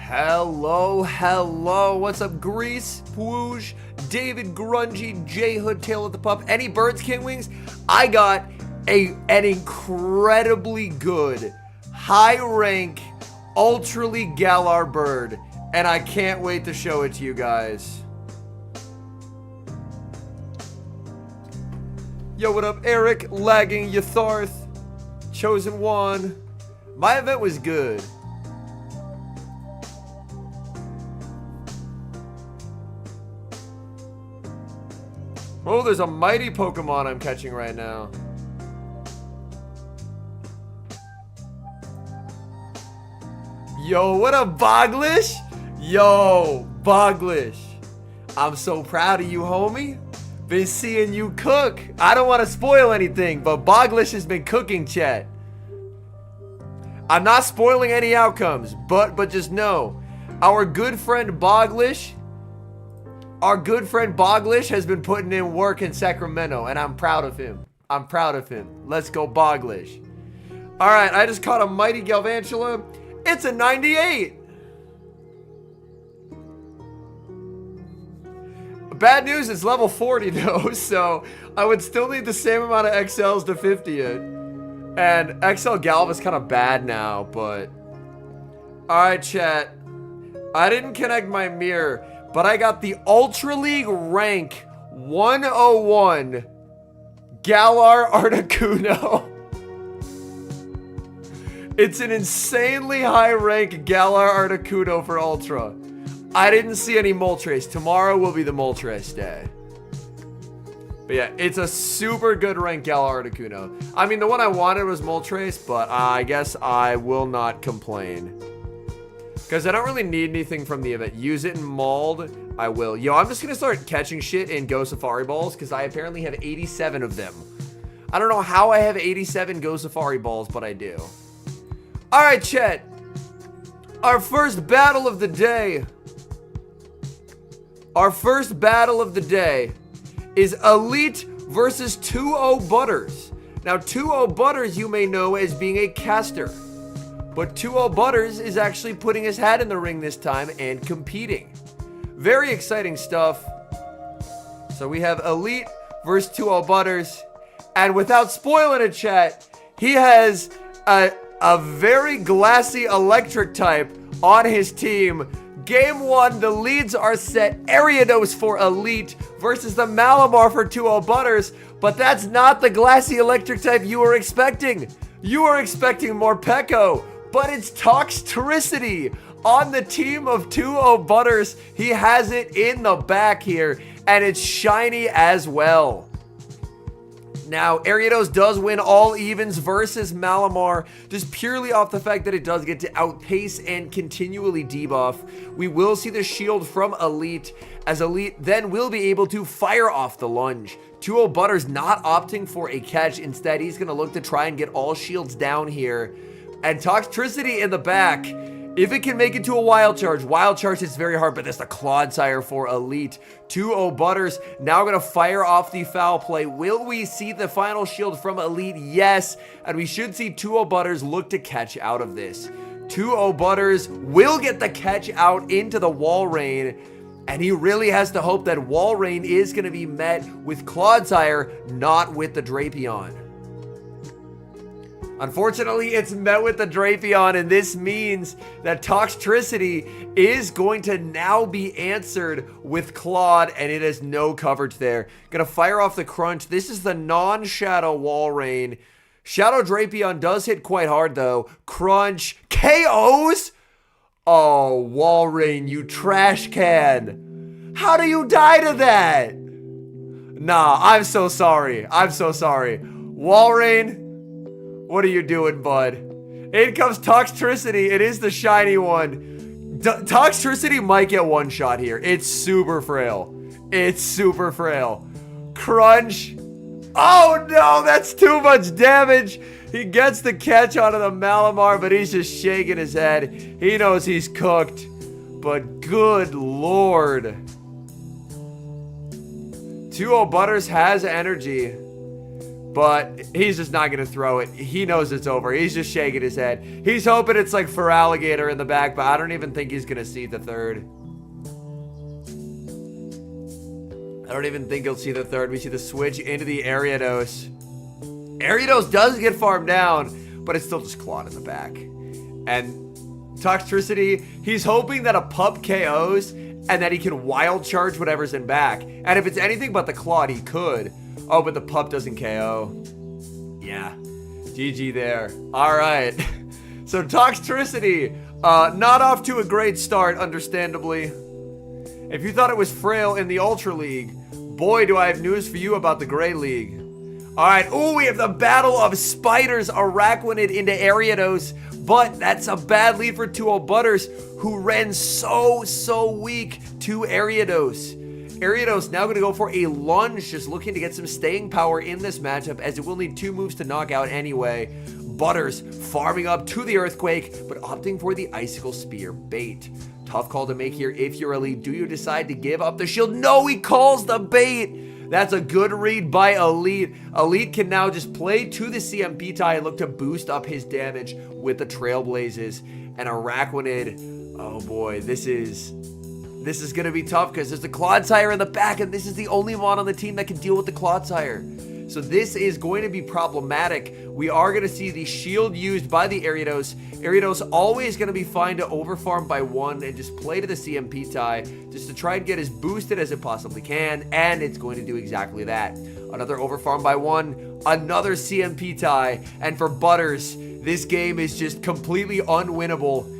Hello, what's up, Grease, Whoosh, David, Grungy, J Hood, Tail of the Pup, any birds, King Wings? I got an incredibly good, high-rank, ultra-ly Galar bird, and I can't wait to show it to you guys. Yo, what up, Eric, Lagging, Yatharth, Chosen One. My event was good. Oh, there's a mighty Pokemon I'm catching right now. Yo, what up, Bogish? Yo, Bogish. I'm so proud of you, homie. Been seeing you cook. I don't want to spoil anything, but Bogish has been cooking, chat. I'm not spoiling any outcomes, but just know, our good friend Bogish has been putting in work in Sacramento, and I'm proud of him. Let's go, Bogish. All right, I just caught a mighty Galvantula. It's a 98. Bad news, it's level 40 though, so I would still need the same amount of XLs to 50 it. And XL Galv is kind of bad now, but... Alright, chat. I didn't connect my mirror, but I got the Ultra League rank 101 Galar Articuno. It's an insanely high rank Galar Articuno for Ultra. I didn't see any Moltres. Tomorrow will be the Moltres day. But yeah, it's a super good rank Galar Articuno. I mean, the one I wanted was Moltres, but I guess I will not complain. Because I don't really need anything from the event. Use it in Mauled, I will. Yo, I'm just going to start catching shit in Go Safari Balls, because I apparently have 87 of them. I don't know how I have 87 Go Safari Balls, but I do. Alright, chat. Our first battle of the day. Our first battle of the day is Elite versus 2-0 Butters. Now, 2-0 Butters you may know as being a caster. But 2-0 Butters is actually putting his hat in the ring this time and competing. Very exciting stuff. So we have Elite versus 2-0 Butters. And without spoiling it, chat, he has a very glassy electric type on his team. Game 1, the leads are set. Ariados for Elite versus the Malamar for 2-0 Butters. But that's not the glassy electric type you were expecting. You were expecting Morpeko, but it's Toxtricity on the team of 2-0 Butters. He has it in the back here, and it's shiny as well. Now, Ariados does win all evens versus Malamar, just purely off the fact that it does get to outpace and continually debuff. We will see the shield from Elite, as Elite then will be able to fire off the lunge. 2-0 Butters not opting for a catch. Instead, he's going to look to try and get all shields down here. And Toxtricity in the back, if it can make it to a Wild Charge is very hard, but that's the Clodsire for Elite. 2-0 Butters now going to fire off the foul play. Will we see the final shield from Elite? Yes, and we should see 2-0 Butters look to catch out of this. 2-0 Butters will get the catch out into the Wall Rain, and he really has to hope that Wall Rain is going to be met with Clodsire, not with the Drapion. Unfortunately, it's met with the Drapion, and this means that Toxtricity is going to now be answered with Claude, and it has no coverage there. Gonna fire off the Crunch. This is the non-Shadow Wall Rain. Shadow Drapion does hit quite hard, though. Crunch. KOs? Oh, Wall Rain, you trash can. How do you die to that? Nah, I'm so sorry. Wall Rain, what are you doing, bud? In comes Toxtricity. It is the shiny one. Toxtricity might get one shot here. It's super frail. Crunch. Oh no, that's too much damage. He gets the catch onto the Malamar, but he's just shaking his head. He knows he's cooked. But good lord. 2-0 Butters has energy. But he's just not going to throw it. He knows it's over. He's just shaking his head. He's hoping it's like for alligator in the back, but I don't even think he's going to see the third. I don't even think he'll see the third. We see the switch into the Ariados. Ariados does get farmed down, but it's still just clawed in the back. And Toxtricity, he's hoping that a pup KOs and that he can wild charge whatever's in back. And if it's anything but the clawed, he could. Oh, but the pup doesn't KO. Yeah. GG there. All right. So Toxtricity, not off to a great start, understandably. If you thought it was frail in the Ultra League, boy, do I have news for you about the Gray League. All right. Ooh, we have the Battle of Spiders, Araquanid into Ariados. But that's a bad lead for 2-0 Butters, who ran so weak to Ariados. Ariados now going to go for a lunge, just looking to get some staying power in this matchup, as it will need 2 moves to knock out anyway. Butters farming up to the Earthquake, but opting for the Icicle Spear bait. Tough call to make here if you're Elite. Do you decide to give up the shield? No, he calls the bait. That's a good read by Elite. Elite can now just play to the CMP tie and look to boost up his damage with the Trailblazes. And Araquanid, oh boy, this is going to be tough because there's the Clodsire in the back, and this is the only mon on the team that can deal with the Clodsire. So this is going to be problematic. We are going to see the shield used by the Ariados. Ariados always going to be fine to overfarm by 1 and just play to the CMP tie just to try and get as boosted as it possibly can, and it's going to do exactly that. Another overfarm by 1, another CMP tie, and for Butters, this game is just completely unwinnable.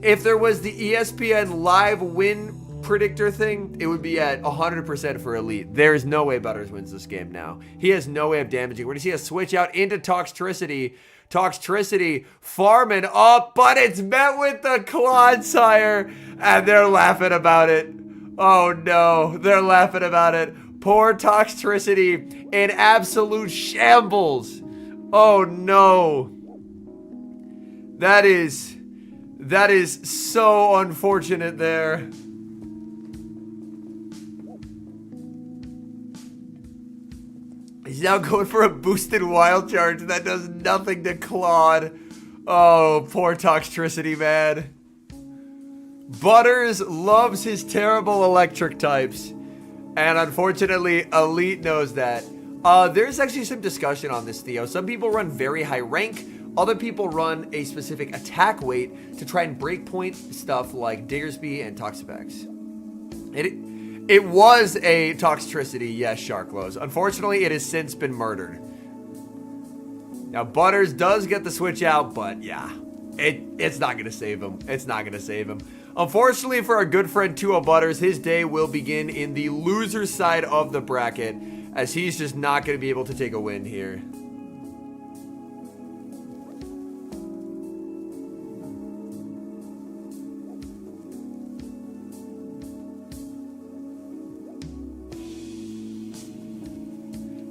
If there was the ESPN live win predictor thing, it would be at 100% for Elite. There is no way Butters wins this game now. He has no way of damaging. We're going to see a switch out into Toxtricity. Toxtricity farming up, but it's met with the Clodsire, and they're laughing about it. Oh no, they're laughing about it. Poor Toxtricity in absolute shambles. Oh no. That is so unfortunate there. He's now going for a boosted wild charge that does nothing to Claude. Oh, poor Toxtricity, man. Butters loves his terrible electric types. And unfortunately, Elite knows that. There's actually some discussion on this, Theo. Some people run very high rank. Other people run a specific attack weight to try and breakpoint stuff like Diggersby and Toxapex. It was a Toxtricity, yes, Sharklows. Unfortunately, it has since been murdered. Now, Butters does get the switch out, but yeah, it's not going to save him. It's not going to save him. Unfortunately for our good friend 2-0 Butters, his day will begin in the loser side of the bracket, as he's just not going to be able to take a win here.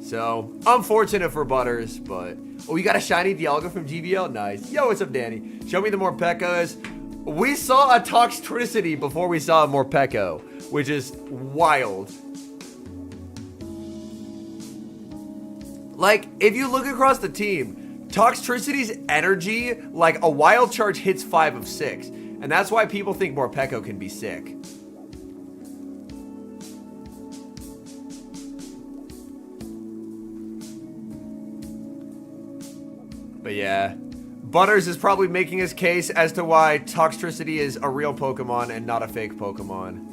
So, unfortunate for Butters, but... Oh, we got a shiny Dialga from GBL? Nice. Yo, what's up, Danny? Show me the Morpekos. We saw a Toxtricity before we saw a Morpeko, which is wild. Like, if you look across the team, Toxtricity's energy, like a wild charge hits 5 of 6. And that's why people think Morpeko can be sick. But yeah, Butters is probably making his case as to why Toxtricity is a real Pokemon and not a fake Pokemon.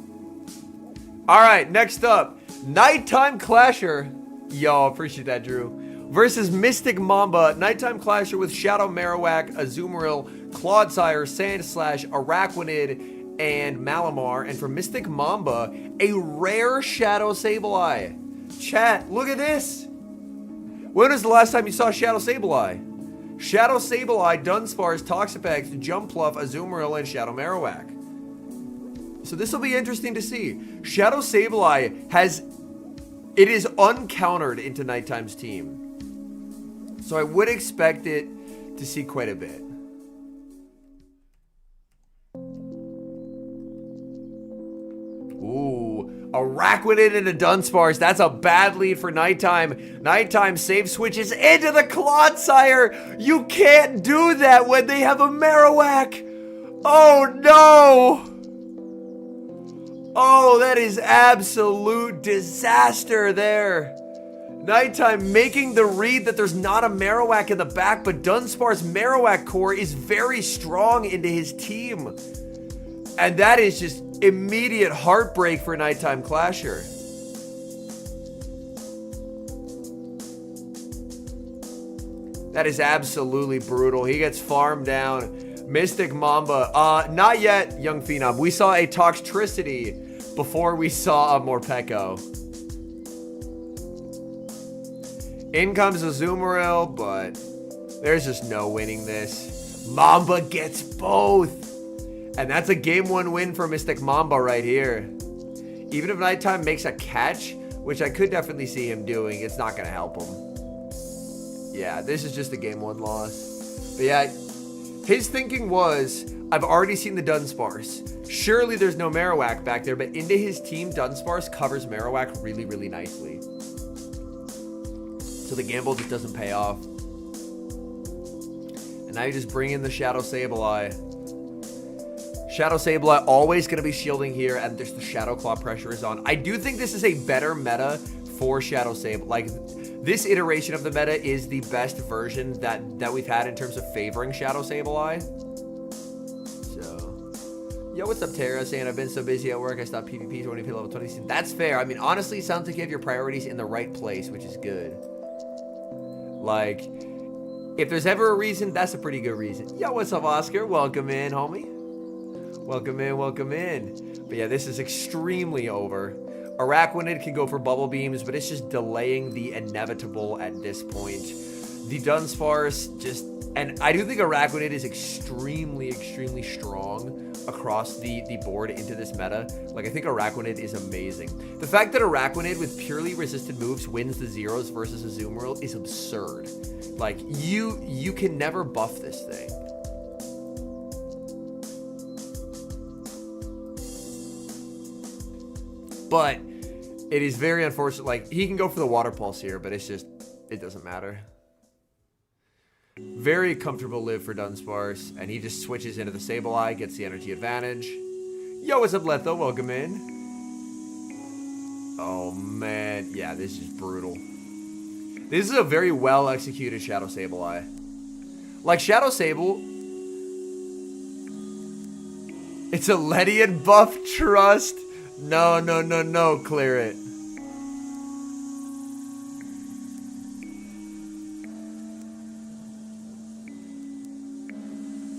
Alright, next up, Nighttime Clasher. Yo, appreciate that, Drew. Versus Mystic Mamba. Nighttime Clasher with Shadow Marowak, Azumarill, Clodsire, Sandslash, Araquanid, and Malamar. And for Mystic Mamba, a rare Shadow Sableye. Chat, look at this. When was the last time you saw Shadow Sableye? Shadow Sableye, Dunsparce, Toxapex, Jumpluff, Azumarill, and Shadow Marowak. So this will be interesting to see. Shadow Sableye it is uncountered into Nighttime's team. So I would expect it to see quite a bit. Ooh, Araquanid into Dunsparce. That's a bad lead for Nighttime. Nighttime save switches into the Clodsire. You can't do that when they have a Marowak. Oh, no. Oh, that is absolute disaster there. Nighttime making the read that there's not a Marowak in the back, but Dunsparce's Marowak core is very strong into his team. And that is just immediate heartbreak for Nighttime Clasher. That is absolutely brutal. He gets farmed down. Mystic Mamba. Not yet, Young Phenom. We saw a Toxtricity before we saw a Morpeko. In comes Azumarill, but there's just no winning this. Mamba gets both. And that's a game 1 win for Mystic Mamba right here. Even if Nighttime makes a catch, which I could definitely see him doing, it's not going to help him. Yeah, this is just a game 1 loss. But yeah, his thinking was, I've already seen the Dunsparce. Surely there's no Marowak back there, but into his team, Dunsparce covers Marowak really, really nicely. So the gamble just doesn't pay off. And now you just bring in the Shadow Sableye. Shadow Sableye always going to be shielding here, and there's the Shadow Claw pressure is on. I do think this is a better meta for Shadow Sableye. Like, this iteration of the meta is the best version that we've had in terms of favoring Shadow Sableye. So, yo, what's up, Tara? Saying I've been so busy at work, I stopped PvP to only play level 20. That's fair. I mean, honestly, it sounds like you have your priorities in the right place, which is good. Like, if there's ever a reason, that's a pretty good reason. Yo, what's up, Oscar? Welcome in, homie. Welcome in, welcome in. But yeah, this is extremely over. Araquanid can go for Bubble Beams, but it's just delaying the inevitable at this point. The Dunsparce just... And I do think Araquanid is extremely, extremely strong across the board into this meta. Like, I think Araquanid is amazing. The fact that Araquanid with purely resisted moves wins the zeros versus Azumarill is absurd. Like, you can never buff this thing. But it is very unfortunate. Like, he can go for the Water Pulse here, but it's just, it doesn't matter. Very comfortable live for Dunsparce, and he just switches into the Sableye, gets the energy advantage. Yo, what's up, Letho? Welcome in. Oh, man. Yeah, this is brutal. This is a very well-executed Shadow Sableye. Like, Shadow Sable... It's a Ledian buff, trust. No, no, no, no, clear it.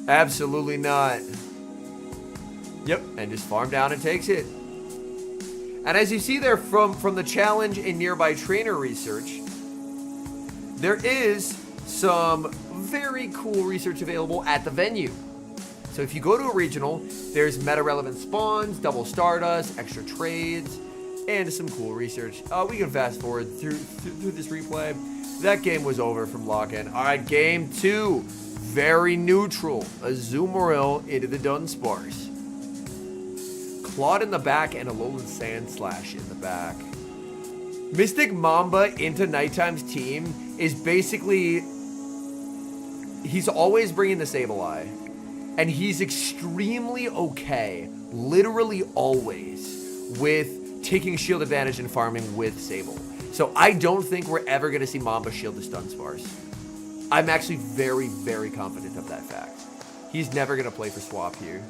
Absolutely not. Yep, and just farm down and takes it. And as you see there from the challenge in nearby trainer research, there is some very cool research available at the venue. So if you go to a regional, there's meta-relevant spawns, double Stardust, extra trades, and some cool research. We can fast forward through this replay. That game was over from lock-in. All right, game 2. Very neutral. Azumarill into the Dunsparce. Clawed in the back and a Alolan Sandslash in the back. Mystic Mamba into Nighttime's team is basically... He's always bringing the Sableye. And he's extremely okay, literally always, with taking shield advantage and farming with Sable. So I don't think we're ever going to see Mamba shield the Dunsparce. I'm actually very, very confident of that fact. He's never going to play for swap here.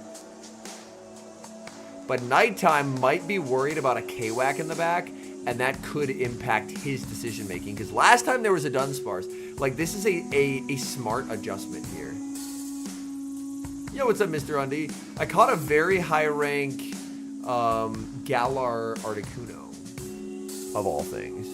But Nighttime might be worried about a K-Whack in the back, and that could impact his decision making. Because last time there was a Dunsparce, like, this is a smart adjustment here. Yo, what's up, Mr. Undy? I caught a very high rank Galar Articuno, of all things.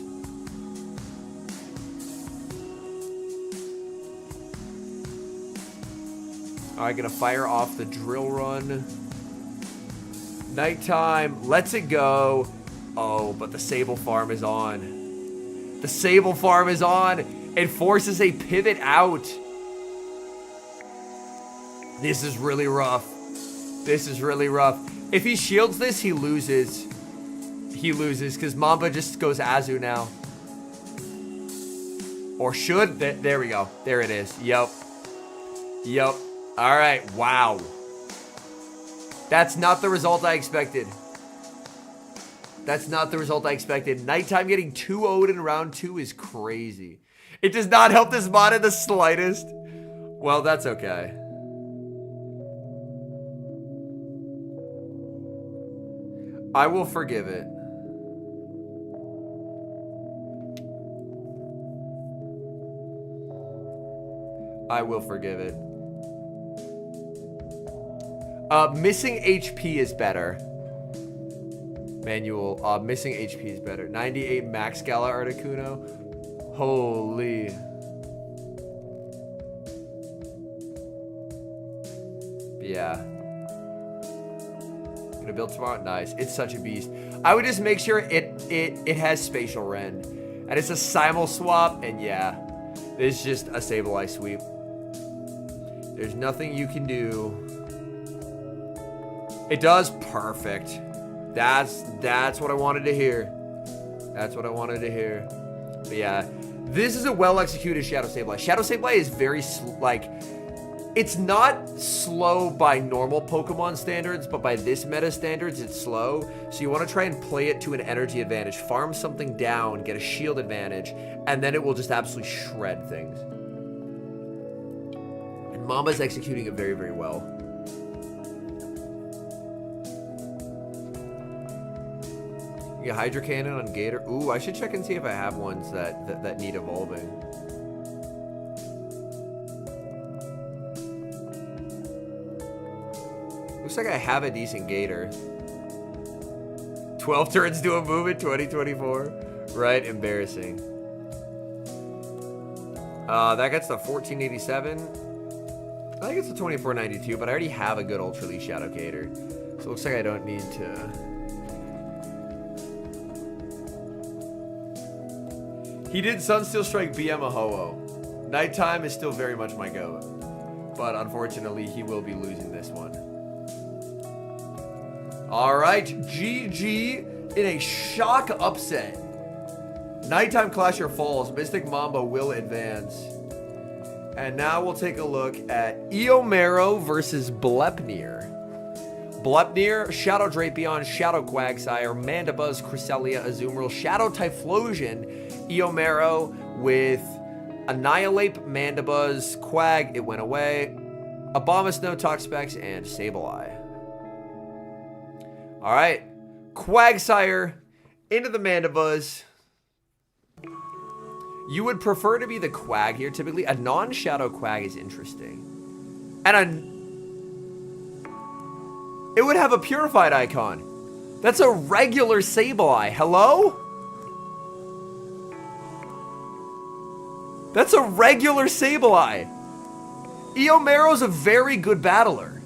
Alright, gonna fire off the drill run. Nighttime lets it go. Oh, but the Sable farm is on. The Sable farm is on. It forces a pivot out. This is really rough. This is really rough. If he shields this, he loses. he loses because Mamba just goes Azu now. Or should. There we go. There it is. Yup. Yup. All right. Wow. That's not the result I expected. That's not the result I expected. Nighttime getting 2-0'd in round 2 is crazy. It does not help this mod in the slightest. Well, that's okay. I will forgive it. I will forgive it. Missing HP is better. Manual. Missing HP is better. 98 Max Gala Articuno. Holy. Yeah. Gonna build tomorrow? Nice. It's such a beast. I would just make sure it has Spatial Rend. And it's a simul swap, and yeah. It's just a Sableye sweep. There's nothing you can do. It does perfect. That's what I wanted to hear. That's what I wanted to hear. But yeah, this is a well-executed Shadow Sableye. Shadow Sableye is very, it's not slow by normal Pokemon standards, but by this meta standards, it's slow. So you want to try and play it to an energy advantage, farm something down, get a shield advantage, and then it will just absolutely shred things. And Mamba's executing it very, very well. You get Hydro Cannon on Gator. Ooh, I should check and see if I have ones that need evolving. Looks like I have a decent Gator. 12 turns to a move in 2024. Right, embarrassing. That gets the 1487. I think it's the 2492, but I already have a good Ultra Leash Shadow Gator. So it looks like I don't need to... He did Sunsteel Strike BM a Ho-Oh. Nighttime is still very much my go. But unfortunately, he will be losing this one. Alright, GG in a shock upset. Nighttime Clasher falls. Mystic Mamba will advance. And now we'll take a look at Eomo versus Bleer. Bleer, Shadow Drapion, Shadow Quagsire, Mandibuzz, Cresselia, Azumarill, Shadow Typhlosion, Eomo with Annihilate, Mandibuzz, Quag, it went away, Abomasnow, Toxapex, and Sableye. Alright, Quagsire into the Mandibuzz. You would prefer to be the Quag here. Typically, a non-Shadow Quag is interesting. And it would have a Purified icon. That's a regular Sableye. Hello? That's a regular Sableye. Eomero's a very good battler.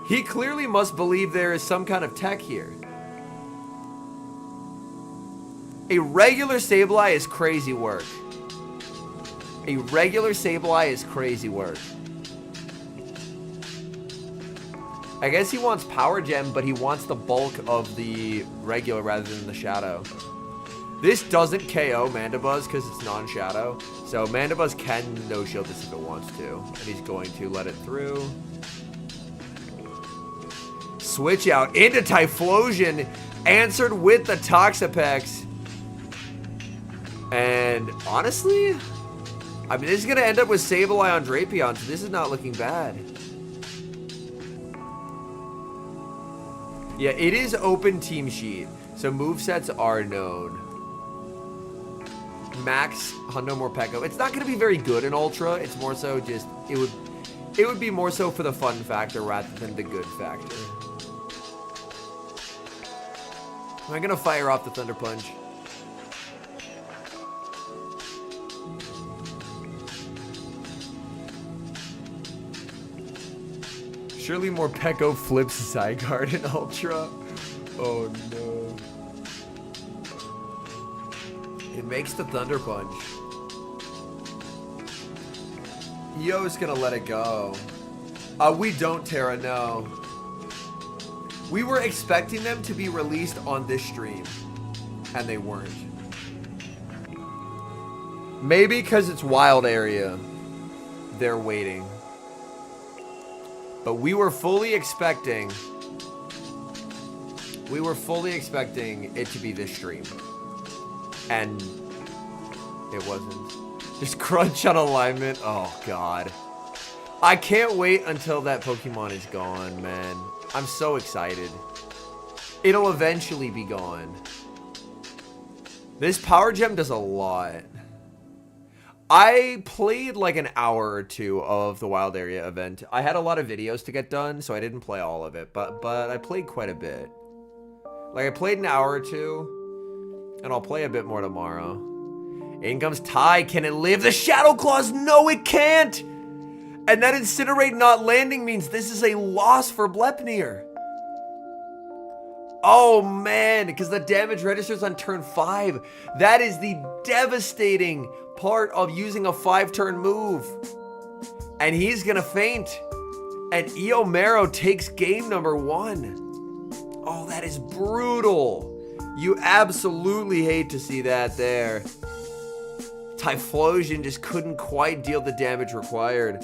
He clearly must believe there is some kind of tech here. A regular Sableye is crazy work. A regular Sableye is crazy work. I guess he wants Power Gem, but he wants the bulk of the regular rather than the Shadow. This doesn't KO Mandibuzz because it's non-Shadow. So Mandibuzz can no-shield this if it wants to. And he's going to let it through. Switch out into Typhlosion. Answered with the Toxapex. And honestly, I mean, this is going to end up with Sableye on Drapion. So this is not looking bad. Yeah, it is open team sheet, so movesets are known. Max Hundo Morpeko. It's not going to be very good in Ultra. It's more so just it would be more so for the fun factor rather than the good factor. Am I going to fire off the Thunder Punch? Surely Morpeko flips Zygarde in Ultra. Oh no. It makes the Thunder Punch. Eo's gonna let it go. We don't, Tara, no. We were expecting them to be released on this stream. And they weren't. Maybe because it's wild area, they're waiting. But we were fully expecting it to be this stream. And it wasn't. Just crunch on alignment. Oh, God. I can't wait until that Pokemon is gone, man. I'm so excited. It'll eventually be gone. This Power Gem does a lot. I played like an hour or two of the Wild Area event. I had a lot of videos to get done, so I didn't play all of it. But I played quite a bit. Like, I played an hour or two. And I'll play a bit more tomorrow. In comes Ty. Can it live? The Shadow Claws! No, it can't! And that Incinerate not landing means this is a loss for Bleer. Oh, man, because the damage registers on turn 5. That is the devastating part of using a 5-turn move. And he's going to faint. And Eomo takes game number 1. Oh, that is brutal. You absolutely hate to see that there. Typhlosion just couldn't quite deal the damage required.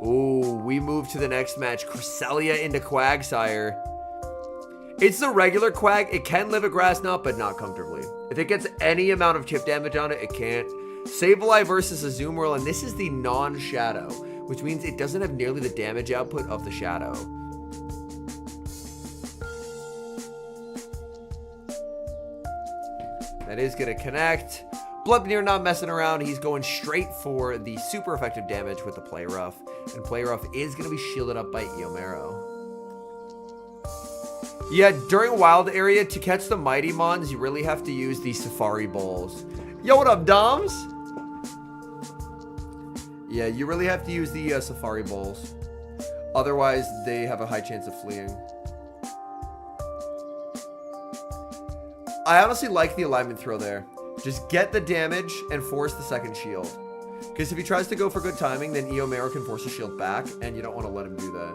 Ooh, we move to the next match. Cresselia into Quagsire. It's the regular Quag. It can live a Grass Knot, but not comfortably. If it gets any amount of chip damage on it, it can't. Sableye versus Azumarill, and this is the non-Shadow, which means it doesn't have nearly the damage output of the Shadow. That is going to connect. Bleer not messing around. He's going straight for the super effective damage with the Play Rough. And Play Rough is going to be shielded up by Eomo. Yeah, during Wild Area, to catch the Mighty Mons, you really have to use the Safari Balls. Yo, what up, Doms? Yeah, you really have to use the Safari Balls. Otherwise, they have a high chance of fleeing. I honestly like the alignment throw there. Just get the damage and force the second shield. Because if he tries to go for good timing, then Eomo can force a shield back, and you don't want to let him do that.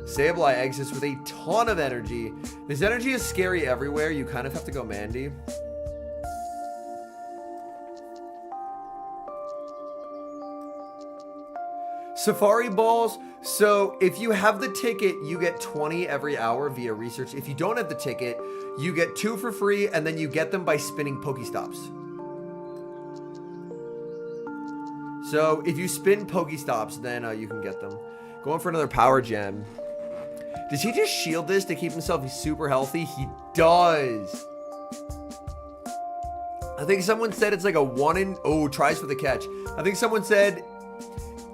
Sableye exits with a ton of energy. This energy is scary everywhere. You kind of have to go Mandy. Safari Balls. So if you have the ticket, you get 20 every hour via research. If you don't have the ticket, you get 2 for free, and then you get them by spinning Pokestops. So if you spin Pokestops, then you can get them. Going for another Power Gem. Does he just shield this to keep himself super healthy? He does. I think someone said it's like a 1 in... Oh, tries for the catch. I think someone said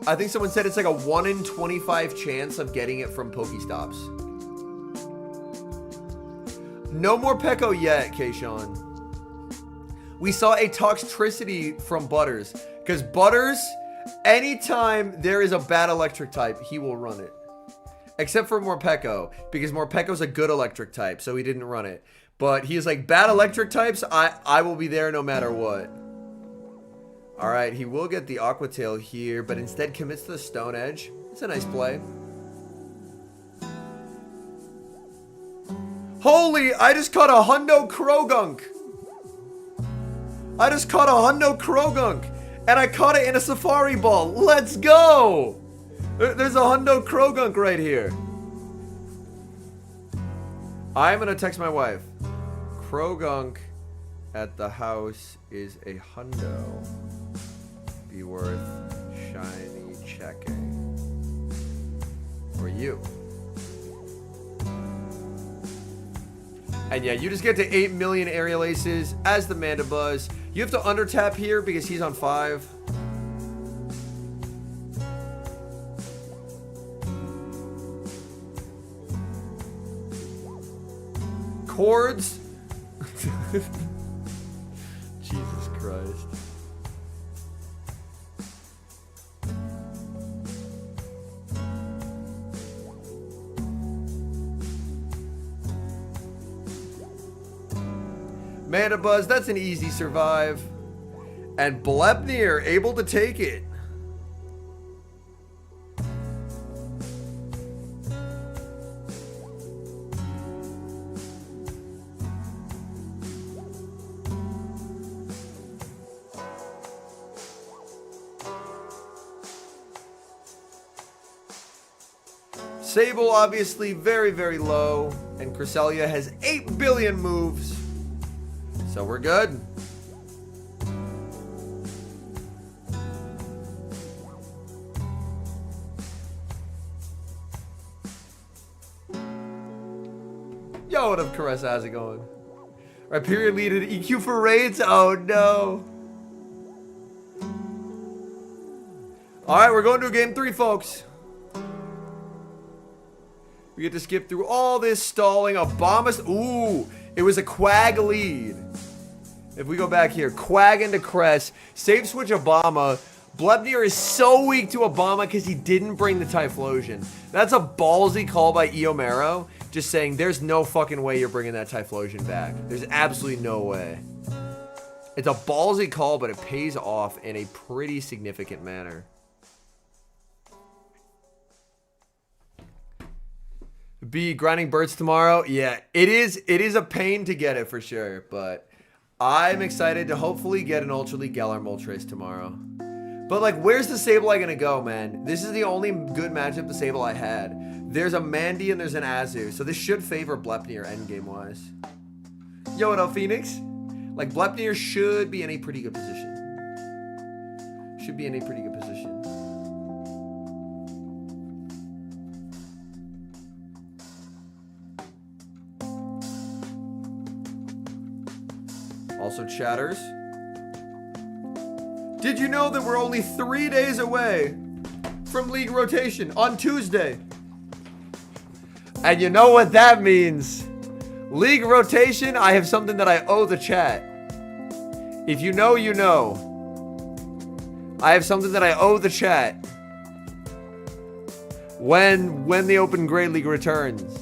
it's like a 1 in 25 chance of getting it from Pokestops. No more Peko yet, Kayshawn. We saw a Toxtricity from Butters. Because Butters, anytime there is a bad electric type, he will run it. Except for Morpeko, because Morpeko's a good electric type, so he didn't run it. But he's like, bad electric types, I will be there no matter what. Alright, he will get the Aqua Tail here, but instead commits to the Stone Edge. It's a nice play. Holy, I just caught a Hundo Krogunk. And I caught it in a Safari Ball. Let's go. There's a Hundo Krogunk right here. I'm going to text my wife. Krogunk at the house is a Hundo. Be worth shiny checking. For you. And yeah, you just get to 8 million Aerial Aces as the Mandibuzz. You have to undertap here because he's on 5. Chords. Jesus Christ. Mandibuzz, that's an easy survive. And Bleer able to take it. Sable, obviously, very, very low. And Cresselia has 8 billion moves. So we're good. Yo, what up, Caressa? How's it going? Rhyperior leaded EQ for raids? Oh, no. Alright, we're going to game 3, folks. We get to skip through all this stalling. Obama's... Ooh, it was a Quag lead. If we go back here, Quag into Cress. Save switch Obama. Bleer is so weak to Obama because he didn't bring the Typhlosion. That's a ballsy call by Eomo. Just saying, there's no fucking way you're bringing that Typhlosion back. There's absolutely no way. It's a ballsy call, but it pays off in a pretty significant manner. Be grinding birds tomorrow. Yeah, it is a pain to get it for sure, but I'm excited to hopefully get an Ultra League Galar Moltres tomorrow. But like, where's the Sableye gonna go, man? This is the only good matchup the Sableye had. There's a Mandy and there's an Azu, so this should favor Bleer endgame wise. Yo, what up, Phoenix? Like, Bleer should be in a pretty good position. Should be in a pretty good position. Also chatters. Did you know that we're only 3 days away from league rotation on Tuesday? And you know what that means. League rotation, I have something that I owe the chat. If you know, you know. I have something that I owe the chat. When the Open Great League returns.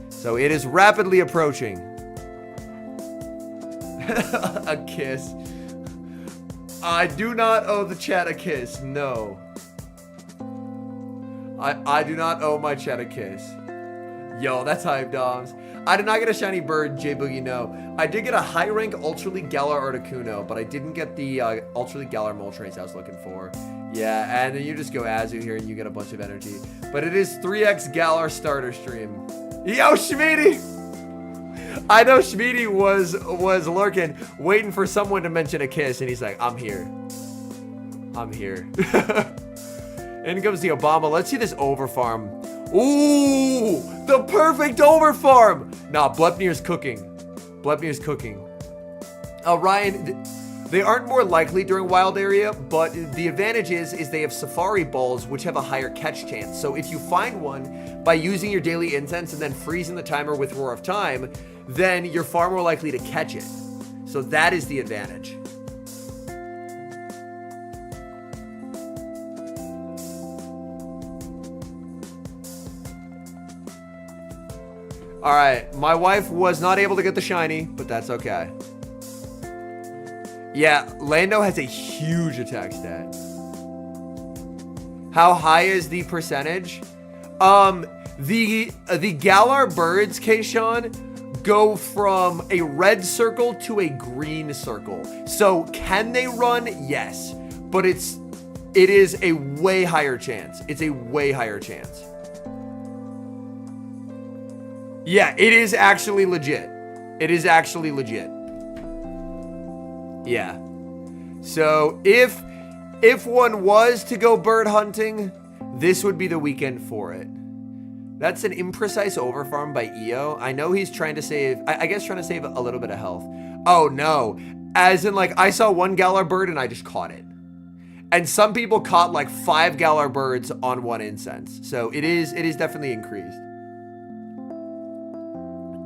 So it is rapidly approaching. A kiss. I do not owe the chat a kiss. No. I do not owe my chat a kiss. Yo, that's hype, Doms. I did not get a shiny bird, J Boogie, no. I did get a high rank Ultra League Galar Articuno, but I didn't get the Ultra League Galar Moltres I was looking for. Yeah, and then you just go Azu here and you get a bunch of energy. But it is 3x Galar starter stream. Yo, Schmeedy! I know Schmeedy was lurking, waiting for someone to mention a kiss, and he's like, I'm here. I'm here. In comes the Obama. Let's see this overfarm. Ooh, the perfect overfarm. Nah, Bleer's cooking. Bleer's cooking. Ryan, they aren't more likely during wild area, but the advantage is they have safari balls, which have a higher catch chance. So if you find one by using your daily incense and then freezing the timer with Roar of Time, then you're far more likely to catch it. So that is the advantage. All right, my wife was not able to get the shiny, but that's okay. Yeah, Lando has a huge attack stat. How high is the percentage? The Galar birds, Kayshawn, go from a red circle to a green circle. So can they run? Yes, but it is a way higher chance. It's a way higher chance. Yeah, it is actually legit. It is actually legit. Yeah. So if one was to go bird hunting, this would be the weekend for it. That's an imprecise overfarm by EO. I know he's trying to save, I guess trying to save a little bit of health. Oh no. As in, like, I saw one Galar bird and I just caught it. And some people caught like 5 Galar birds on one incense. So it is definitely increased.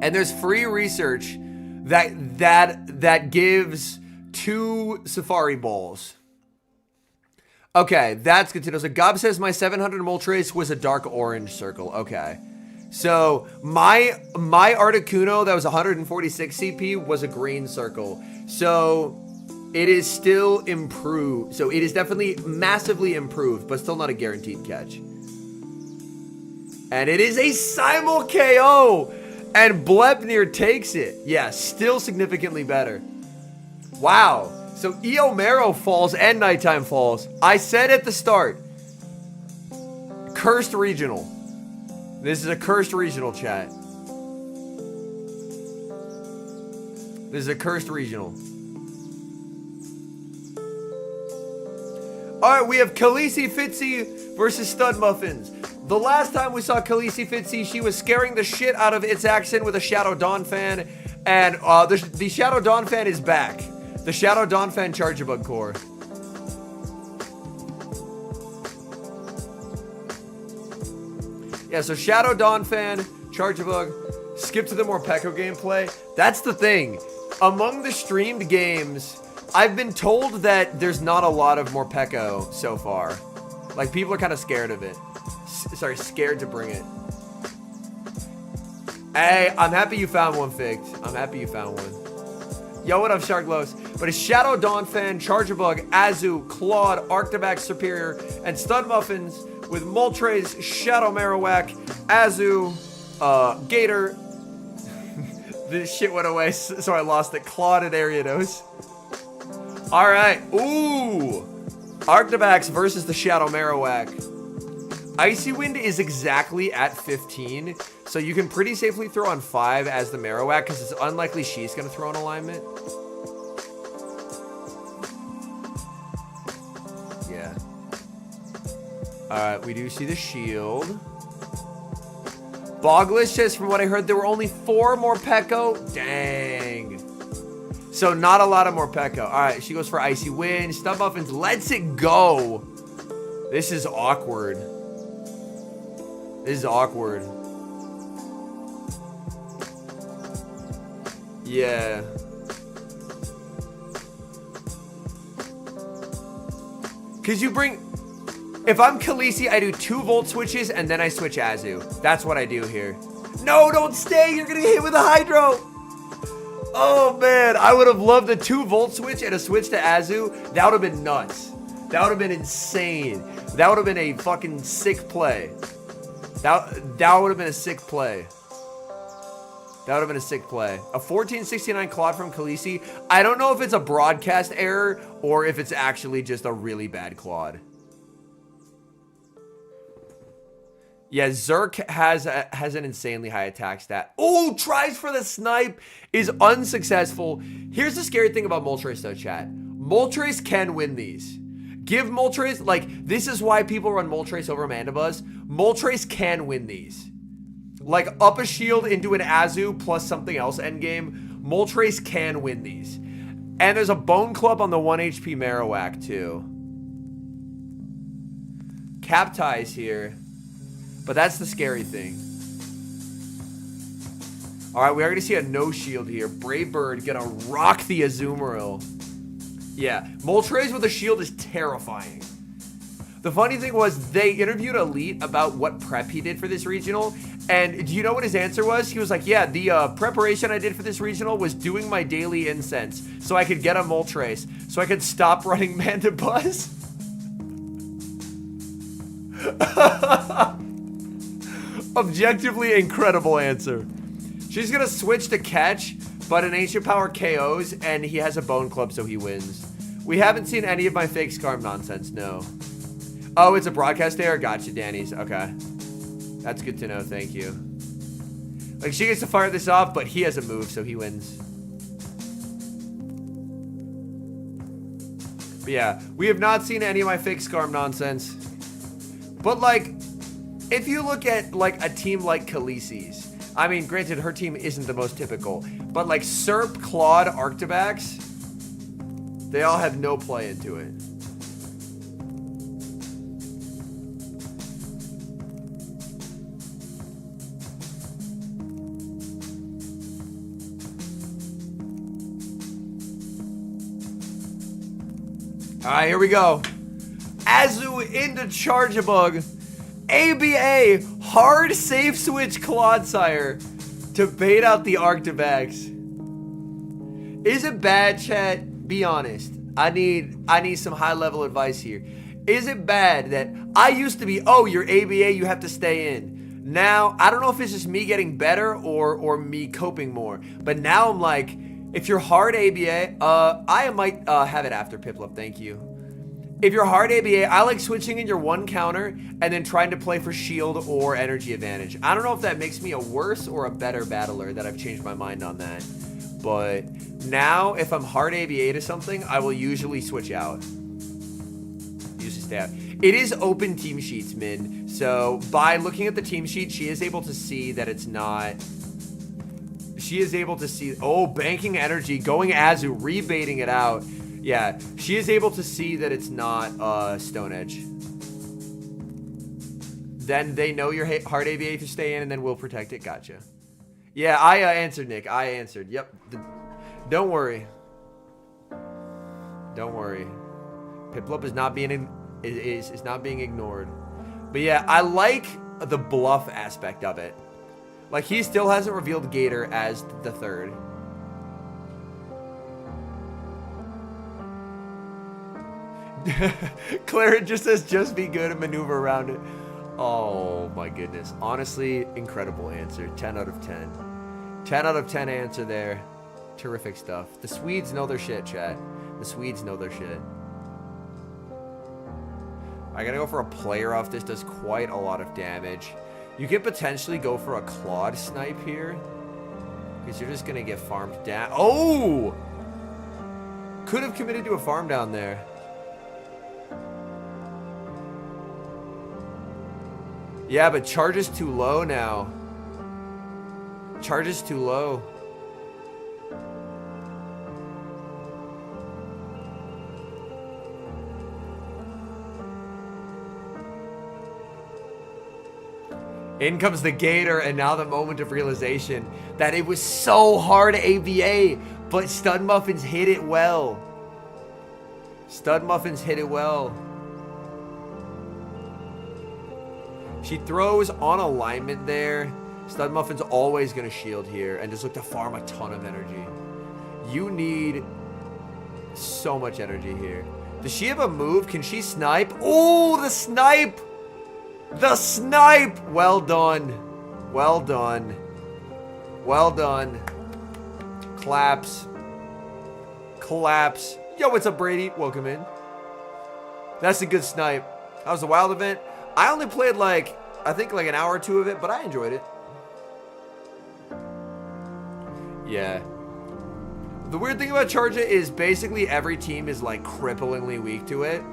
And there's free research that gives 2 safari balls. Okay, that's good to know. So Gob says my 700 Moltres was a dark orange circle. Okay. So my Articuno that was 146 CP was a green circle. So it is still improved. So it is definitely massively improved, but still not a guaranteed catch. And it is a simul KO. And Bleer takes it. Yeah, still significantly better. Wow. So Eomo falls and Nighttime falls. I said at the start, cursed regional. This is a cursed regional, chat. This is a cursed regional. Alright, we have Khaleesi Fitzy versus Studmuffins. The last time we saw Khaleesi Fitzy, she was scaring the shit out of its accent with a Shadow Dawn fan. And the Shadow Dawn fan is back. The Shadow Dawn fan Charjabug core. Yeah, so Shadow Dawn fan, Charjabug, skip to the Morpeko gameplay. That's the thing. Among the streamed games, I've been told that there's not a lot of Morpeko so far. Like, people are kind of scared of it. Sorry, scared to bring it. Hey, I'm happy you found one, Figged. I'm happy you found one. Yo, what up, Sharklos? But it's Shadow Dawn fan, Charjabug, Azu, Claude, Arctibax Superior, and Studmuffins with Moltres, Shadow Marowak, Azu, Gator. This shit went away, so I lost it. Claude and Ariados. Alright. Ooh. Arctibax versus the Shadow Marowak. Icy Wind is exactly at 15, so you can pretty safely throw on 5 as the Marowak, because it's unlikely she's going to throw an alignment. Yeah. Alright, we do see the shield. Bogish says, from what I heard, there were only 4 Morpeko. Dang. So not a lot of Morpeko. Alright, she goes for Icy Wind. Studmuffins lets it go. This is awkward. This is awkward. Yeah. Cause you bring... If I'm Khaleesi, I do 2 volt switches and then I switch Azu. That's what I do here. No, don't stay. You're gonna get hit with a Hydro. Oh man, I would have loved a 2 volt switch and a switch to Azu. That would have been nuts. That would have been insane. That would have been a fucking sick play. That would have been a sick play. That would have been a sick play. A 1469 Claude from Khaleesi. I don't know if it's a broadcast error or if it's actually just a really bad Claude. Yeah, Zerk has an insanely high attack stat. Oh, tries for the snipe is unsuccessful. Here's the scary thing about Moltres though, chat. Moltres can win these. Give Moltres, like, this is why people run Moltres over Mandibuzz. Moltres can win these. Like, up a shield into an Azu plus something else endgame. Moltres can win these. And there's a Bone Club on the 1 HP Marowak too. Cap ties here. But that's the scary thing. Alright, we are going to see a no shield here. Brave Bird gonna rock the Azumarill. Yeah, Moltres with a shield is terrifying. The funny thing was, they interviewed Elite about what prep he did for this regional. And do you know what his answer was? He was like, yeah, the preparation I did for this regional was doing my daily incense. So I could get a Moltres. So I could stop running Mandibuzz. Objectively incredible answer. She's gonna switch to catch, but an Ancient Power KOs, and he has a Bone Club, so he wins. We haven't seen any of my fake Scarm nonsense, no. Oh, it's a broadcast error? Gotcha, Danny's. Okay. That's good to know, thank you. Like, she gets to fire this off, but he has a move, so he wins. But yeah, we have not seen any of my fake Scarm nonsense. But, like, if you look at, like, a team like Khaleesi's, I mean, granted, her team isn't the most typical, but, like, Serp, Claude, Arctibax, they all have no play into it. Alright, here we go. Azu into Charjabug. ABA, hard safe switch Clodsire to bait out the Arctibax. Is it bad, chat? Be honest. I need some high level advice here. Is it bad that I used to be, oh, you're ABA, you have to stay in. Now, I don't know if it's just me getting better or me coping more. But now I'm like, if you're hard ABA, I might have it after Piplup, thank you. If you're hard ABA, I like switching in your one counter and then trying to play for shield or energy advantage. I don't know if that makes me a worse or a better battler, that I've changed my mind on that. But now, if I'm hard ABA to something, I will usually switch out. Usually stay out. It is open team sheets, Min. So by looking at the team sheet, she is able to see that it's not... She is able to see... Oh, banking energy, going Azu, rebaiting it out. Yeah, she is able to see that it's not Stone Edge. Then they know you're hard ABA to stay in, and then we'll protect it. Gotcha. Yeah, I answered, Nick. I answered. Yep. Don't worry. Don't worry. Piplup is not being is not being ignored. But yeah, I like the bluff aspect of it. Like, he still hasn't revealed Gator as the third. Clara just says, just be good and maneuver around it. Oh my goodness. Honestly, incredible answer. 10 out of 10. 10 out of 10 answer there. Terrific stuff. The Swedes know their shit, chat. The Swedes know their shit. I gotta go for a player off. This does quite a lot of damage. You could potentially go for a Clawed snipe here, because you're just gonna get farmed down. Oh! Could have committed to a farm down there. Yeah, but charge is too low now. Charge is too low. In comes the Gator, and now the moment of realization that it was so hard ABA, but Studmuffins hit it well. Studmuffins hit it well. She throws on alignment there. Studmuffin's always going to shield here and just look to farm a ton of energy. You need so much energy here. Does she have a move? Can she snipe? Oh, the snipe! The snipe! Well done. Well done. Well done. Claps. Claps. Yo, what's up, Brady? Welcome in. That's a good snipe. That was a wild event. I only played I think an hour or two of it, but I enjoyed it. Yeah. The weird thing about Charge It is basically every team is cripplingly weak to it.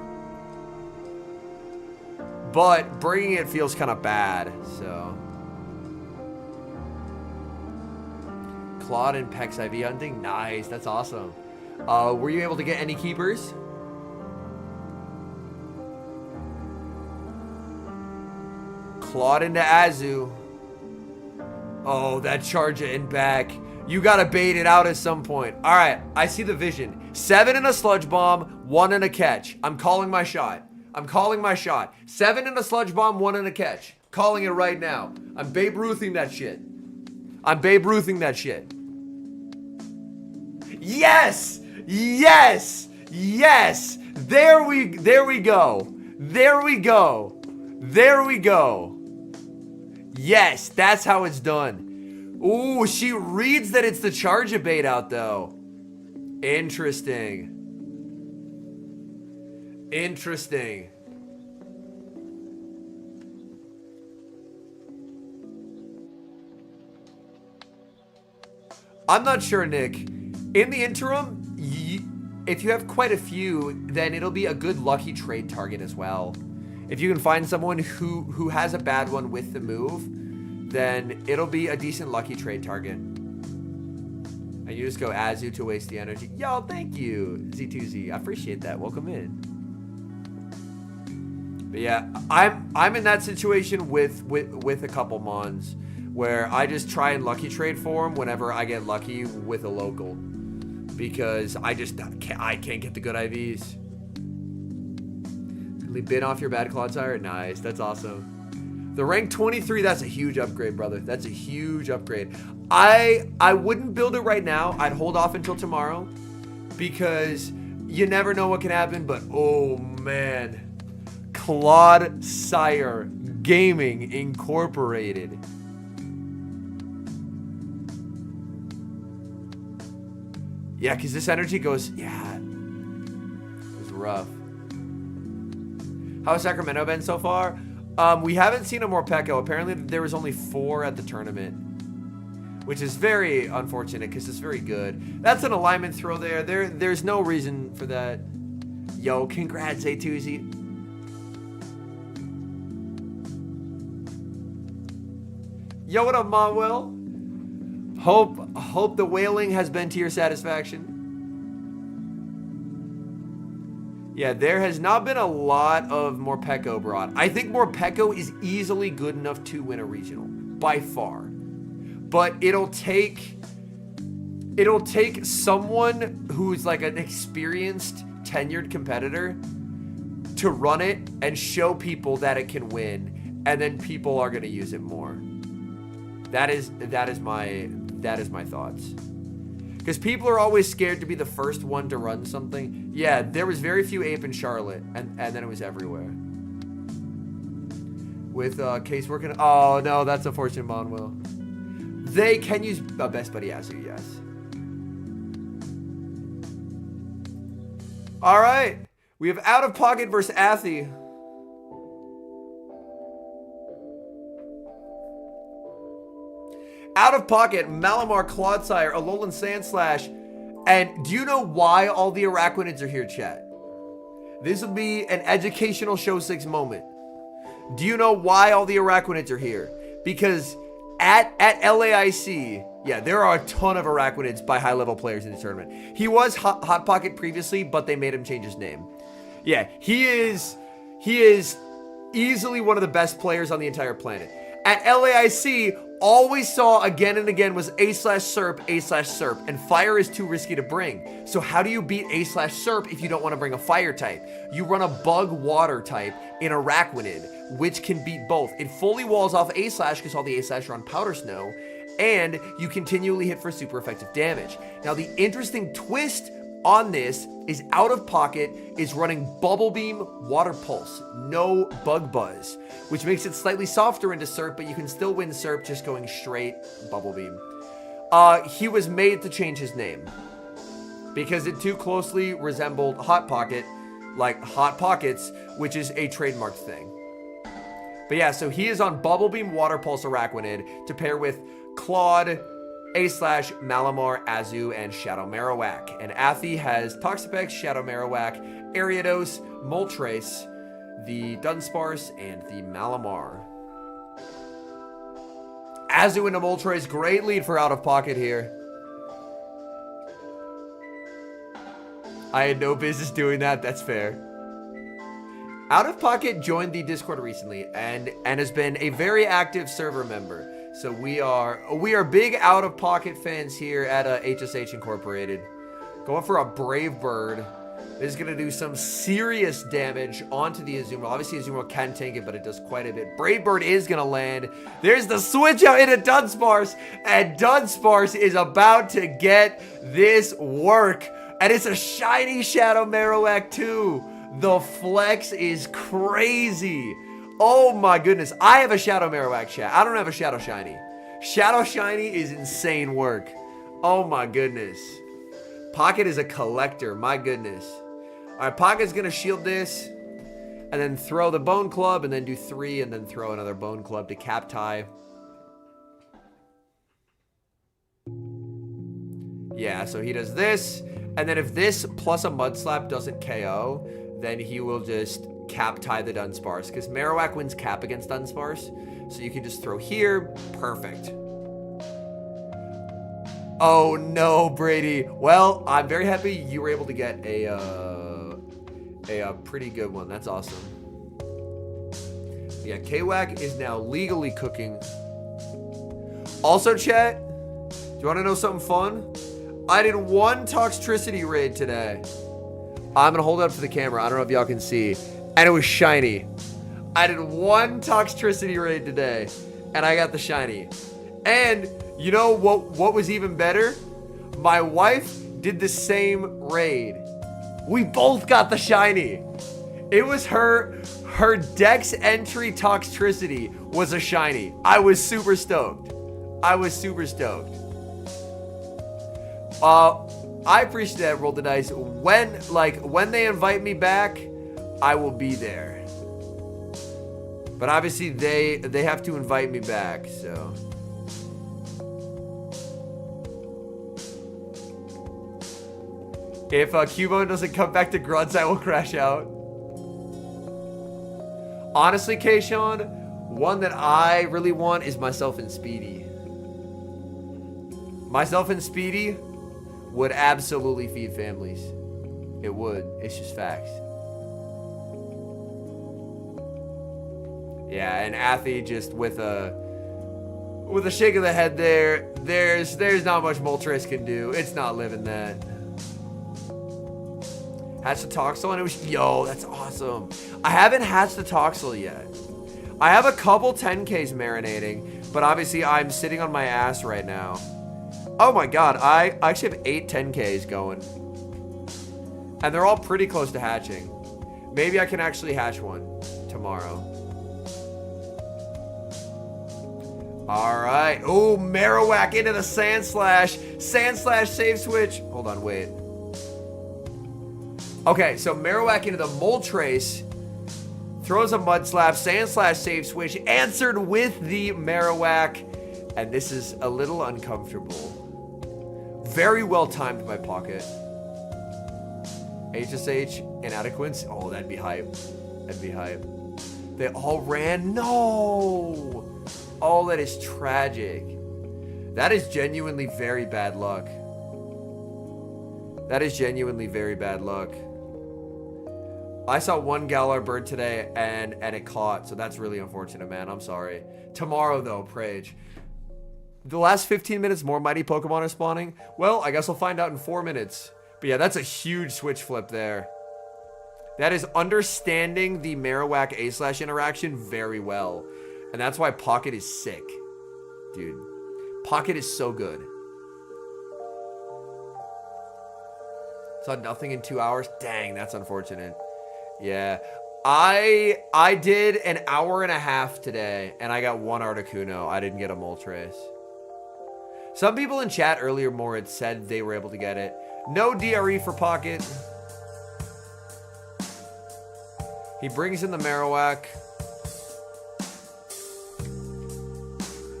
But bringing it feels kind of bad, so. Claude and Pex IV hunting? Nice, that's awesome. Were you able to get any keepers? Claude into Azu. Oh, that Charge It and back. You gotta bait it out at some point. All right, I see the vision. 7 in a Sludge Bomb, 1 in a catch. I'm calling my shot. I'm calling my shot. 7 in a Sludge Bomb, 1 in a catch. Calling it right now. I'm Babe Ruthing that shit. I'm Babe Ruthing that shit. Yes! Yes! Yes! There we go. There we go. There we go. Yes, that's how it's done. Ooh, she reads that it's the Charge It bait out though. Interesting. Interesting. I'm not sure, Nick. In the interim, if you have quite a few, then it'll be a good lucky trade target as well. If you can find someone who has a bad one with the move, then it'll be a decent lucky trade target. And you just go Azu to waste the energy. Yo, thank you, Z2Z. I appreciate that. Welcome in. But yeah, I'm in that situation with a couple mons where I just try and lucky trade for them whenever I get lucky with a local, because I can't get the good IVs. Bid off your bad Clodsire? Nice, that's awesome. The rank 23, that's a huge upgrade, brother. That's a huge upgrade. I wouldn't build it right now. I'd hold off until tomorrow, because you never know what can happen. But oh man, Clodsire Gaming Incorporated. Yeah, because this energy goes, yeah, it was rough. How's Sacramento been so far? We haven't seen a Morpeko. Apparently there was only 4 at the tournament, which is very unfortunate because it's very good. That's an alignment throw there. There's no reason for that. Yo, congrats, A2Z. Yo, what up, Monwell? Hope the whaling has been to your satisfaction. Yeah, there has not been a lot of Morpeko brought. I think Morpeko is easily good enough to win a regional, by far. But it'll take someone who's like an experienced, tenured competitor to run it and show people that it can win, and then people are gonna use it more. That is my thoughts. Because people are always scared to be the first one to run something. Yeah, there was very few Ape in Charlotte, and then it was everywhere. With Case working. Oh no, that's unfortunate, Monwell. They can use Best Buddy Azu, yes. All right, we have Out of Pocket versus Athy. Out of Pocket, Malamar, Clodsire, Alolan Sandslash, and do you know why all the Araquanids are here, chat? This will be an educational Show 6 moment. Do you know why all the Araquanids are here? Because at LAIC, yeah, there are a ton of Araquanids by high-level players in the tournament. He was Hot Pocket previously, but they made him change his name. Yeah, he is easily one of the best players on the entire planet. At LAIC, all we saw again and again was A/Serp, A/Serp, and fire is too risky to bring. So how do you beat A/Serp if you don't want to bring a fire type? You run a bug water type in Araquanid, which can beat both. It fully walls off A/Slash because all the A/Slash are on Powder Snow, and you continually hit for super effective damage. Now the interesting twist on this is Out of Pocket is running Bubble Beam, Water Pulse, no Bug Buzz, which makes it slightly softer into Serp, but you can still win Serp just going straight Bubble Beam. He was made to change his name because it too closely resembled Hot Pocket, like Hot Pockets, which is a trademarked thing. But yeah, so he is on Bubble Beam, Water Pulse, Araquanid to pair with Claude, A/Slash, Malamar, Azu, and Shadow Marowak. And Athy has Toxapex, Shadow Marowak, Ariados, Moltres, the Dunsparce, and the Malamar. Azu into Moltres, great lead for Out of Pocket here. I had no business doing that, that's fair. Out of Pocket joined the Discord recently and has been a very active server member. So we are big Out of Pocket fans here at HSH Incorporated. Going for a Brave Bird. This is going to do some serious damage onto the Azumarill. Obviously, Azumarill can tank it, but it does quite a bit. Brave Bird is going to land. There's the switch out into Dunsparce, and Dunsparce is about to get this work. And it's a shiny Shadow Marowak too. The flex is crazy. Oh my goodness. I have a Shadow Marowak, chat. I don't have a Shadow Shiny. Shadow Shiny is insane work. Oh my goodness. Pocket is a collector. My goodness. Alright, Pocket's going to shield this. And then throw the Bone Club. And then do 3. And then throw another Bone Club to cap tie. Yeah, so he does this. And then if this plus a Mud Slap doesn't KO, then he will just cap tie the Dunsparce, because Marowak wins cap against Dunsparce, so you can just throw here. Perfect. Oh no, Brady. Well, I'm very happy you were able to get a pretty good one. That's awesome. Yeah, K-Wack is now legally cooking. Also, chat, do you want to know something fun? I did 1 Toxtricity raid today. I'm gonna hold it up to the camera. I don't know if y'all can see. And it was shiny. I did 1 Toxtricity raid today, and I got the shiny. And you know what was even better? My wife did the same raid. We both got the shiny. It was her Dex entry Toxtricity was a shiny. I was super stoked. I appreciate that, Roll the Dice. When they invite me back, I will be there. But obviously they have to invite me back, so. If Cubone doesn't come back to grunts, I will crash out. Honestly, Kayshawn, one that I really want is myself and Speedy. Myself and Speedy would absolutely feed families. It would. It's just facts. Yeah, and Athy just with a shake of the head there. There's not much Moltres can do. It's not living that. Hatch the Toxel and it was, yo, that's awesome. I haven't hatched the Toxel yet. I have a couple 10Ks marinating, but obviously I'm sitting on my ass right now. Oh my god, I actually have 8 10Ks going. And they're all pretty close to hatching. Maybe I can actually hatch one tomorrow. Alright. Oh, Marowak into the Sand Slash. Sand Slash save switch. Hold on, wait. Okay, so Marowak into the Moltres. Throws a Mud Slap. Sand Slash save switch. Answered with the Marowak. And this is a little uncomfortable. Very well timed by Pocket. HSH, Inadequates. Oh, that'd be hype. That'd be hype. They all ran. No! Oh, that is tragic. That is genuinely very bad luck. That is genuinely very bad luck. I saw one Galar bird today and it caught, so that's really unfortunate, man. I'm sorry. Tomorrow, though, Prage. The last 15 minutes, more mighty Pokemon are spawning? Well, I guess we'll find out in 4 minutes. But yeah, that's a huge switch flip there. That is understanding the Marowak A-Slash interaction very well. And that's why Pocket is sick. Dude. Pocket is so good. Saw nothing in 2 hours? Dang, that's unfortunate. Yeah. I did an hour and a half today, and I got 1 Articuno. I didn't get a Moltres. Some people in chat earlier more had said they were able to get it. No DRE for Pocket. He brings in the Marowak.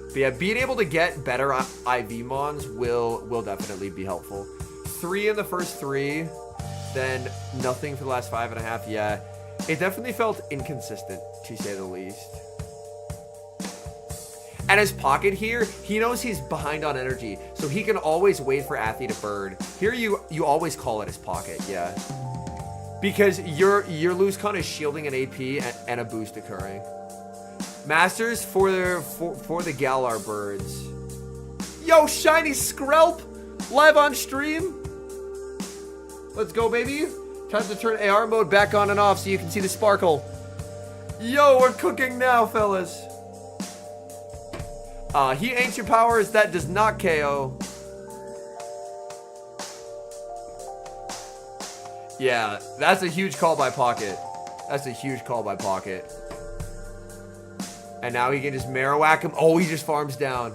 But yeah, being able to get better IV Mons will definitely be helpful. 3 in the first 3, then nothing for the last 5.5. Yeah, it definitely felt inconsistent, to say the least. And his Pocket here, he knows he's behind on energy, so he can always wait for Athy to bird. Here you always call it his Pocket, yeah. Because your loose con is shielding an AP and a boost occurring. Masters for the Galar birds. Yo, shiny Skrelp! Live on stream. Let's go, baby. Time to turn AR mode back on and off so you can see the sparkle. Yo, we're cooking now, fellas. He Ancient Powers, that does not KO. Yeah, that's a huge call by Pocket. That's a huge call by Pocket. And now he can just Marowak him. Oh, he just farms down.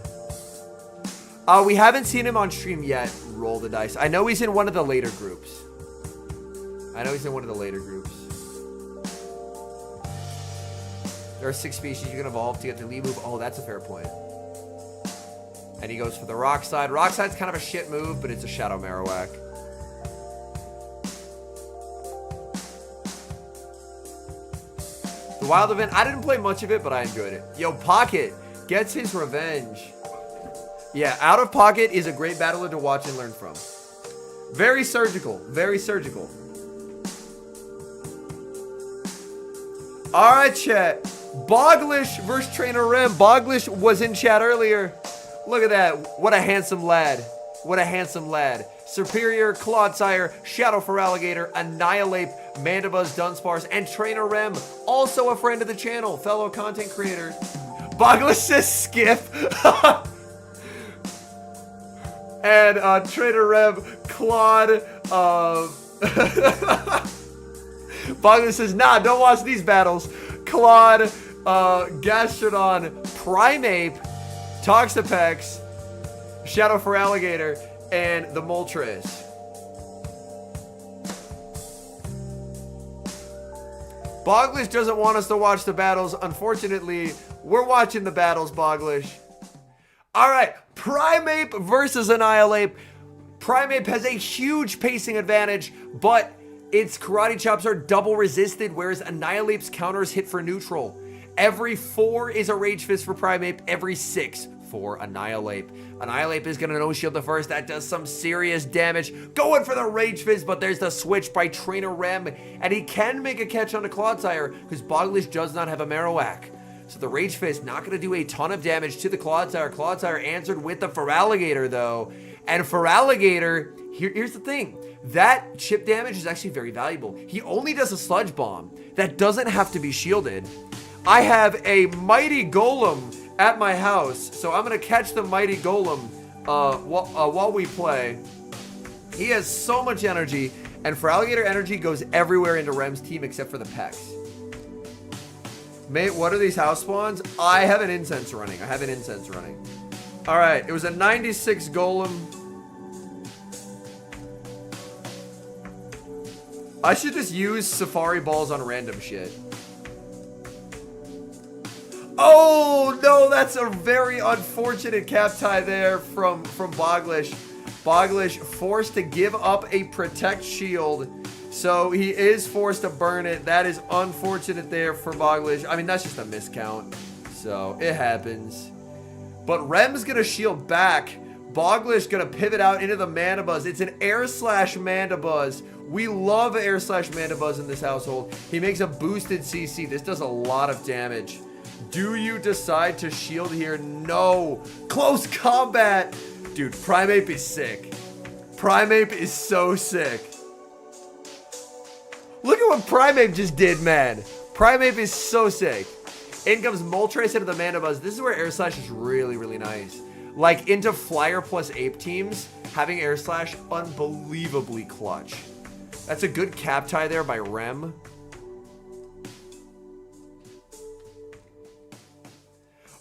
We haven't seen him on stream yet. Roll the dice. I know he's in one of the later groups. There are 6 species you can evolve to get the lead move. Oh, that's a fair point. And he goes for the Rock Slide. Rock Slide's kind of a shit move, but it's a Shadow Marowak. The Wild Event, I didn't play much of it, but I enjoyed it. Yo, Pocket gets his revenge. Yeah, Out of Pocket is a great battler to watch and learn from. Very surgical. Very surgical. Alright, chat. Boglish versus Trainer Rem. Boglish was in chat earlier. Look at that. What a handsome lad. What a handsome lad. Superior, Clodsire, Shadow for Alligator, Annihilate, Mandibuzz, Dunsparce, and Trainer Rem, also a friend of the channel, fellow content creator. Boglish says skip. And Trainer Rem, Claude, Boglish says, nah, don't watch these battles. Claude, Gastrodon, Primeape, Toxapex, Shadow for Alligator, and the Moltres. Bogish doesn't want us to watch the battles. Unfortunately, we're watching the battles, Bogish. All right, Primeape versus Annihilape. Primeape has a huge pacing advantage, but its karate chops are double resisted, whereas Annihilape's counters hit for neutral. Every 4 is a Rage Fist for Primeape, every 6 for Annihilape. Annihilape is gonna no-shield the first. That does some serious damage. Going for the Rage Fist, but there's the switch by Trainer Rem, and he can make a catch on the Clodsire because Bogish does not have a Marowak. So the Rage Fist not gonna do a ton of damage to the Clodsire. Clodsire answered with the Feraligatr though. And Feraligatr, here's the thing. That chip damage is actually very valuable. He only does a Sludge Bomb. That doesn't have to be shielded. I have a Mighty Golem at my house, so I'm gonna catch the Mighty Golem while we play. He has so much energy, and Feraligatr energy goes everywhere into Rem's team except for the Pex. Mate, what are these house spawns? I have an incense running. All right, it was a 96 Golem. I should just use Safari Balls on random shit. Oh, no, that's a very unfortunate cap tie there from Bogish. Bogish forced to give up a Protect Shield, so he is forced to burn it. That is unfortunate there for Bogish. I mean, that's just a miscount, so it happens. But Rem's going to shield back. Bogish going to pivot out into the Mandibuzz. It's an Air Slash Mandibuzz. We love Air Slash Mandibuzz in this household. He makes a boosted CC. This does a lot of damage. Do you decide to shield here? No. Close combat. Dude, Primeape is sick. Primeape is so sick. Look at what Primeape just did, man. Primeape is so sick. In comes Moltres into the Mandibuzz. This is where Air Slash is really, really nice. Like, into Flyer plus Ape teams, having Air Slash unbelievably clutch. That's a good cap tie there by Rem.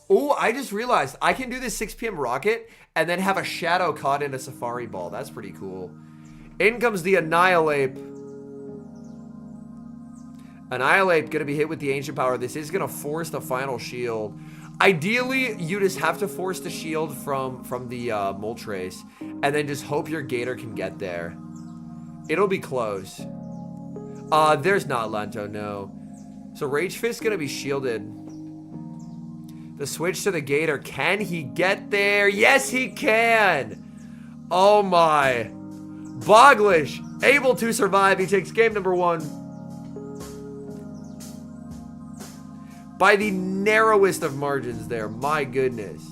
Oh, I just realized I can do this 6 p.m. rocket and then have a shadow caught in a Safari Ball. That's pretty cool. In comes the Annihilape. Annihilape gonna be hit with the Ancient Power. This is gonna force the final shield. Ideally, you just have to force the shield from the Moltres and then just hope your Gator can get there. It'll be close. There's not Lento, no. So Rage Fist gonna be shielded. The switch to the Gator. Can he get there? Yes, he can. Oh my. Bogish able to survive. He takes game number 1. By the narrowest of margins there. My goodness.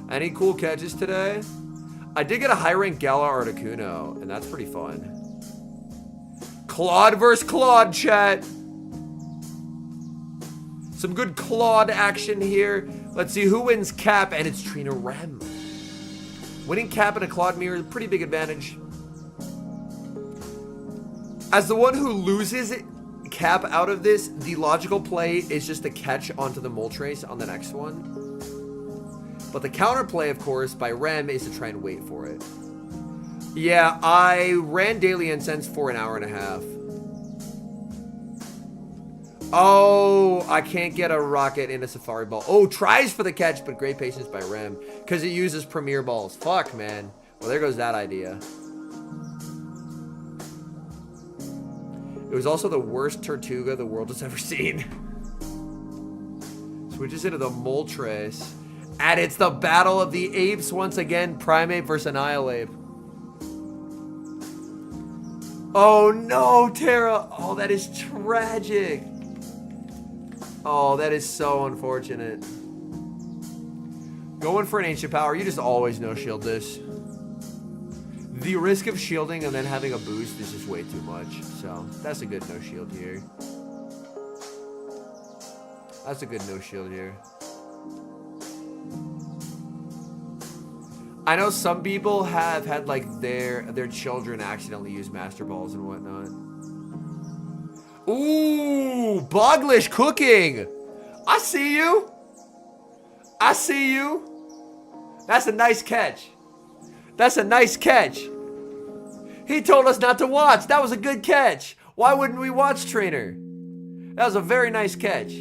Any cool catches today? I did get a high rank Gala Articuno, and that's pretty fun. Claude versus Claude, chat. Some good Claude action here. Let's see who wins Cap, and it's Trainer Rem. Winning Cap and a Claude mirror is a pretty big advantage. As the one who loses Cap out of this, the logical play is just to catch onto the Moltres on the next one. But the counterplay, of course, by Rem is to try and wait for it. Yeah, I ran Daily Incense for an hour and a half. Oh, I can't get a rocket in a Safari Ball. Oh, tries for the catch, but great patience by Rem because it uses Premier Balls. Fuck, man. Well, there goes that idea. It was also the worst Tortuga the world has ever seen. Switches into the Moltres. And it's the battle of the apes once again. Primeape versus Annihilape. Oh no, Terra. Oh, that is tragic. Oh, that is so unfortunate. Going for an Ancient Power. You just always no-shield this. The risk of shielding and then having a boost is just way too much. So, that's a good no-shield here. That's a good no-shield here. I know some people have had like their children accidentally use Master Balls and whatnot. Ooh, Bogish cooking. I see you. I see you. That's a nice catch. That's a nice catch. He told us not to watch. That was a good catch. Why wouldn't we watch, trainer? That was a very nice catch.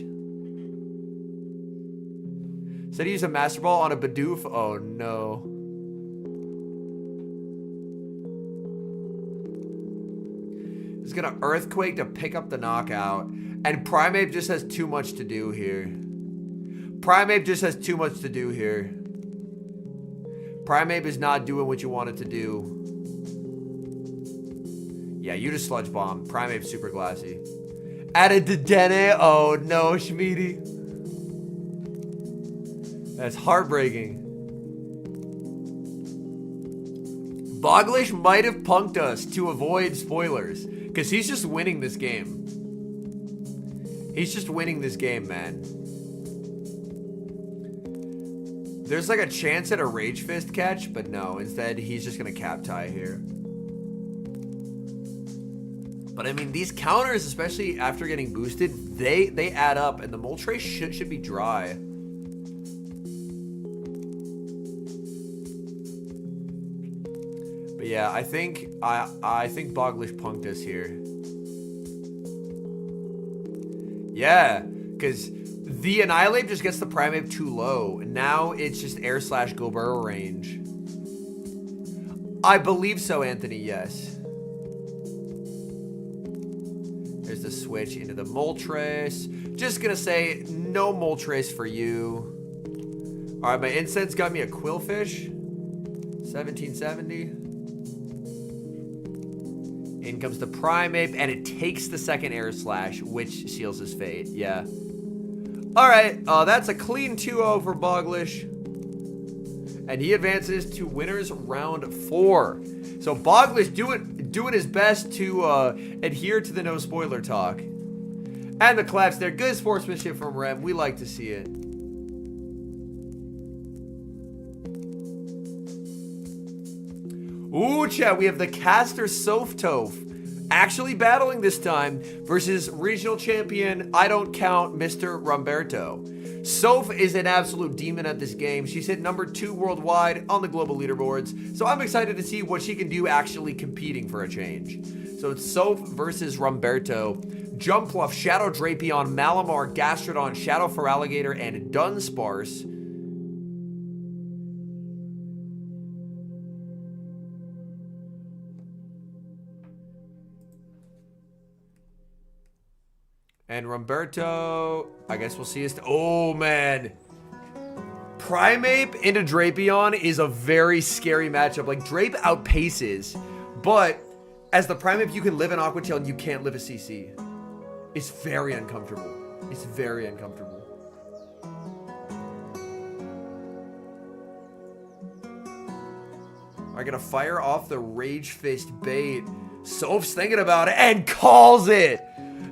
Said he used a Master Ball on a Bidoof. Oh, no. He's gonna Earthquake to pick up the knockout. And Primeape just has too much to do here. Primeape just has too much to do here. Primeape is not doing what you want it to do. Yeah, you just Sludge Bomb. Primeape super glassy. Added to Dene. Oh no, Schmeedy. That's heartbreaking. Bogish might have punked us to avoid spoilers. Because he's just winning this game. He's just winning this game, man. There's like a chance at a Rage Fist catch, but no. Instead, he's just going to Cap Tie here. But I mean, these counters, especially after getting boosted, they add up. And the Moltres should be dry. But yeah, I think Bogish punked us here. Yeah, because the Annihilate just gets the Primeape too low. And now it's just Air/Go Burrow range. I believe so, Anthony, yes. There's the switch into the Moltres. Just gonna say, no Moltres for you. Alright, my Incense got me a Quillfish. 1770. In comes the Primeape, and it takes the second Air Slash, which seals his fate. Yeah. Alright, that's a clean 2-0 for Bogish. And he advances to winners round 4. So Bogish doing his best to adhere to the no spoiler talk. And the claps there. Good sportsmanship from Rem. We like to see it. Ooh, chat, we have the caster Softo actually battling this time versus regional champion, I don't count, Mr. Ramberto. Soph is an absolute demon at this game. She's hit number 2 worldwide on the global leaderboards, so I'm excited to see what she can do actually competing for a change. So it's Soph versus Ramberto. Jumpluff, Shadow Drapion, Malamar, Gastrodon, Shadow Feraligatr, and Dunsparce. And Ramberto, I guess we'll see his... Oh, man. Primeape into Drapion is a very scary matchup. Like, Drape outpaces, but as the Primeape, you can live an Aqua Tail and you can't live a CC. It's very uncomfortable. It's very uncomfortable. I'm gonna fire off the Rage Fist bait. Soph's thinking about it and calls it.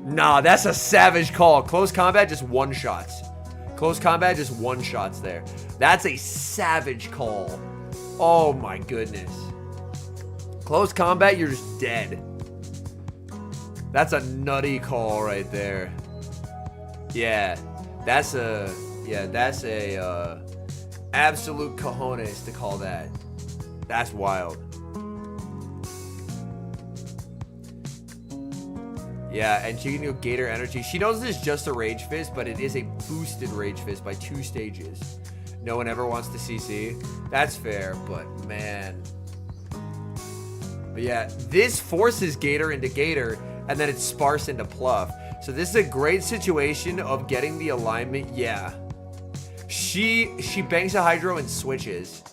Nah, that's a savage call. Close combat, just one-shots. Close combat, just one-shots there. That's a savage call. Oh my goodness. Close combat, you're just dead. That's a nutty call right there. Yeah, that's a absolute cojones to call that. That's wild. Yeah, and she can do Gator Energy. She knows this is just a Rage Fist, but it is a boosted Rage Fist by 2 stages. No one ever wants to CC. That's fair, but man. But yeah, this forces Gator into Gator, and then it's Sparse into Pluff. So this is a great situation of getting the alignment. Yeah. She banks a Hydro and switches.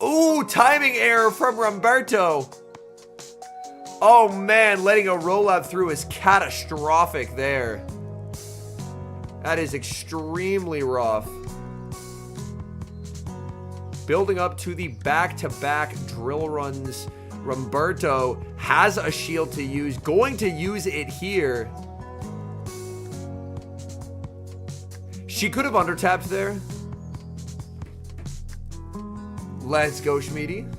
Ooh, timing error from Ramberto. Oh man, letting a rollout through is catastrophic there. That is extremely rough. Building up to the back-to-back drill runs. Ramberto has a shield to use. Going to use it here. She could have undertapped there. Let's go, Schmeedy.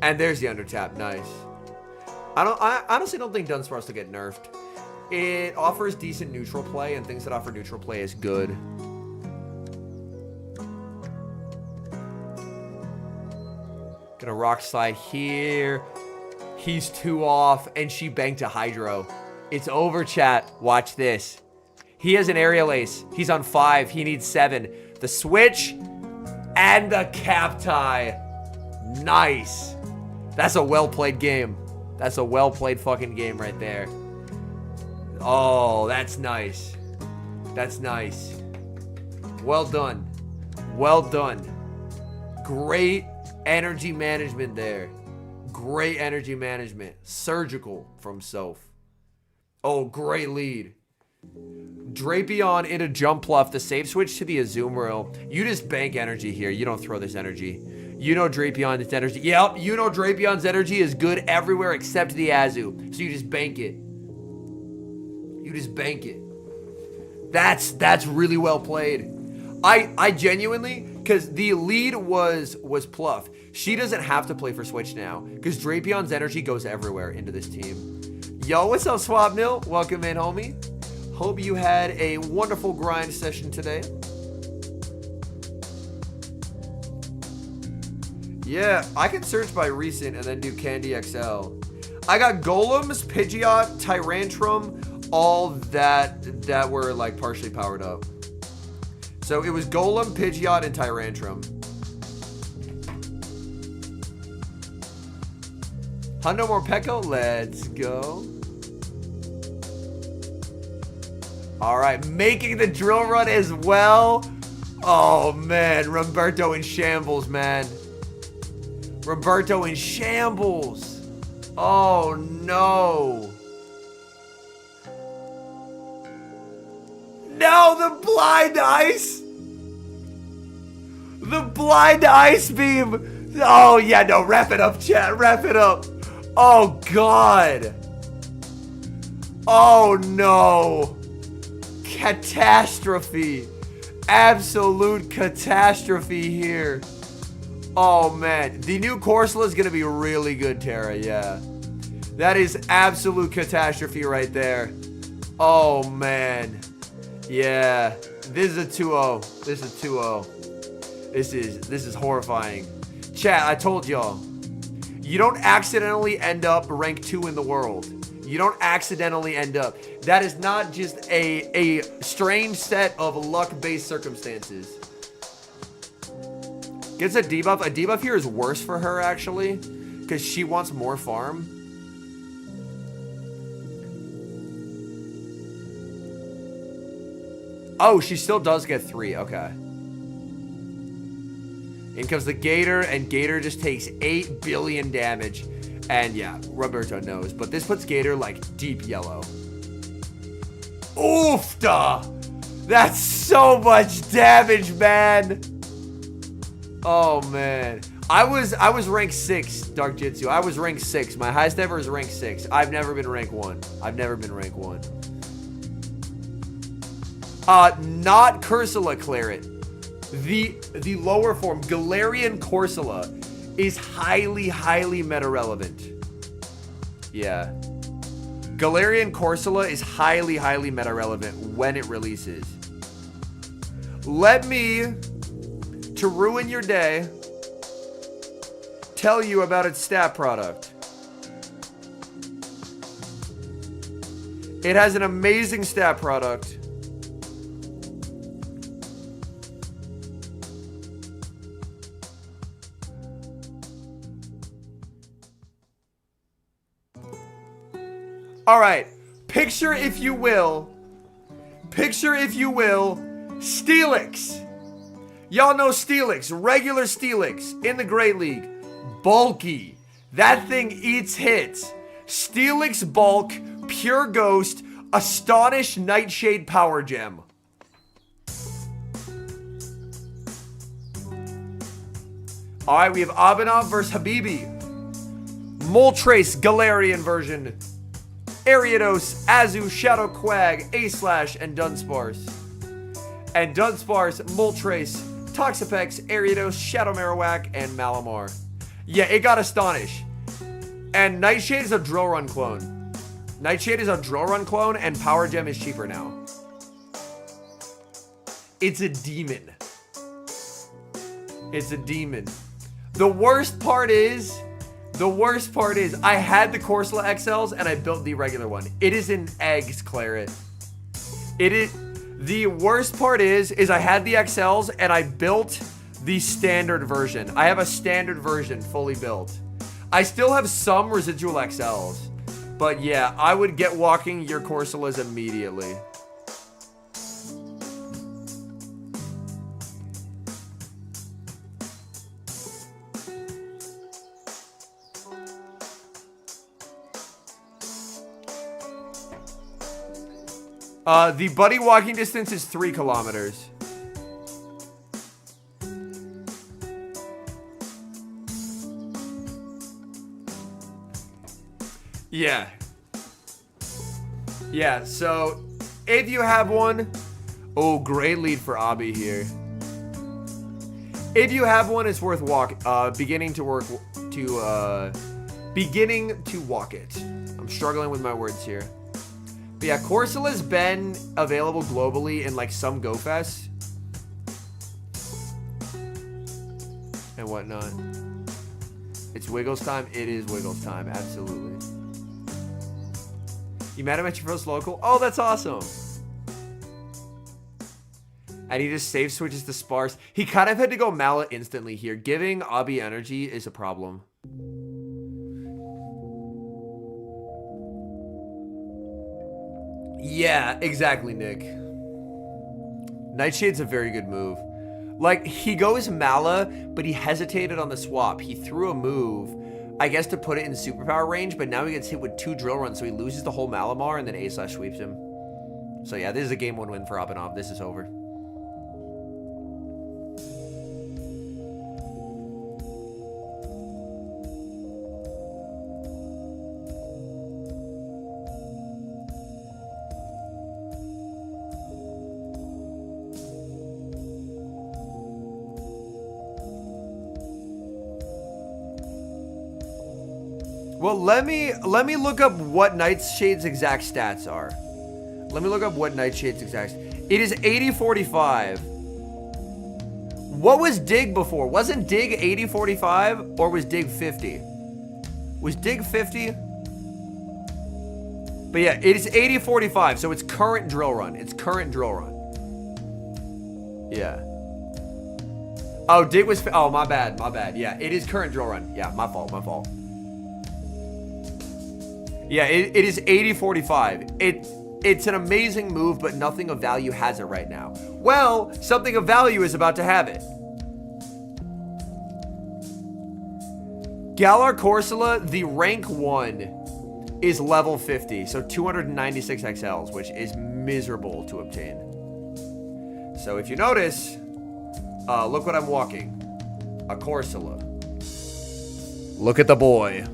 And there's the undertap. Nice. I honestly don't think Dunsparce will get nerfed. It offers decent neutral play, and things that offer neutral play is good. Gonna rock slide here. He's 2 off, and she banked a Hydro. It's over, chat. Watch this. He has an Aerial Ace. He's on 5. He needs 7. The switch and the cap tie. Nice. That's a well-played game. That's a well-played fucking game right there. Oh, that's nice. That's nice. Well done. Well done. Great energy management there. Great energy management. Surgical from Soph. Oh, great lead. Drapion into Jump Pluff. The save switch to the Azumarill. You just bank energy here. You don't throw this energy. You know Drapion's energy. Yep, you know Drapion's energy is good everywhere except the Azu. So you just bank it. You just bank it. That's really well played. I genuinely, because the lead was Pluff. She doesn't have to play for Switch now, because Drapion's energy goes everywhere into this team. Yo, what's up, Swapnil? Welcome in, homie. Hope you had a wonderful grind session today. Yeah, I can search by recent and then do Candy XL. I got Golems, Pidgeot, Tyrantrum, all that were like partially powered up. So it was Golem, Pidgeot, and Tyrantrum. Hundo Morpeko, let's go. All right, making the drill run as well. Oh man, Ramberto in shambles, man. Roberto in shambles. Oh no. No, the blind ice. The blind ice beam. Oh yeah, no, wrap it up, chat. Wrap it up. Oh god. Oh no. Catastrophe. Absolute catastrophe here. Oh man, the new Corsola is gonna be really good, Tara. Yeah, that is absolute catastrophe right there. Oh man, yeah, this is a 2-0. This is a 2-0. This is horrifying. Chat, I told y'all, you don't accidentally end up rank 2 in the world. You don't accidentally end up. That is not just a strange set of luck-based circumstances. Gets a debuff. A debuff here is worse for her, actually, because she wants more farm. Oh, she still does get 3. Okay. In comes the Gator, and Gator just takes 8 billion damage. And yeah, Roberto knows, but this puts Gator like deep yellow. Oofta! That's so much damage, man. Oh man, I was ranked 6, Dark Jitsu. I was ranked 6. My highest ever is rank 6. I've never been rank 1. I've never been rank 1. Not Corsola Claret. The lower form, Galarian Corsola, is highly meta relevant. Yeah, Galarian Corsola is highly meta relevant when it releases. Let me, to ruin your day, tell you about its stat product. It has an amazing stat product. All right, picture if you will, Steelix. Y'all know Steelix, regular Steelix in the Great League. Bulky. That thing eats hits. Steelix Bulk, Pure Ghost, Astonish Nightshade Power Gem. Alright, we have Abhinav versus Habibi. Moltres Galarian version. Ariados, Azu, Shadow Quag, A-Slash, and Dunsparce. And Dunsparce, Moltres, Toxapex, Ariados, Shadow Marowak, and Malamar. Yeah, it got Astonish. And Nightshade is a Drill Run clone. Nightshade is a Drill Run clone, and Power Gem is cheaper now. It's a demon. It's a demon. The worst part is, I had the Corsola XLs and I built the regular one. It is in eggs, Claret. It is, the worst part is I had the XLs and I built the standard version. I have a standard version fully built. I still have some residual XLs. But yeah, I would get walking your Corsolas immediately. The buddy walking distance is 3 kilometers. Yeah. Yeah, so if you have one, oh, great lead for Abby here. If you have one, it's worth beginning to walk it. I'm struggling with my words here. But yeah, Corsola's been available globally in like some Go Fests and whatnot. It's Wiggles time. It is Wiggles time. Absolutely. You met him at your first local? Oh, that's awesome. And he just save switches to Sparse. He kind of had to go Mala instantly here. Giving Abby energy is a problem. Yeah, exactly, Nick. Nightshade's a very good move. Like, he goes Mala, but he hesitated on the swap. He threw a move, I guess, to put it in superpower range, but now he gets hit with 2 drill runs, so he loses the whole Malamar, and then A/ sweeps him. So yeah, this is a game 1 win for Ainov. This is over. Well, let me look up what Nightshade's exact stats are. Let me look up what Nightshade's exact. It is 80-45. What was Dig before? Wasn't Dig 80-45 or was Dig 50? Was Dig 50? But yeah, it is 80-45, so it's current drill run. It's current drill run. Yeah. Oh, Dig was, oh, my bad. Yeah, it is current drill run. Yeah, my fault. Yeah, it is 80-45. It's an amazing move, but nothing of value has it right now. Well, something of value is about to have it. Galar Corsola, the rank 1, is level 50, so 296 XLs, which is miserable to obtain. So if you notice, look what I'm walking. A Corsola. Look at the boy.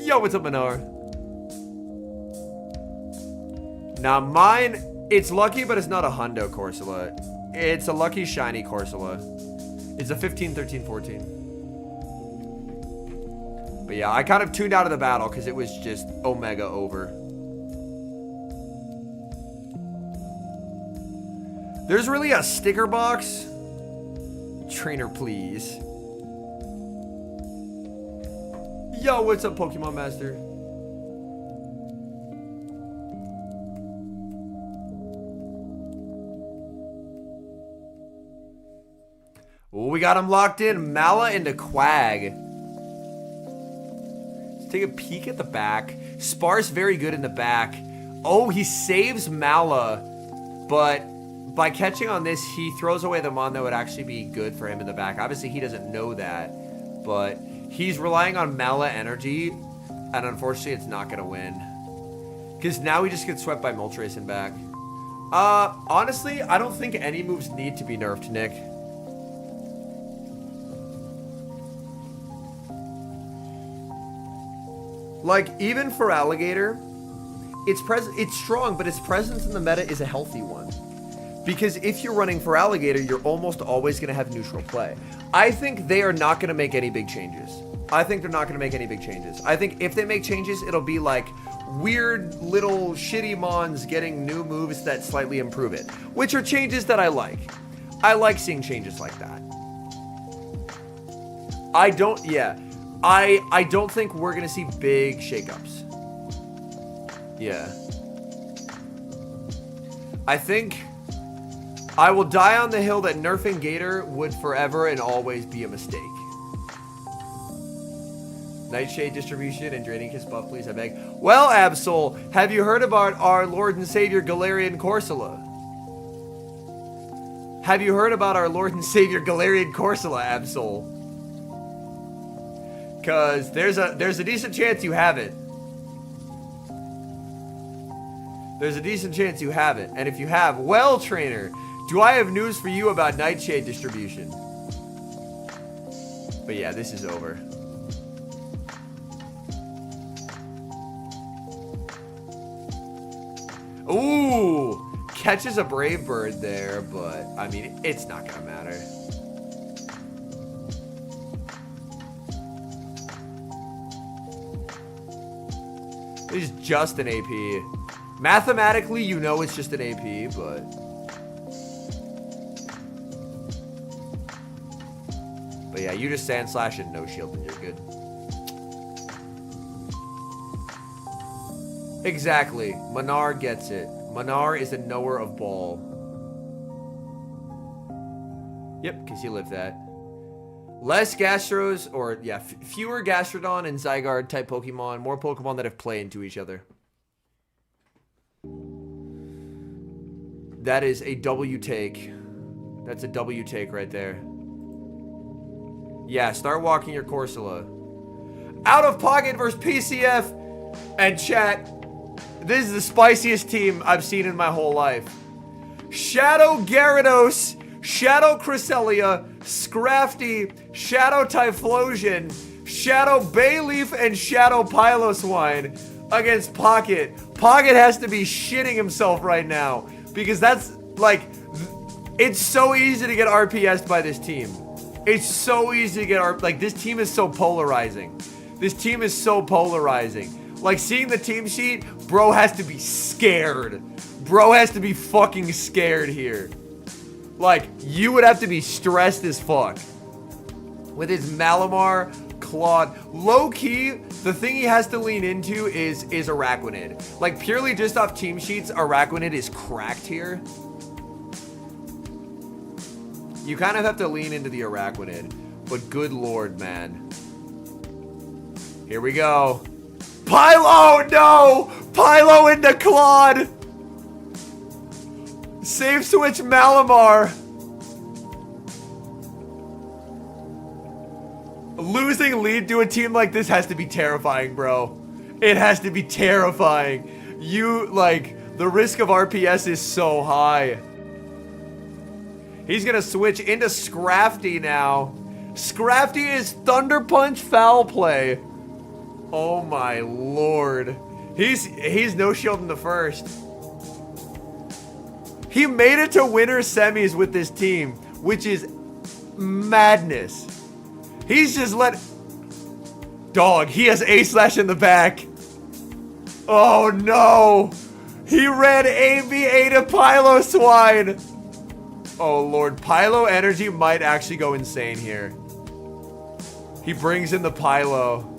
Yo, what's up, Minar? Now, mine, it's lucky, but it's not a Hundo Corsola. It's a lucky shiny Corsola. It's a 15, 13, 14. But yeah, I kind of tuned out of the battle because it was just Omega over. There's really a sticker box. Trainer, please. Yo, what's up, Pokemon Master? Oh, we got him locked in. Mala into Quag. Let's take a peek at the back. Sparse very good in the back. Oh, he saves Mala, but by catching on this, he throws away the Mon that would actually be good for him in the back. Obviously, he doesn't know that, but he's relying on Mala energy, and unfortunately, it's not going to win. Because now he just gets swept by Moltres and back. Honestly, I don't think any moves need to be nerfed, Nick. Like, even for Alligator, it's strong, but its presence in the meta is a healthy one. Because if you're running for Alligator, you're almost always going to have neutral play. I think they are not going to make any big changes. I think they're not going to make any big changes. I think if they make changes, it'll be like weird little shitty mons getting new moves that slightly improve it, which are changes that I like. I like seeing changes like that. I don't think we're going to see big shakeups. Yeah. I think I will die on the hill that nerfing Gator would forever and always be a mistake. Nightshade distribution and draining kiss buff, please, I beg. Well, Absol, have you heard about our Lord and Savior Galarian Corsola? Have you heard about our Lord and Savior Galarian Corsola, Absol? Because there's a decent chance you haven't. There's a decent chance you haven't. And if you have, well, trainer, do I have news for you about Nightshade distribution? But yeah, this is over. Ooh, catches a Brave Bird there, but I mean, it's not gonna matter. It's just an AP. Mathematically, you know it's just an AP, but... But yeah, you just Sand Slash and no shield and you're good. Exactly. Manar gets it. Manar is a knower of ball. Yep, because he lived that. Less Gastros, or yeah, fewer Gastrodon and Zygarde type Pokemon. More Pokemon that have play into each other. That is a W take. That's a W take right there. Yeah, start walking your Corsola. Out of pocket versus PCF. And chat, this is the spiciest team I've seen in my whole life. Shadow Gyarados, Shadow Cresselia, Scrafty, Shadow Typhlosion, Shadow Bayleaf, and Shadow Piloswine against Pocket. Pocket has to be shitting himself right now because that's like, it's so easy to get RPS'd by this team. It's so easy to get like, this team is so polarizing. This team is so polarizing. Like, seeing the team sheet, bro has to be scared. Bro has to be fucking scared here. Like, you would have to be stressed as fuck. With his Malamar, Claude. Low-key, the thing he has to lean into is Araquanid. Like, purely just off team sheets, Araquanid is cracked here. You kind of have to lean into the Araquanid. But good lord, man. Here we go. Pylo, no! Pylo into Claude! Save switch Malamar. Losing lead to a team like this has to be terrifying, bro. It has to be terrifying. You, like, the risk of RPS is so high. He's gonna switch into Scrafty now. Scrafty is Thunder Punch Foul Play. Oh my lord. He's no shield in the first. He made it to winter semis with this team, which is madness. He's just let... Dog, he has A-Slash in the back. Oh no. He ran ABA to Piloswine. Oh lord, Pylo energy might actually go insane here. He brings in the Pylo.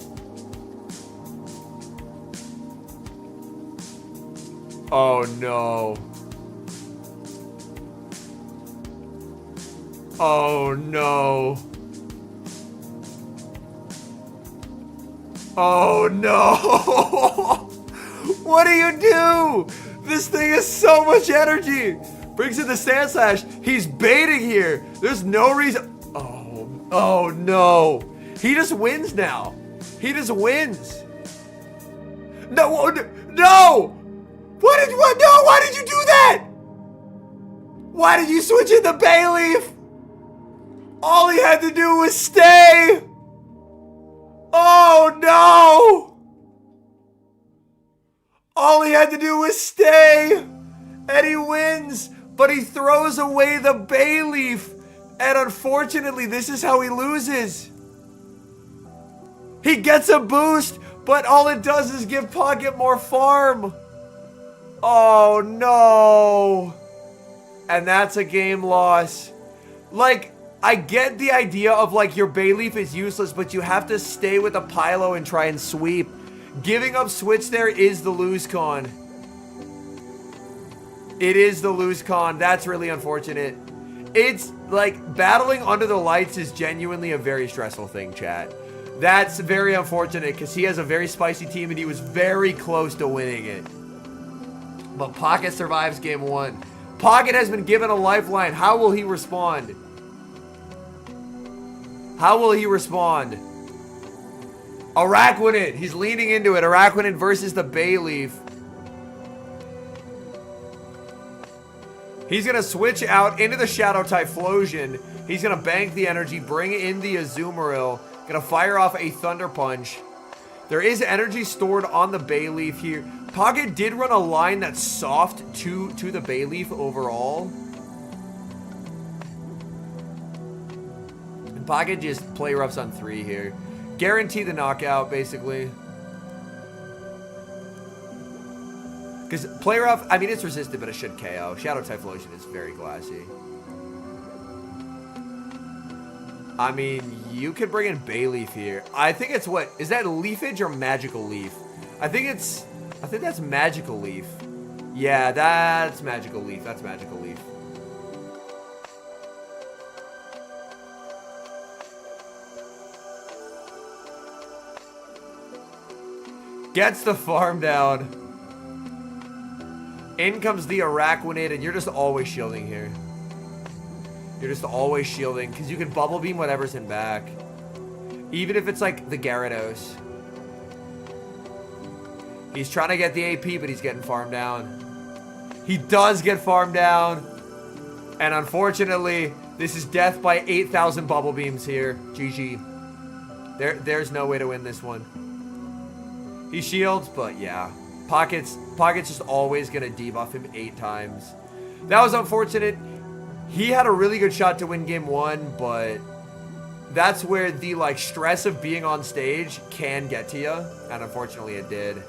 Oh no. Oh no. Oh no. What do you do? This thing has so much energy. Brings in the Sand Slash. He's baiting here. There's no reason. Oh no. He just wins now. He just wins. No, no. Why did you do that? Why did you switch in the Bayleaf? All he had to do was stay. Oh no. All he had to do was stay. And he wins. But he throws away the Bayleaf. And unfortunately, this is how he loses. He gets a boost, but all it does is give Pocket more farm. Oh, no. And that's a game loss. Like, I get the idea of, like, your Bayleaf is useless, but you have to stay with a Pylo and try and sweep. Giving up switch there is the lose con. It is the lose con. That's really unfortunate. It's, like, battling under the lights is genuinely a very stressful thing, chat. That's very unfortunate because he has a very spicy team and he was very close to winning it. But Pocket survives game 1. Pocket has been given a lifeline. How will he respond? How will he respond? Araquanid. He's leaning into it. Araquanid versus the Bayleaf. He's going to switch out into the Shadow Typhlosion. He's going to bank the energy, bring in the Azumarill. Going to fire off a Thunder Punch. There is energy stored on the Bayleaf here. Pocket did run a line that's soft to the Bayleaf overall. And Pocket just play roughs on 3 here. Guarantee the knockout, basically. Because play rough, I mean, it's resisted, but it should KO. Shadow Typhlosion is very glassy. I mean, you could bring in Bayleaf here. I think it's what? Is that Leafage or Magical Leaf? I think that's Magical Leaf. Yeah, that's Magical Leaf. That's Magical Leaf. Gets the farm down. In comes the Araquanid, and you're just always shielding here. You're just always shielding, because you can Bubble Beam whatever's in back. Even if it's like the Gyarados. He's trying to get the AP, but he's getting farmed down. He does get farmed down. And unfortunately, this is death by 8,000 Bubble Beams here. GG. There's no way to win this one. He shields, but yeah. Pocket's just always going to debuff him 8 times. That was unfortunate. He had a really good shot to win game 1, but that's where the like stress of being on stage can get to you. And unfortunately it did.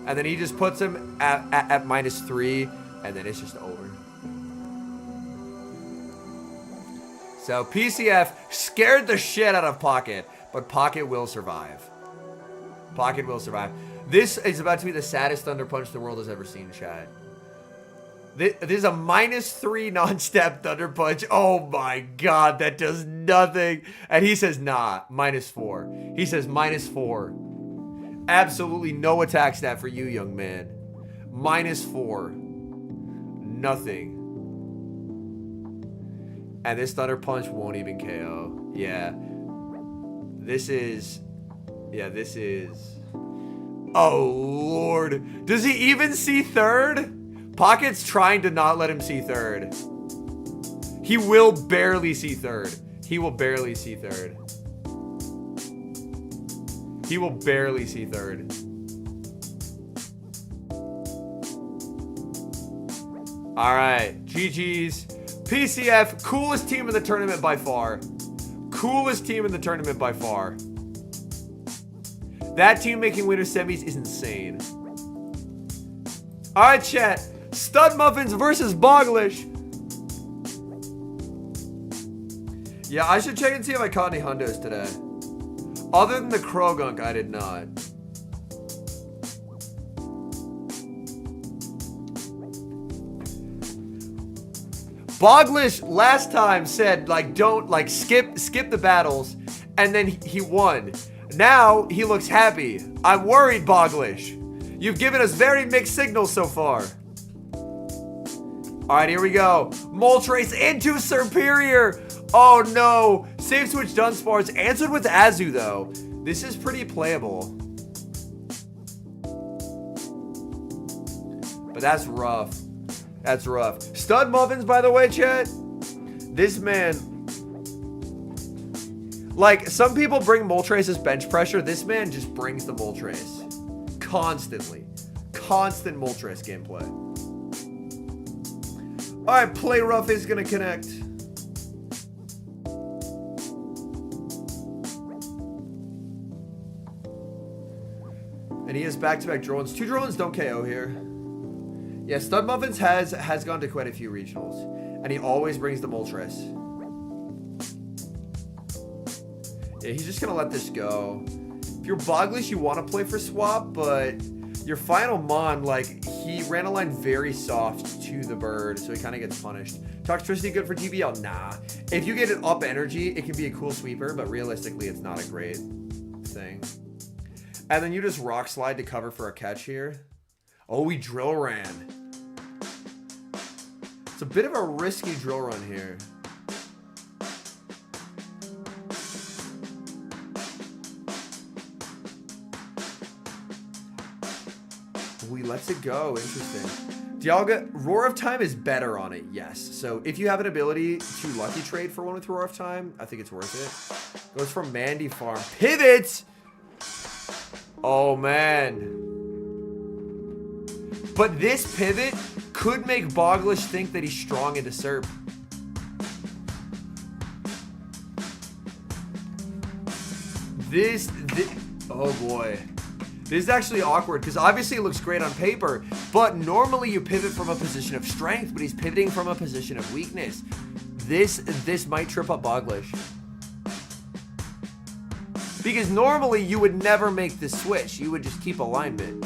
And then he just puts him at -3, and then it's just over. So PCF scared the shit out of Pocket, but Pocket will survive. Pocket will survive. This is about to be the saddest Thunder Punch the world has ever seen, chat. This is a -3 non-step Thunder Punch. Oh my god, that does nothing. And he says, nah, -4. He says -4. Absolutely no attack stat for you, young man. -4. Nothing. And this Thunder Punch won't even KO. Yeah. This is... Oh, Lord. Does he even see third? Pocket's trying to not let him see third. He will barely see third. He will barely see third. He will barely see third. All right, GG's. PCF, coolest team in the tournament by far. Coolest team in the tournament by far. That team making winter semis is insane. All right, chat. Studmuffins versus Bogish. Yeah, I should check and see if I caught any hundos today. Other than the Krogunk, I did not. Bogish last time said, like, don't, like, skip the battles, and then he won. Now he looks happy. I'm worried, Bogish. You've given us very mixed signals so far. All right, here we go. Moltres into Superior. Oh no. Save Switch Dunsparce answered with Azu though. This is pretty playable. But that's rough. That's rough. Studmuffins, by the way, chat. This man... Like, some people bring Moltres as bench pressure. This man just brings the Moltres. Constantly. Constant Moltres gameplay. Alright, Play Rough is going to connect. And he has back-to-back drones. 2 drones don't KO here. Yeah, Studmuffins has gone to quite a few regionals. And he always brings the Moltres. Yeah, he's just gonna let this go. If you're Bogish, you want to play for swap, but your final Mon, like, he ran a line very soft to the bird, so he kind of gets punished. Toxtricity good for TBL? Nah. If you get it up energy, it can be a cool sweeper, but realistically, it's not a great thing. And then you just rock slide to cover for a catch here. Oh, we drill ran. It's a bit of a risky drill run here. Oh, he lets it go. Interesting. Dialga, Roar of Time is better on it, yes. So if you have an ability to lucky trade for one with Roar of Time, I think it's worth it. Goes from Mandy Farm. Pivot! Oh, man. But this pivot could make Bogish think that he's strong into Serp. This, oh boy. This is actually awkward because obviously it looks great on paper, but normally you pivot from a position of strength, but he's pivoting from a position of weakness. This might trip up Bogish. Because normally you would never make this switch. You would just keep alignment.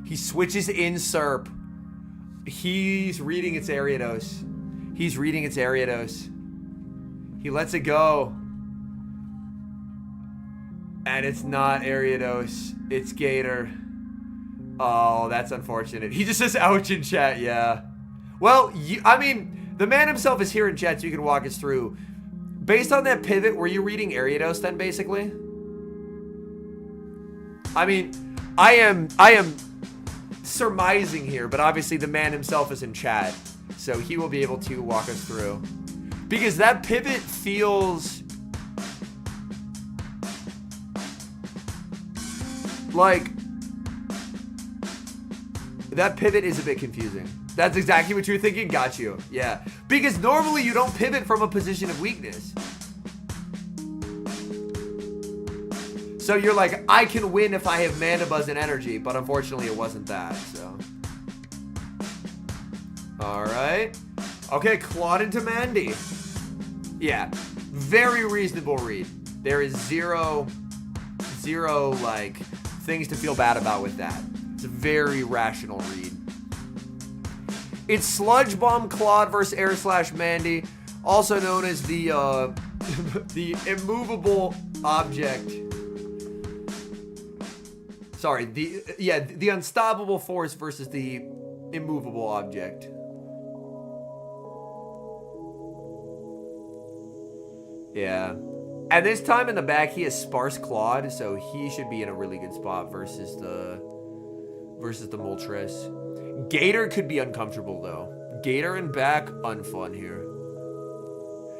He switches in Serp. He's reading its Ariados. He's reading its Ariados. He lets it go. And it's not Ariados. It's Gator. Oh, that's unfortunate. He just says ouch in chat, yeah. Well, I mean, the man himself is here in chat, so you can walk us through. Based on that pivot, were you reading Ariados then, basically? I mean, I am surmising here, but obviously the man himself is in chat, so he will be able to walk us through. Because that pivot feels like that pivot is a bit confusing. That's exactly what you're thinking. Got you. Yeah. Because normally you don't pivot from a position of weakness. So you're like, I can win if I have Mana Buzz and energy, but unfortunately it wasn't that, so. Alright. Okay, Clawed into Mandy. Yeah. Very reasonable read. There is zero, like, things to feel bad about with that. It's a very rational read. It's Sludge Bomb Claude versus Air/Mandy, also known as the the immovable object. Sorry, the unstoppable force versus the immovable object. Yeah. And this time in the back he has Sparse Claude, so he should be in a really good spot versus the Moltres. Gator could be uncomfortable though. Gator and back, unfun here.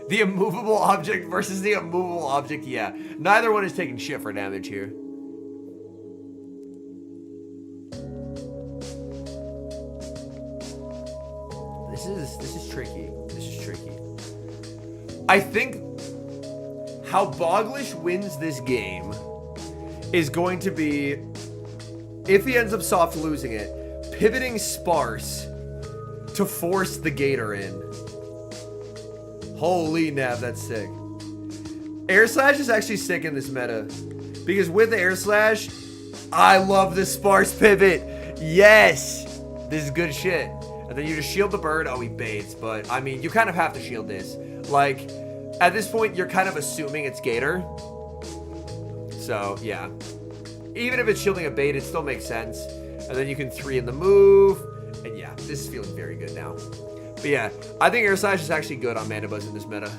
The immovable object versus the immovable object, yeah. Neither one is taking shit for damage here. This is tricky. This is tricky. I think how Bogish wins this game is going to be, if he ends up soft losing it, pivoting Sparse to force the Gator in. Holy Nav, that's sick. Air Slash is actually sick in this meta. Because with the Air Slash, I love the Sparse pivot. Yes! This is good shit. And then you just shield the bird. Oh, he baits. But, I mean, you kind of have to shield this. Like, at this point, you're kind of assuming it's Gator. So, yeah. Even if it's shielding a bait, it still makes sense. And then you can 3 in the move. And yeah, this is feeling very good now. But yeah, I think Air Slash is actually good on Mana Buzz in this meta.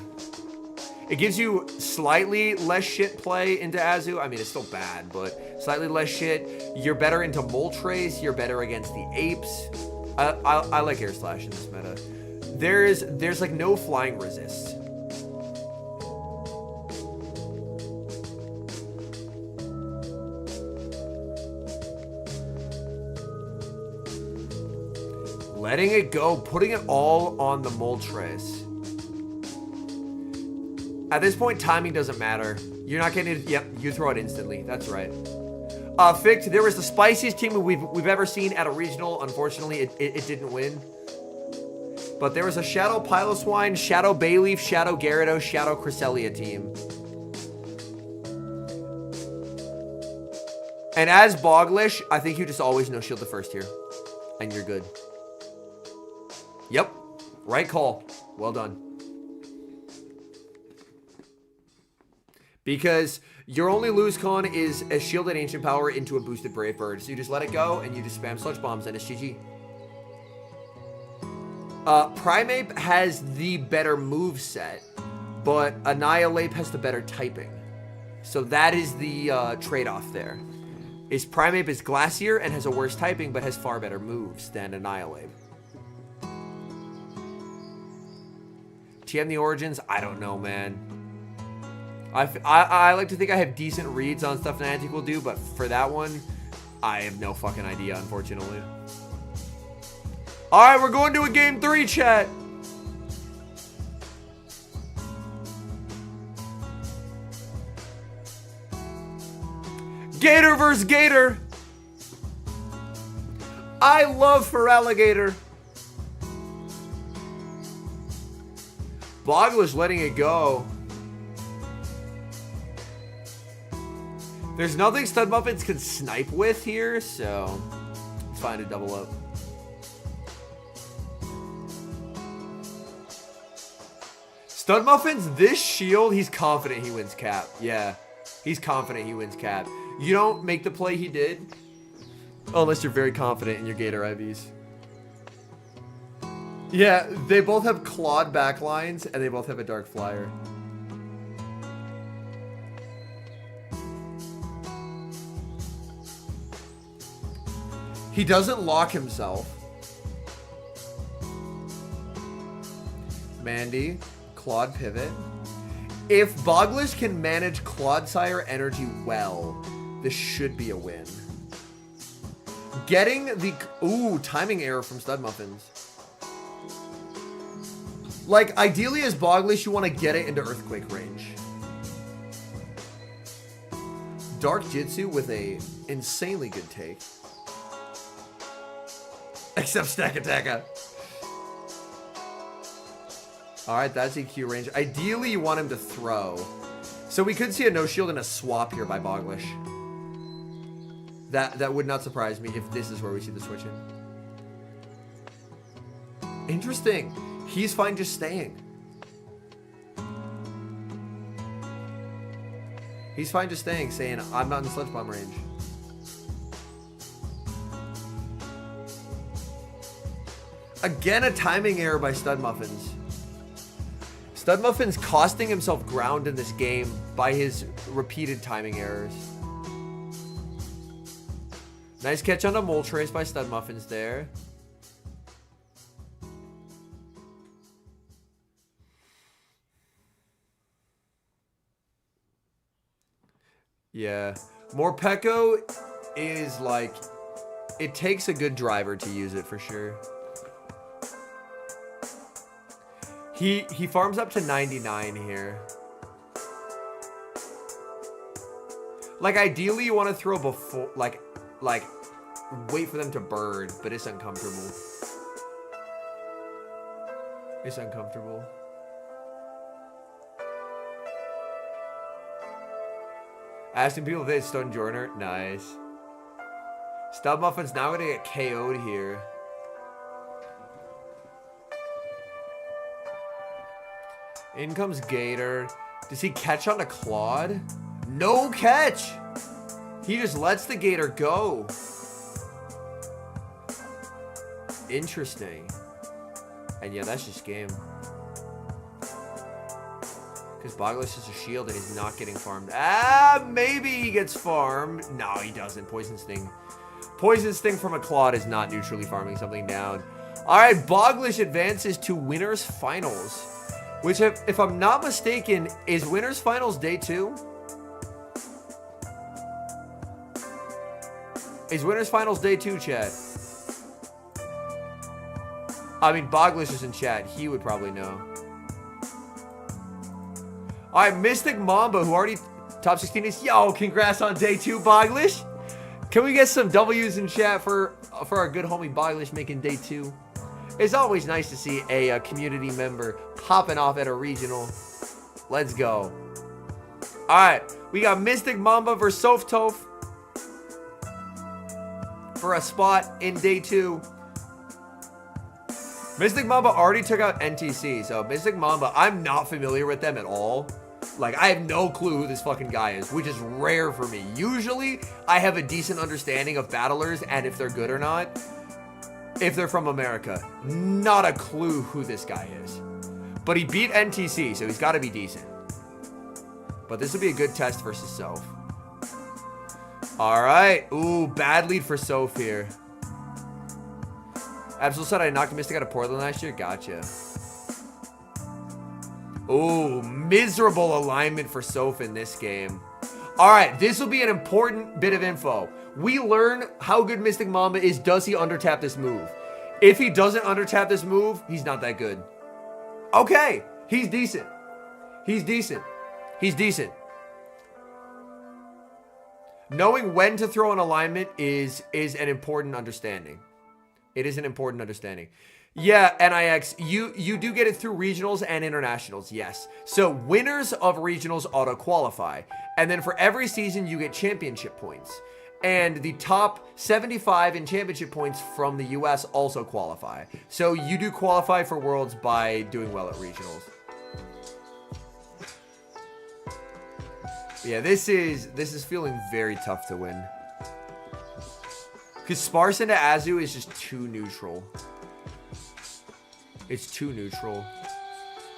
It gives you slightly less shit play into Azu. I mean, it's still bad, but slightly less shit. You're better into Moltres. You're better against the apes. I like Air Slash in this meta. There's like no flying resist. Letting it go, putting it all on the Moltres. At this point, timing doesn't matter. You're not getting it. Yep, you throw it instantly. That's right. Fict, there was the spiciest team we've ever seen at a regional. Unfortunately, it didn't win. But there was a Shadow Piloswine, Shadow Bayleaf, Shadow Gyarados, Shadow Cresselia team. And as Boglish, I think you just always no shield the first here. And you're good. Yep. Right call. Well done. Because your only lose con is a shielded Ancient Power into a boosted Brave Bird. So you just let it go and you just spam Sludge Bombs and it's GG. Primeape has the better move set, but Annihilape has the better typing. So that is the trade-off there. Is Primeape is Glacier and has a worse typing, but has far better moves than Annihilape. TM the Origins? I don't know, man. I like to think I have decent reads on stuff Niantic will do, but for that one, I have no fucking idea, unfortunately. Alright, we're going to a game 3, chat. Gator versus Gator. I love Feraligatr. Boglish letting it go. There's nothing Studmuffins can snipe with here, so it's fine to double up. Studmuffins, this shield, he's confident he wins cap. Yeah, he's confident he wins cap. You don't make the play he did unless you're very confident in your Gator IVs. Yeah, they both have clawed backlines and they both have a Dark Flyer. He doesn't lock himself. Mandy, Claude Pivot. If Boglish can manage Clodsire energy well, this should be a win. Getting the... Ooh, timing error from Studmuffins. Like, ideally as Boglish, you want to get it into Earthquake range. Dark Jitsu with a insanely good take. Except Stack Attacka. Alright, that's EQ range. Ideally, you want him to throw. So we could see a no shield and a swap here by Boglish. That would not surprise me if this is where we see the switch in. Interesting. He's fine just staying. He's fine just staying, saying, I'm not in Sludge Bomb range. Again, a timing error by Studmuffins. Studmuffins costing himself ground in this game by his repeated timing errors. Nice catch on a Moltres by Studmuffins there. Yeah. Morpeko is like... It takes a good driver to use it for sure. He farms up to 99 here. Like, ideally, you want to throw before... Like, wait for them to bird, but it's uncomfortable. It's uncomfortable. Asking people if they stun Joiner. Nice. Studmuffin's now going to get KO'd here. In comes Gator. Does he catch on a Claude? No catch! He just lets the Gator go. Interesting. And yeah, that's just game. Because Boglish is a shield and he's not getting farmed. Ah, maybe he gets farmed. No, he doesn't. Poison Sting. Poison Sting from a Claude is not neutrally farming something down. Alright, Boglish advances to Winners Finals. Which, if I'm not mistaken, is Winners Finals Day 2? Is Winners Finals Day 2, chat? I mean, Boglish is in chat. He would probably know. All right, Mystic Mamba, who already top 16 is. Yo, congrats on day 2, Bogish. Can we get some W's in chat for our good homie Bogish making day 2? It's always nice to see a community member popping off at a regional. Let's go. All right, we got Mystic Mamba versus Softo for a spot in day 2. Mystic Mamba already took out NTC, so Mystic Mamba, I'm not familiar with them at all. Like, I have no clue who this fucking guy is, which is rare for me. Usually, I have a decent understanding of battlers and if they're good or not. If they're from America. Not a clue who this guy is. But he beat NTC, so he's got to be decent. But this will be a good test versus Soph. Alright. Ooh, bad lead for Soph here. Absol said I knocked Mystic out of Portland last year. Gotcha. Ooh, miserable alignment for Soph in this game. Alright, this will be an important bit of info. We learn how good Mystic Mamba is. Does he undertap this move? If he doesn't undertap this move, he's not that good. Okay, he's decent. He's decent. He's decent. Knowing when to throw an alignment is an important understanding. It is an important understanding. Yeah, NIX, you do get it through regionals and internationals, yes. So winners of regionals auto-qualify. And then for every season, you get championship points. And the top 75 in championship points from the US also qualify. So you do qualify for Worlds by doing well at regionals. Yeah, this is feeling very tough to win. Because Sparse into Azu is just too neutral. It's too neutral.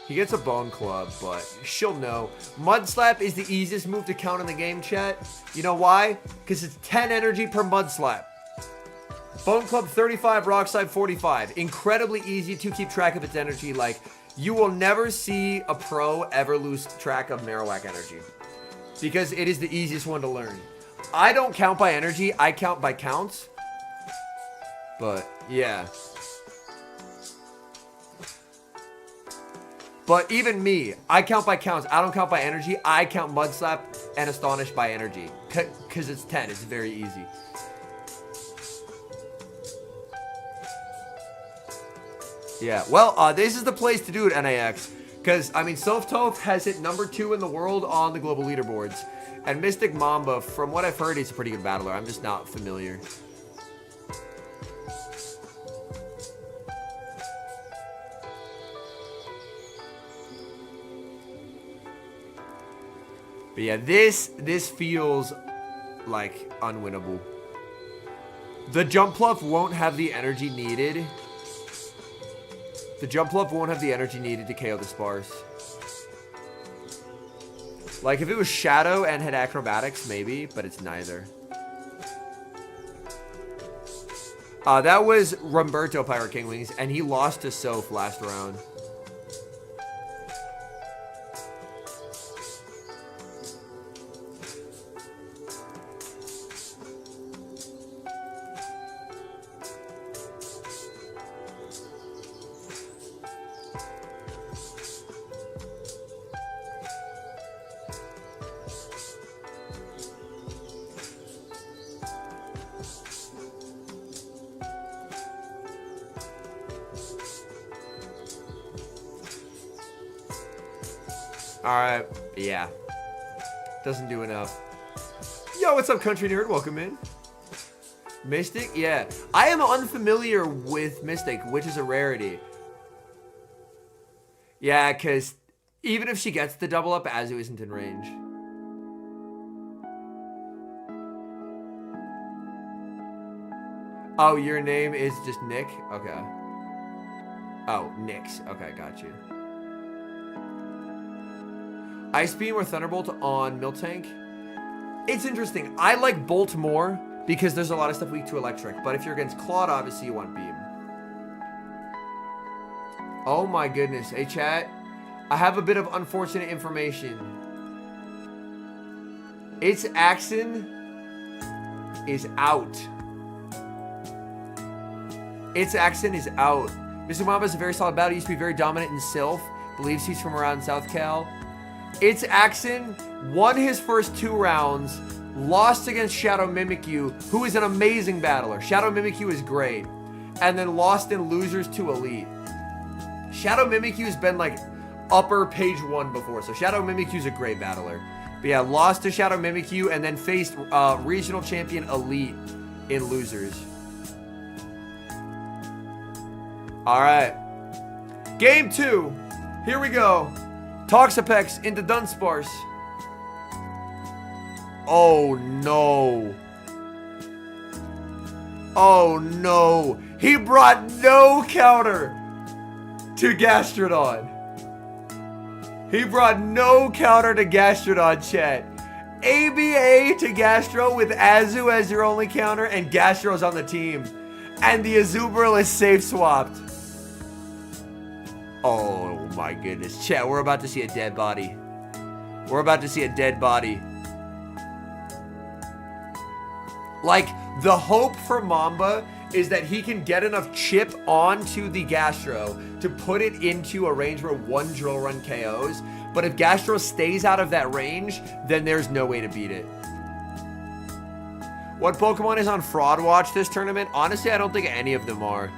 He gets a Bone Club, but she'll know. Mud Slap is the easiest move to count in the game, chat. You know why? Because it's 10 energy per Mud Slap. Bone Club 35, Rock Slide 45. Incredibly easy to keep track of its energy. Like, you will never see a pro ever lose track of Marowak energy. Because it is the easiest one to learn. I don't count by energy, I count by counts. But, yeah. But even me, I count by counts. I don't count by energy. I count Mud Slap and Astonish by energy. Because it's 10. It's very easy. Yeah, well, this is the place to do it, NAX. Because, I mean, Softo has hit number 2 in the world on the global leaderboards. And Mystic Mamba, from what I've heard, he's a pretty good battler. I'm just not familiar. But yeah, this feels like unwinnable. The Jump Pluff won't have the energy needed. The Jump Pluff won't have the energy needed to KO the Sparse. Like, if it was Shadow and had Acrobatics, maybe, but it's neither. That was Ramberto Pirate King Wings, and he lost to Soph last round. Alright, yeah. Doesn't do enough. Yo, what's up, Country Nerd? Welcome in. Mystic? Yeah. I am unfamiliar with Mystic, which is a rarity. Yeah, because even if she gets the double up, Azu isn't in range. Oh, your name is just Nick? Okay. Oh, Nix. Okay, got you. Ice Beam or Thunderbolt on Miltank? It's interesting. I like Bolt more because there's a lot of stuff weak to Electric. But if you're against Claude, obviously you want Beam. Oh my goodness. Hey, chat. I have a bit of unfortunate information. Its Axon is out. Its Axon is out. Mr. Mamba is a very solid battle. He used to be very dominant in Sylph. Believes he's from around South Cal. It's Axon, won his first 2 rounds, lost against Shadow Mimikyu, who is an amazing battler. Shadow Mimikyu is great. And then lost in losers to Elite. Shadow Mimikyu's been like upper page 1 before, so Shadow Mimikyu's a great battler. But yeah, lost to Shadow Mimikyu and then faced regional champion Elite in losers. Alright. Game 2. Here we go. Toxapex into Dunsparce. Oh no. Oh no. He brought no counter to Gastrodon. He brought no counter to Gastrodon, chat. ABA to Gastro with Azu as your only counter, and Gastro's on the team. And the Azumarill is safe swapped. Oh my goodness. Chat, we're about to see a dead body. We're about to see a dead body. Like, the hope for Mamba is that he can get enough chip onto the Gastro to put it into a range where 1 drill run KOs. But if Gastro stays out of that range, then there's no way to beat it. What Pokemon is on Fraud Watch this tournament? Honestly, I don't think any of them are.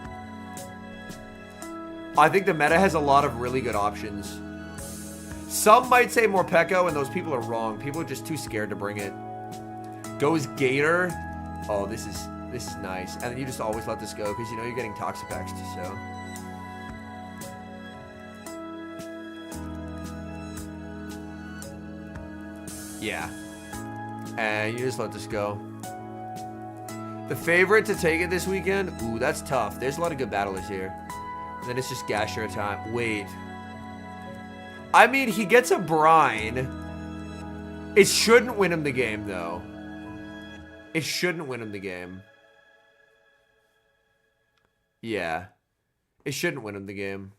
I think the meta has a lot of really good options. Some might say Morpeko, and those people are wrong. People are just too scared to bring it. Goes Gator. Oh, this is nice. And then you just always let this go because you know you're getting Toxapex, so. Yeah. And you just let this go. The favorite to take it this weekend? Ooh, that's tough. There's a lot of good battlers here. And then it's just Gastro time. Wait. I mean, he gets a brine. It shouldn't win him the game, though. It shouldn't win him the game. Yeah. It shouldn't win him the game.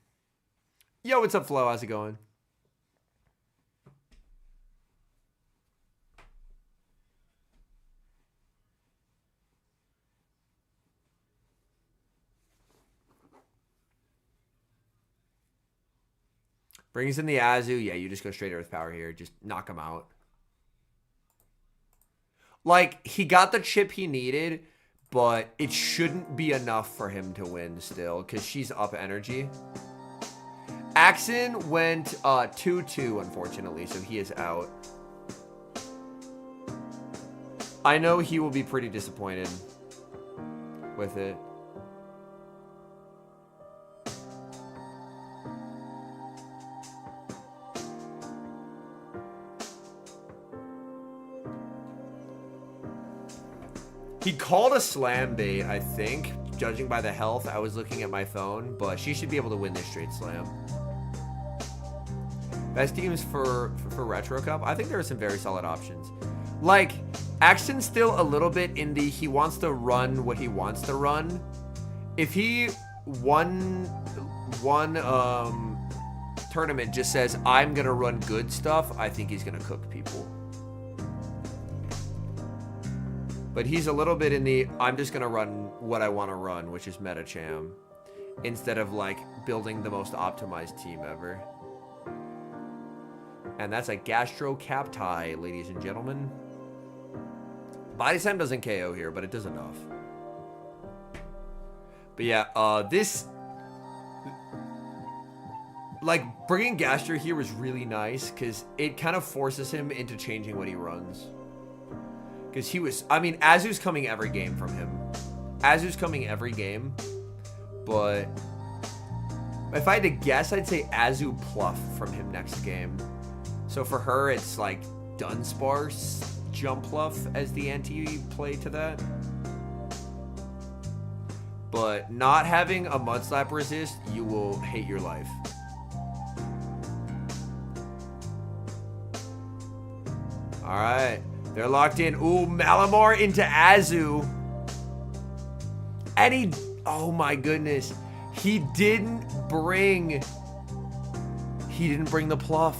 Yo, what's up, Flo? How's it going? Brings in the Azu. Yeah, you just go straight Earth Power here. Just knock him out. Like, he got the chip he needed, but it shouldn't be enough for him to win still, because she's up energy. Axon went 2-2, unfortunately, so he is out. I know he will be pretty disappointed with it. He called a slam bait, I think, judging by the health. I was looking at my phone, but she should be able to win this straight slam. Best teams for Retro Cup? I think there are some very solid options. Like, Axon's still a little bit in the he wants to run what he wants to run. If he one tournament just says, I'm going to run good stuff, I think he's going to cook people. But he's a little bit in the, I'm just going to run what I want to run, which is Metacham, instead of, like, building the most optimized team ever. And that's a Gastro Cap tie, ladies and gentlemen. Body Slam doesn't KO here, but it does enough. But yeah, this... Like, bringing Gastro here was really nice, because it kind of forces him into changing what he runs. Because he was... I mean, Azu's coming every game from him. Azu's coming every game. But... if I had to guess, I'd say Azu Pluff from him next game. So for her, it's like Dunsparce Jump Pluff as the anti-play to that. But not having a Mud Slap resist, you will hate your life. Alright. They're locked in. Ooh, Malamar into Azu. And he... oh my goodness. He didn't bring the Pluff.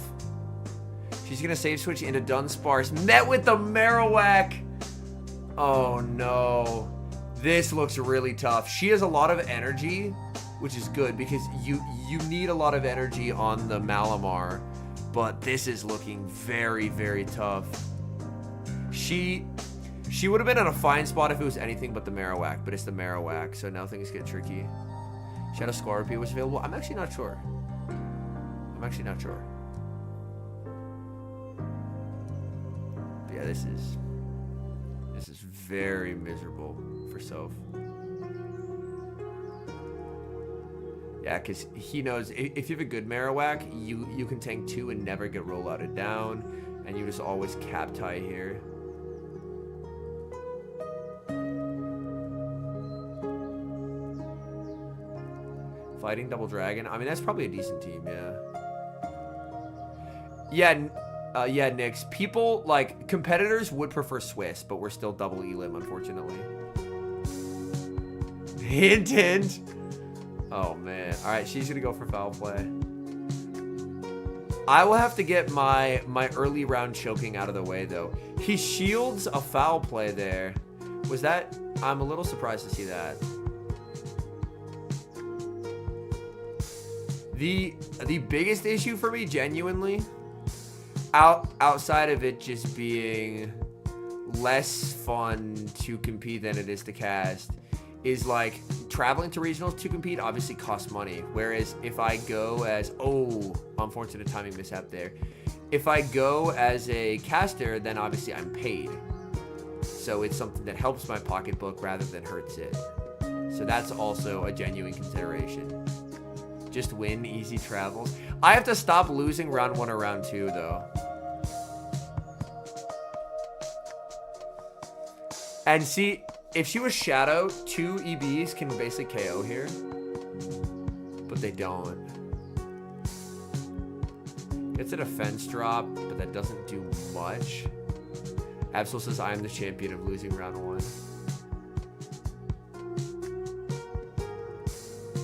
She's going to save switch into Dunsparce. Met with the Marowak. Oh no. This looks really tough. She has a lot of energy, which is good because you need a lot of energy on the Malamar But this is looking very, very tough. She would have been in a fine spot if it was anything but the Marowak, but it's the Marowak, so now things get tricky. Shadow Scorpio was available. I'm actually not sure. But yeah, this is very miserable for Soph. Yeah, because he knows if you have a good Marowak, you can tank 2 and never get rollouted down, and you just always cap tie here. Fighting Double Dragon. I mean, that's probably a decent team, yeah. Yeah, Nix. People, like, competitors would prefer Swiss, but we're still double Elim, unfortunately. Hint, hint. Oh, man. All right, she's going to go for foul play. I will have to get my early round choking out of the way, though. He shields a foul play there. Was that... I'm a little surprised to see that. The biggest issue for me, genuinely, outside of it just being less fun to compete than it is to cast, is like traveling to regionals to compete obviously costs money. Whereas if I go as, oh, unfortunate timing mishap there. If I go as a caster, then obviously I'm paid. So it's something that helps my pocketbook rather than hurts it. So that's also a genuine consideration. Just win easy travels. I have to stop losing round 1 or round 2, though. And see, if she was Shadow, 2 EBs can basically KO here. But they don't. Gets a defense drop, but that doesn't do much. Absol says, I am the champion of losing round 1.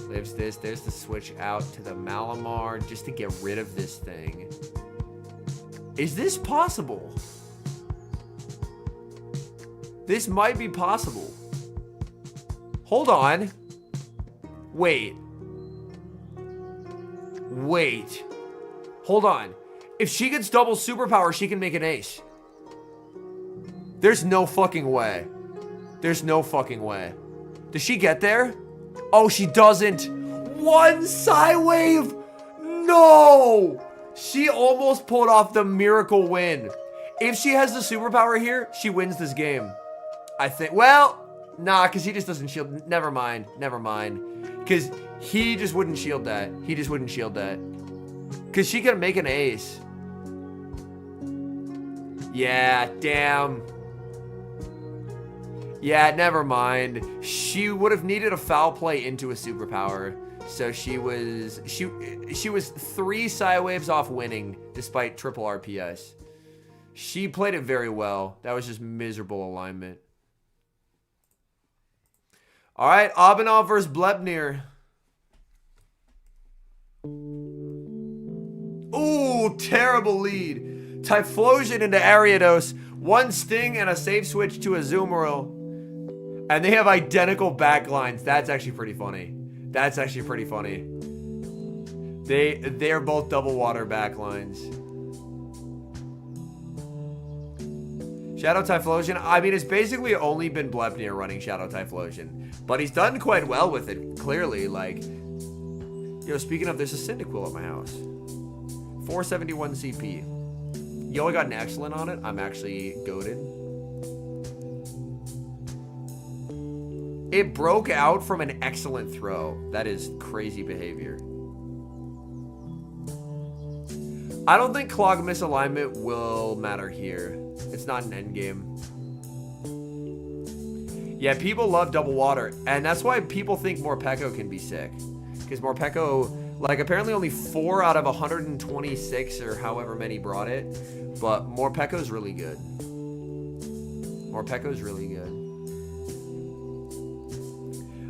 Lives this. There's the switch out to the Malamar just to get rid of this thing. Is this possible? This might be possible. Hold on. Wait. Hold on. If she gets double superpower, she can make an ace. There's no fucking way. Does she get there? Oh, she doesn't. 1 Psywave. No. She almost pulled off the miracle win. If she has the superpower here, she wins this game. I think. Well, nah, because he just doesn't shield. Never mind. Because he just wouldn't shield that. Because she can make an ace. Yeah, damn. Yeah, never mind. She would have needed a foul play into a superpower. So she was 3 Psywaves off winning despite triple RPS. She played it very well. That was just miserable alignment. All right, Abanov versus Bleer. Ooh, terrible lead. Typhlosion into Ariados. 1 Sting and a save switch to a Azumarill. And they have identical backlines. That's actually pretty funny. They're both double water backlines. Shadow Typhlosion. I mean, it's basically only been Bleer running Shadow Typhlosion. But he's done quite well with it, clearly. Like, yo, speaking of, there's a Cyndaquil at my house. 471 CP. Yo, I got an excellent on it. I'm actually goated. It broke out from an excellent throw. That is crazy behavior. I don't think Clog misalignment will matter here. It's not an endgame. Yeah, people love double water. And that's why people think Morpeko can be sick. Because Morpeko, like, apparently only 4 out of 126 or however many brought it. But Morpeko's really good.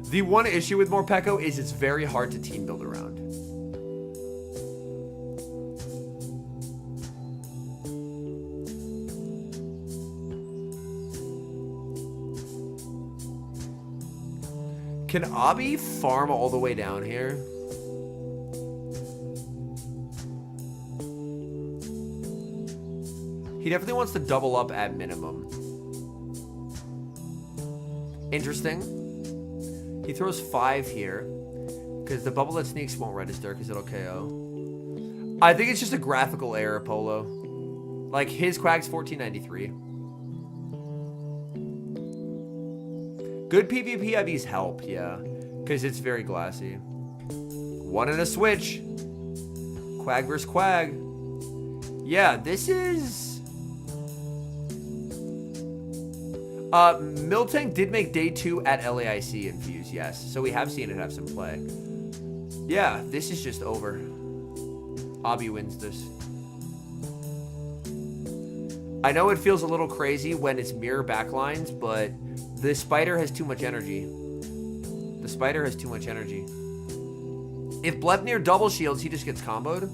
The one issue with Morpeko is it's very hard to team build around. Can Abi farm all the way down here? He definitely wants to double up at minimum. Interesting. He throws 5 here. Because the bubble that sneaks won't register because it'll KO. I think it's just a graphical error, Polo. Like, his Quag's 1493. Good PvP IVs help, yeah. Because it's very glassy. 1 and a switch. Quag versus Quag. Yeah, this is... Miltank did make day 2 at LAIC infuse, yes. So we have seen it have some play. Yeah, this is just over. Obby wins this. I know it feels a little crazy when it's mirror backlines, but the spider has too much energy. The spider has too much energy. If Bleer double shields, he just gets comboed.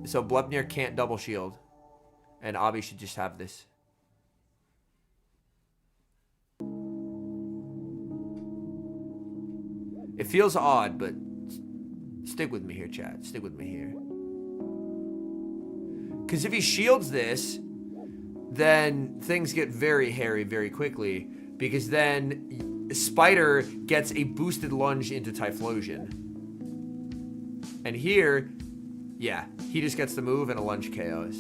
So Bleer can't double shield. And Obby should just have this. It feels odd, but stick with me here, chat. Stick with me here. Because if he shields this, then things get very hairy very quickly. Because then Spider gets a boosted lunge into Typhlosion. And here, yeah, he just gets the move and a lunge KOs.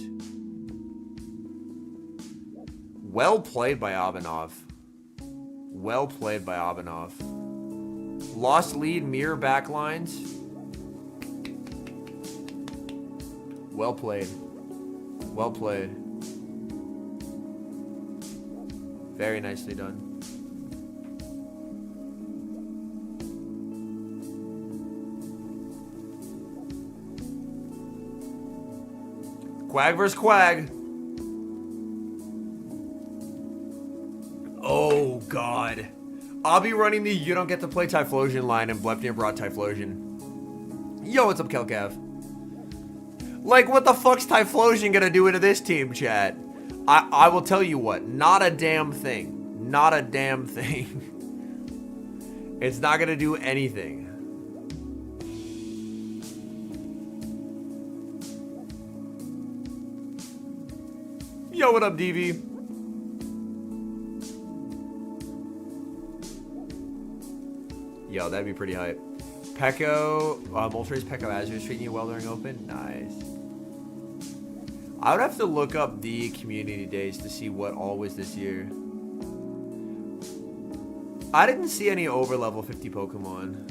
Well played by Ainov. Well played by Ainov. Lost lead, mirror backlines. Well played. Well played. Very nicely done. Quag versus Quag. Oh, God. I'll be running the you don't get to play Typhlosion line, and Bleer brought Typhlosion. Yo, what's up, Kelcav? Like, what the fuck's Typhlosion gonna do into this team, chat? I will tell you what. Not a damn thing. Not a damn thing. It's not gonna do anything. Yo, what up, DV? Yo, that'd be pretty hype. Pekko, Moltres, Pekko Azure treating you well during open? Nice. I would have to look up the community days to see what all was this year. I didn't see any over level 50 Pokemon.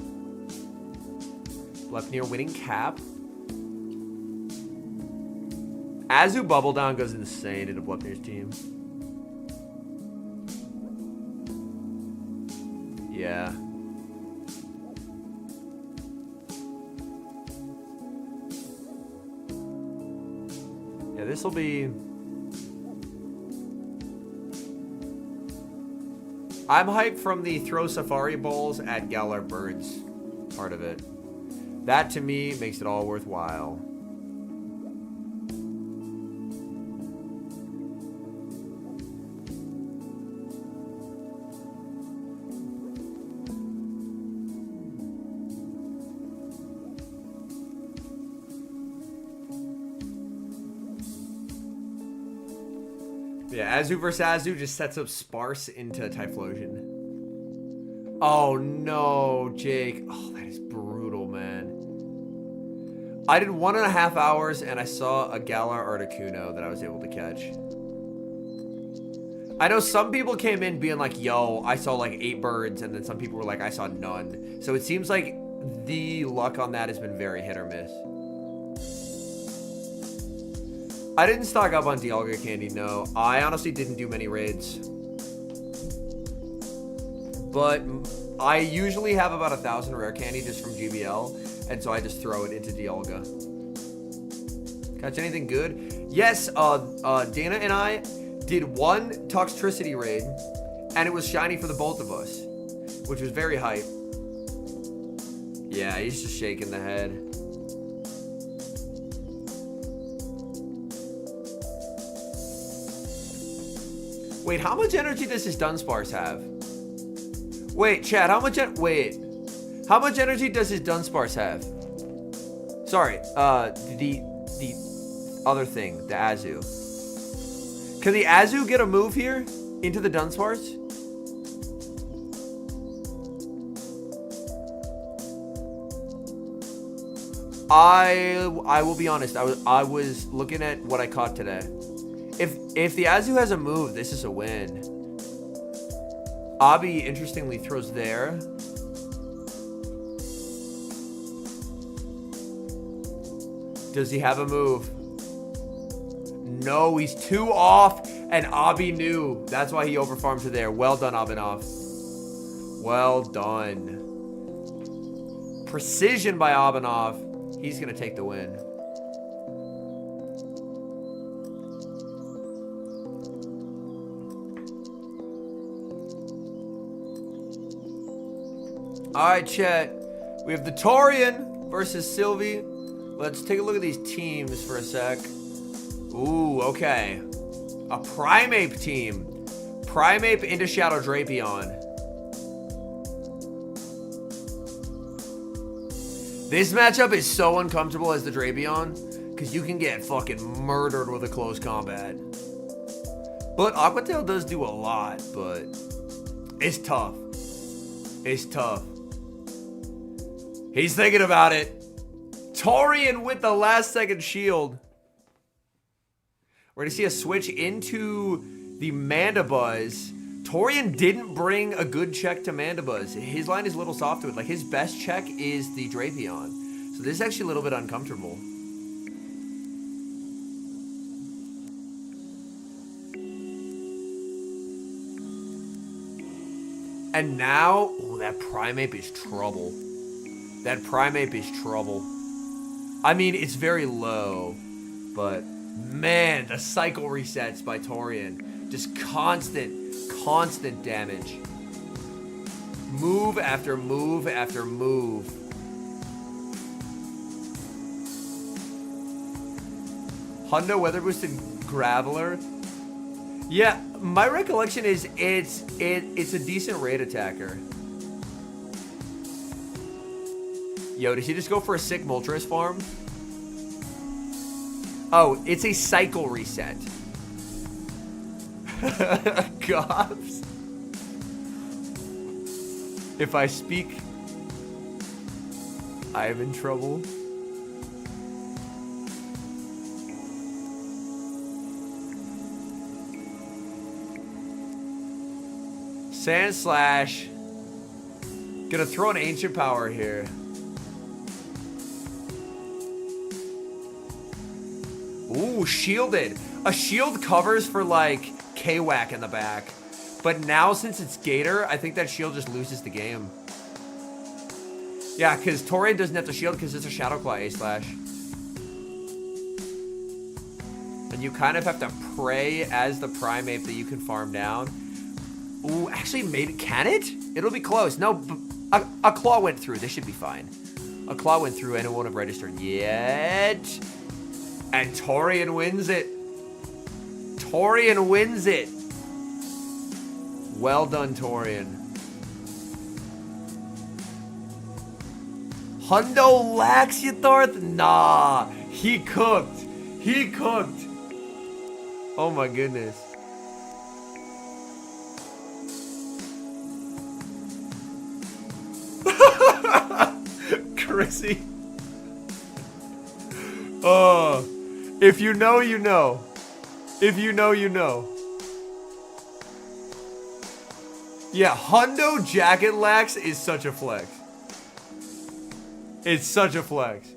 Bleer winning cap. Azu Bubble Down goes insane into Bleer's team. Yeah. Yeah, this will be... I'm hyped from the throw safari balls at Galar Birds part of it. That, to me, makes it all worthwhile. Yeah, Azu versus Azu just sets up Sparse into Typhlosion. Oh no, Jake. Oh, that is brutal, man. I did 1.5 hours and I saw a Galar Articuno that I was able to catch. I know some people came in being like, yo, I saw like 8 birds, and then some people were like, I saw none. So it seems like the luck on that has been very hit or miss. I didn't stock up on Dialga candy, no. I honestly didn't do many raids. But I usually have about 1,000 rare candy just from GBL, and so I just throw it into Dialga. Catch anything good? Yes, Dana and I did 1 Toxtricity raid, and it was shiny for the both of us, which was very hype. Yeah, he's just shaking the head. Wait, how much energy does his Dunsparce have? Wait, chat, how much energy does his Dunsparce have? Sorry, the other thing, the Azu. Can the Azu get a move here into the Dunsparce? I will be honest. I was looking at what I caught today. If the Azu has a move, this is a win. Abi interestingly throws there. Does he have a move? No, he's 2 off, and Abi knew. That's why he overfarmed to there. Well done, Ainov. Well done. Precision by Ainov. He's going to take the win. Alright, chat. We have the Toran versus Sylvie. Let's take a look at these teams for a sec. Ooh, okay. A Primeape team. Primeape into Shadow Drapion. This matchup is so uncomfortable as the Drapion, because you can get fucking murdered with a close combat. But Aquatail does do a lot, but it's tough. It's tough. He's thinking about it. Toran with the last second shield. We're going to see a switch into the Mandibuzz. Toran didn't bring a good check to Mandibuzz. His line is a little soft to it. Like, his best check is the Drapion. So this is actually a little bit uncomfortable. And now, oh, that Primeape is trouble. That Primeape is trouble. I mean, it's very low, but man, the cycle resets by Toran. Just constant damage. Move after move after move. Hundo Weather Boosted Graveler. Yeah, my recollection is it's a decent raid attacker. Yo, does he just go for a sick Moltres farm? Oh, it's a cycle reset. Gops. If I speak, I am in trouble. Sand Slash. Gonna throw an Ancient Power here. Ooh, shielded. A shield covers for like K-Whack in the back. But now since it's Gator, I think that shield just loses the game. Yeah, because Toran doesn't have to shield because it's a Shadow Claw A-Slash. And you kind of have to pray as the Primeape that you can farm down. Ooh, actually maybe, can it? It'll be close. No, a Claw went through. This should be fine. A Claw went through and it won't have registered yet. And Toran wins it. Toran wins it. Well done, Toran. Hundo Laxytharth? Nah. He cooked. He cooked. Oh my goodness. Chrissy. Oh. If you know, you know. If you know, you know. Yeah, Hundo Jacket Lax is such a flex. It's such a flex.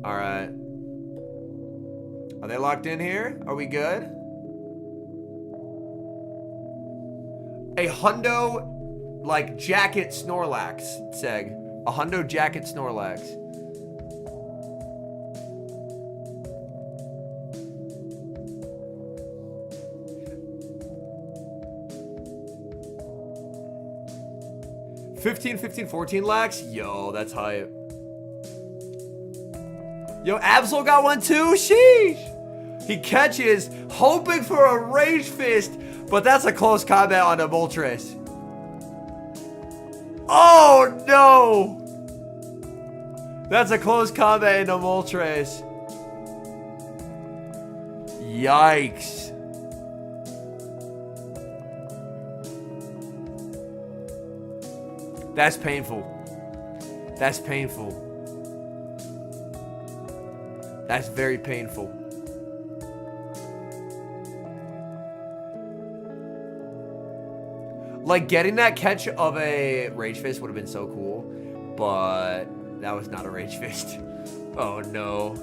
Alright. Are they locked in here? Are we good? A Hundo, like, Jacket Snorlax, Seg. A Hundo Jacket Snorlax. $15, 14 lax? Yo, that's hype. Yo, Absol got one too? Sheesh! He catches, hoping for a Rage Fist, But that's a close combat on a Moltres. Oh, no! That's a close combat in a Moltres. Yikes. That's painful. That's painful. That's very painful. Like, getting that catch of a Rage Fist would have been so cool, but that was not a Rage Fist. Oh, no.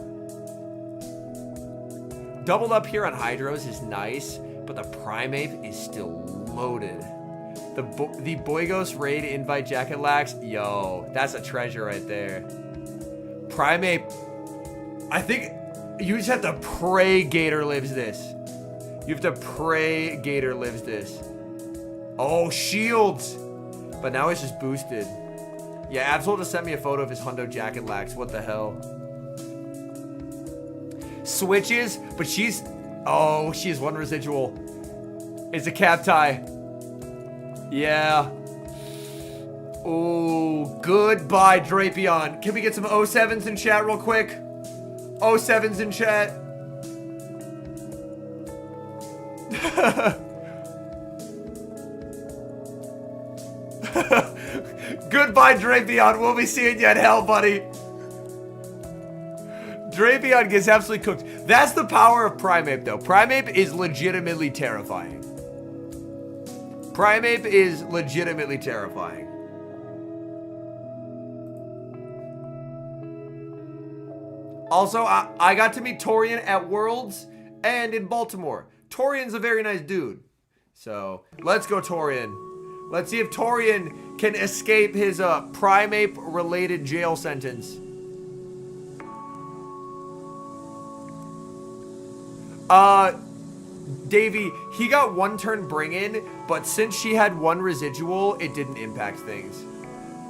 Doubled up here on Hydros is nice, but the Primeape is still loaded. The Boigos Raid Invite Jacket Lax, yo, that's a treasure right there. Primeape, I think you just have to pray Gator lives this. You have to pray Gator lives this. Oh, shields! But now it's just boosted. Yeah, Absol just sent me a photo of his Hundo Jacket Lax. What the hell? Switches, but she's... Oh, she has one residual. It's a cap tie. Yeah. Oh, goodbye, Drapion. Can we get some 07s in chat real quick? 07s in chat. Goodbye, Drapion. We'll be seeing you in hell, buddy. Drapion gets absolutely cooked. That's the power of Primeape, though. Primeape is legitimately terrifying. Primeape is legitimately terrifying. Also, I got to meet Torian at Worlds and in Baltimore. Torian's a very nice dude. So, let's go, Torian. Let's see if Torian can escape his Primeape-related jail sentence. Davey, he got one turn bring in, but since she had one residual, it didn't impact things.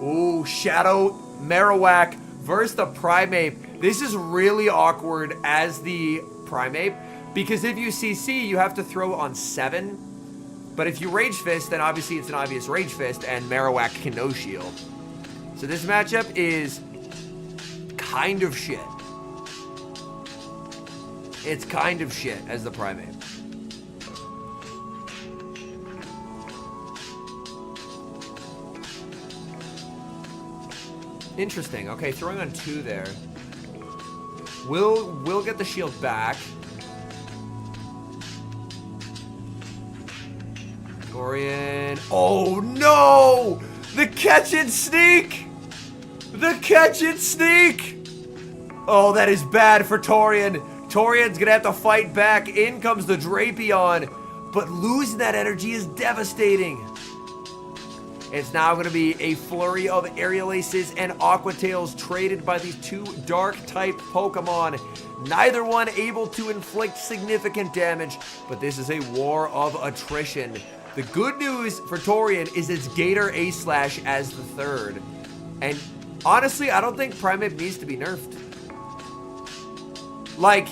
Ooh, Shadow Marowak versus the Primeape. This is really awkward as the Primeape, because if you CC, you have to throw on 7. But if you Rage Fist, then obviously it's an obvious Rage Fist, and Marowak can no shield. So this matchup is kind of shit. It's kind of shit as the Primeape. Interesting. Okay, throwing on 2 there. We'll get the shield back. Torian. Oh no! The catch and sneak! The catch and sneak! Oh, that is bad for Torian. Torian's gonna have to fight back. In comes the Drapion. But losing that energy is devastating. It's now going to be a flurry of Aerial Aces and Aqua Tails traded by these 2 Dark-type Pokemon. Neither one able to inflict significant damage, but this is a war of attrition. The good news for Torian is it's Gator A-Slash as the 3rd. And honestly, I don't think Primeape needs to be nerfed. Like,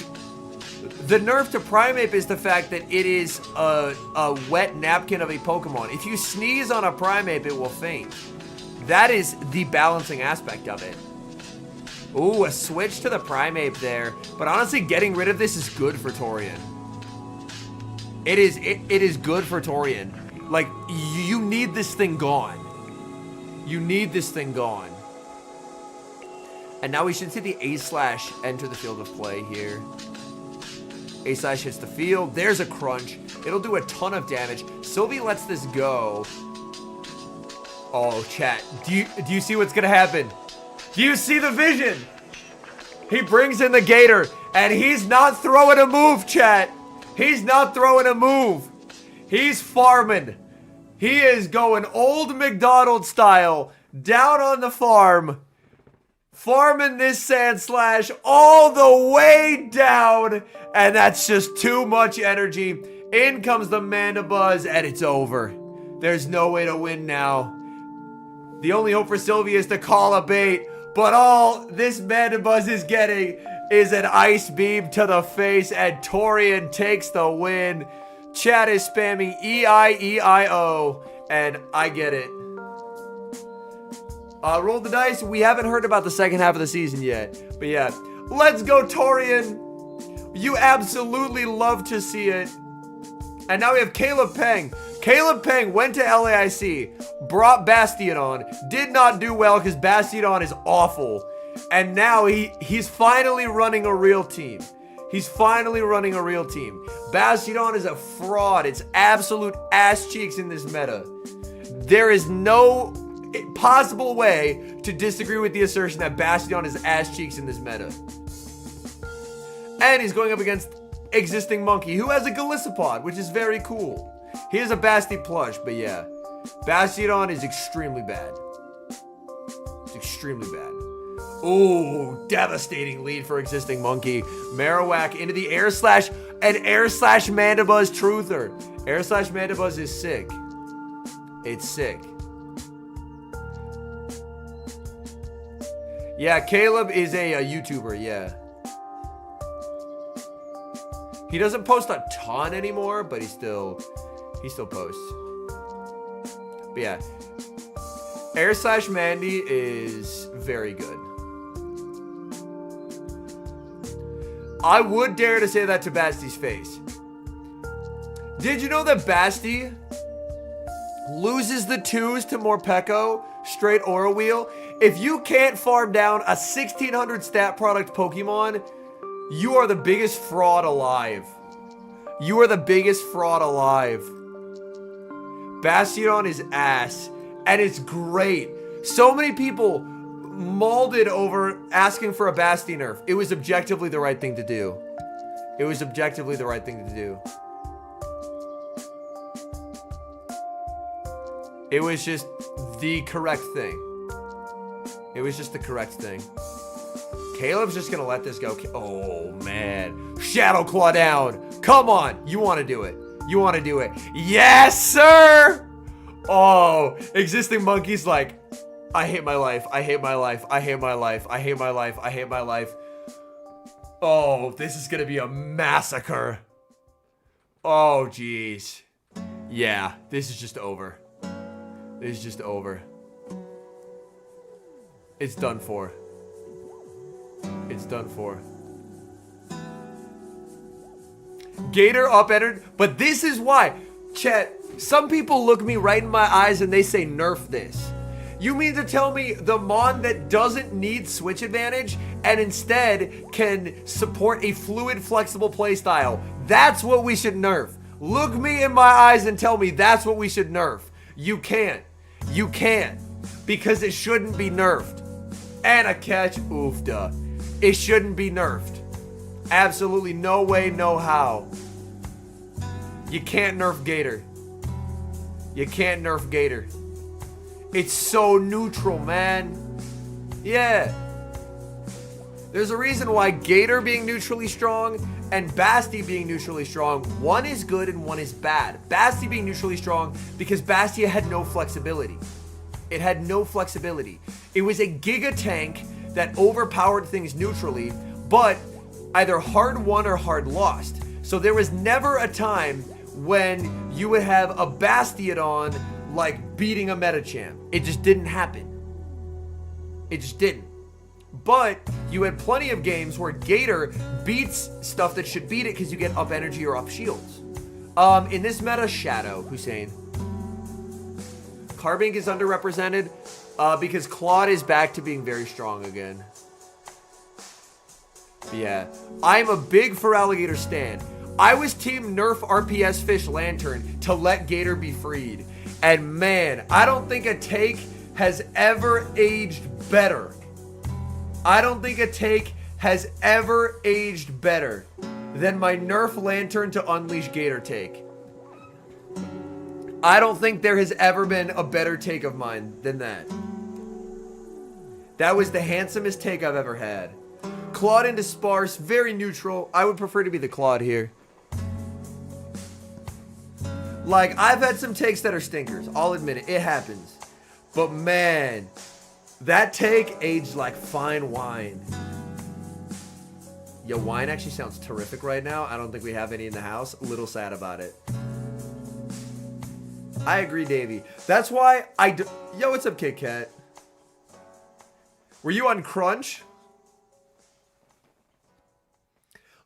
the nerf to Primeape is the fact that it is a wet napkin of a Pokemon. If you sneeze on a Primeape, it will faint. That is the balancing aspect of it. Ooh, a switch to the Primeape there. But honestly, getting rid of this is good for Torian. It is good for Torian. Like, you need this thing gone. You need this thing gone. And now we should see the A-Slash enter the field of play here. A-Slash hits the field. There's a crunch. It'll do a ton of damage. Sylvie lets this go. Oh, chat. Do you see what's going to happen? Do you see the vision? He brings in the Gator, and he's not throwing a move, chat. He's not throwing a move. He's farming. He is going old McDonald style down on the farm. Farming this Sand Slash all the way down. And that's just too much energy. In comes the Mandibuzz, and it's over. There's no way to win now. The only hope for Sylvie is to call a bait. But all this Mandibuzz is getting is an Ice Beam to the face. And Torian takes the win. Chat is spamming E-I-E-I-O, and I get it. Roll the dice. We haven't heard about the second half of the season yet. But yeah, let's go, Torian. You absolutely love to see it. And now we have Caleb Peng. Caleb Peng went to LAIC, brought Bastion on, did not do well because Bastion is awful. And now he's finally running a real team. He's finally running a real team. Bastion is a fraud. It's absolute ass cheeks in this meta. There is no possible way to disagree with the assertion that Bastion is ass cheeks in this meta. And he's going up against Existing Monkey, who has a Golisopod, which is very cool. He has a Basti plush, but yeah. Bastion is extremely bad. It's extremely bad. Ooh, devastating lead for Existing Monkey. Marowak into the air slash, and air slash Mandibuzz truther. Air slash Mandibuzz is sick. It's sick. Yeah, Caleb is a YouTuber, yeah. He doesn't post a ton anymore, but he still posts. But yeah, air slash Mandy is very good. I would dare to say that to Basti's face. Did you know that Basti loses the 2s to Morpeko straight Aura Wheel? If you can't farm down a 1600 stat product Pokemon, you are the biggest fraud alive. You are the biggest fraud alive. Bastion is ass, and it's great. So many people molded over asking for a Basti nerf. It was objectively the right thing to do. It was objectively the right thing to do. It was just the correct thing. It was just the correct thing. Caleb's just gonna let this go. Oh, man. Shadow Claw down. Come on. You want to do it. You want to do it. Yes, sir. Oh, Existing Monkey's like, I hate my life. I hate my life. I hate my life. I hate my life. I hate my life. Oh, this is gonna be a massacre. Oh, jeez. Yeah, this is just over. This is just over. It's done for. It's done for. Gator up entered, but this is why. Chat, some people look me right in my eyes and they say nerf this. You mean to tell me the Mon that doesn't need switch advantage and instead can support a fluid, flexible playstyle, that's what we should nerf? Look me in my eyes and tell me that's what we should nerf. You can't. You can't. Because it shouldn't be nerfed. And a catch, oofda. It shouldn't be nerfed. Absolutely no way, no how. You can't nerf Gator. You can't nerf Gator. It's so neutral, man. Yeah. There's a reason why Gator being neutrally strong and Basti being neutrally strong, one is good and one is bad. Basti being neutrally strong because Basti had no flexibility. It had no flexibility. It was a giga tank that overpowered things neutrally, but either hard won or hard lost. So there was never a time when you would have a Bastiodon like beating a Metachamp. It just didn't happen. It just didn't. But you had plenty of games where Gator beats stuff that should beat it because you get up energy or up shields. In this meta, Shadow, Hussein. Carbink is underrepresented because Claude is back to being very strong again. But yeah, I'm a big Feraligatr stan. I was team nerf RPS Fish Lantern to let Gator be freed. And man, I don't think a take has ever aged better. I don't think a take has ever aged better than my nerf Lantern to unleash Gator take. I don't think there has ever been a better take of mine than that. That was the handsomest take I've ever had. Claude into Sparse, very neutral. I would prefer to be the Claude here. Like, I've had some takes that are stinkers. I'll admit it. It happens. But man, that take aged like fine wine. Yo, wine actually sounds terrific right now. I don't think we have any in the house. A little sad about it. I agree, Davey. That's why Yo, what's up, Kit Kat? Were you on Crunch?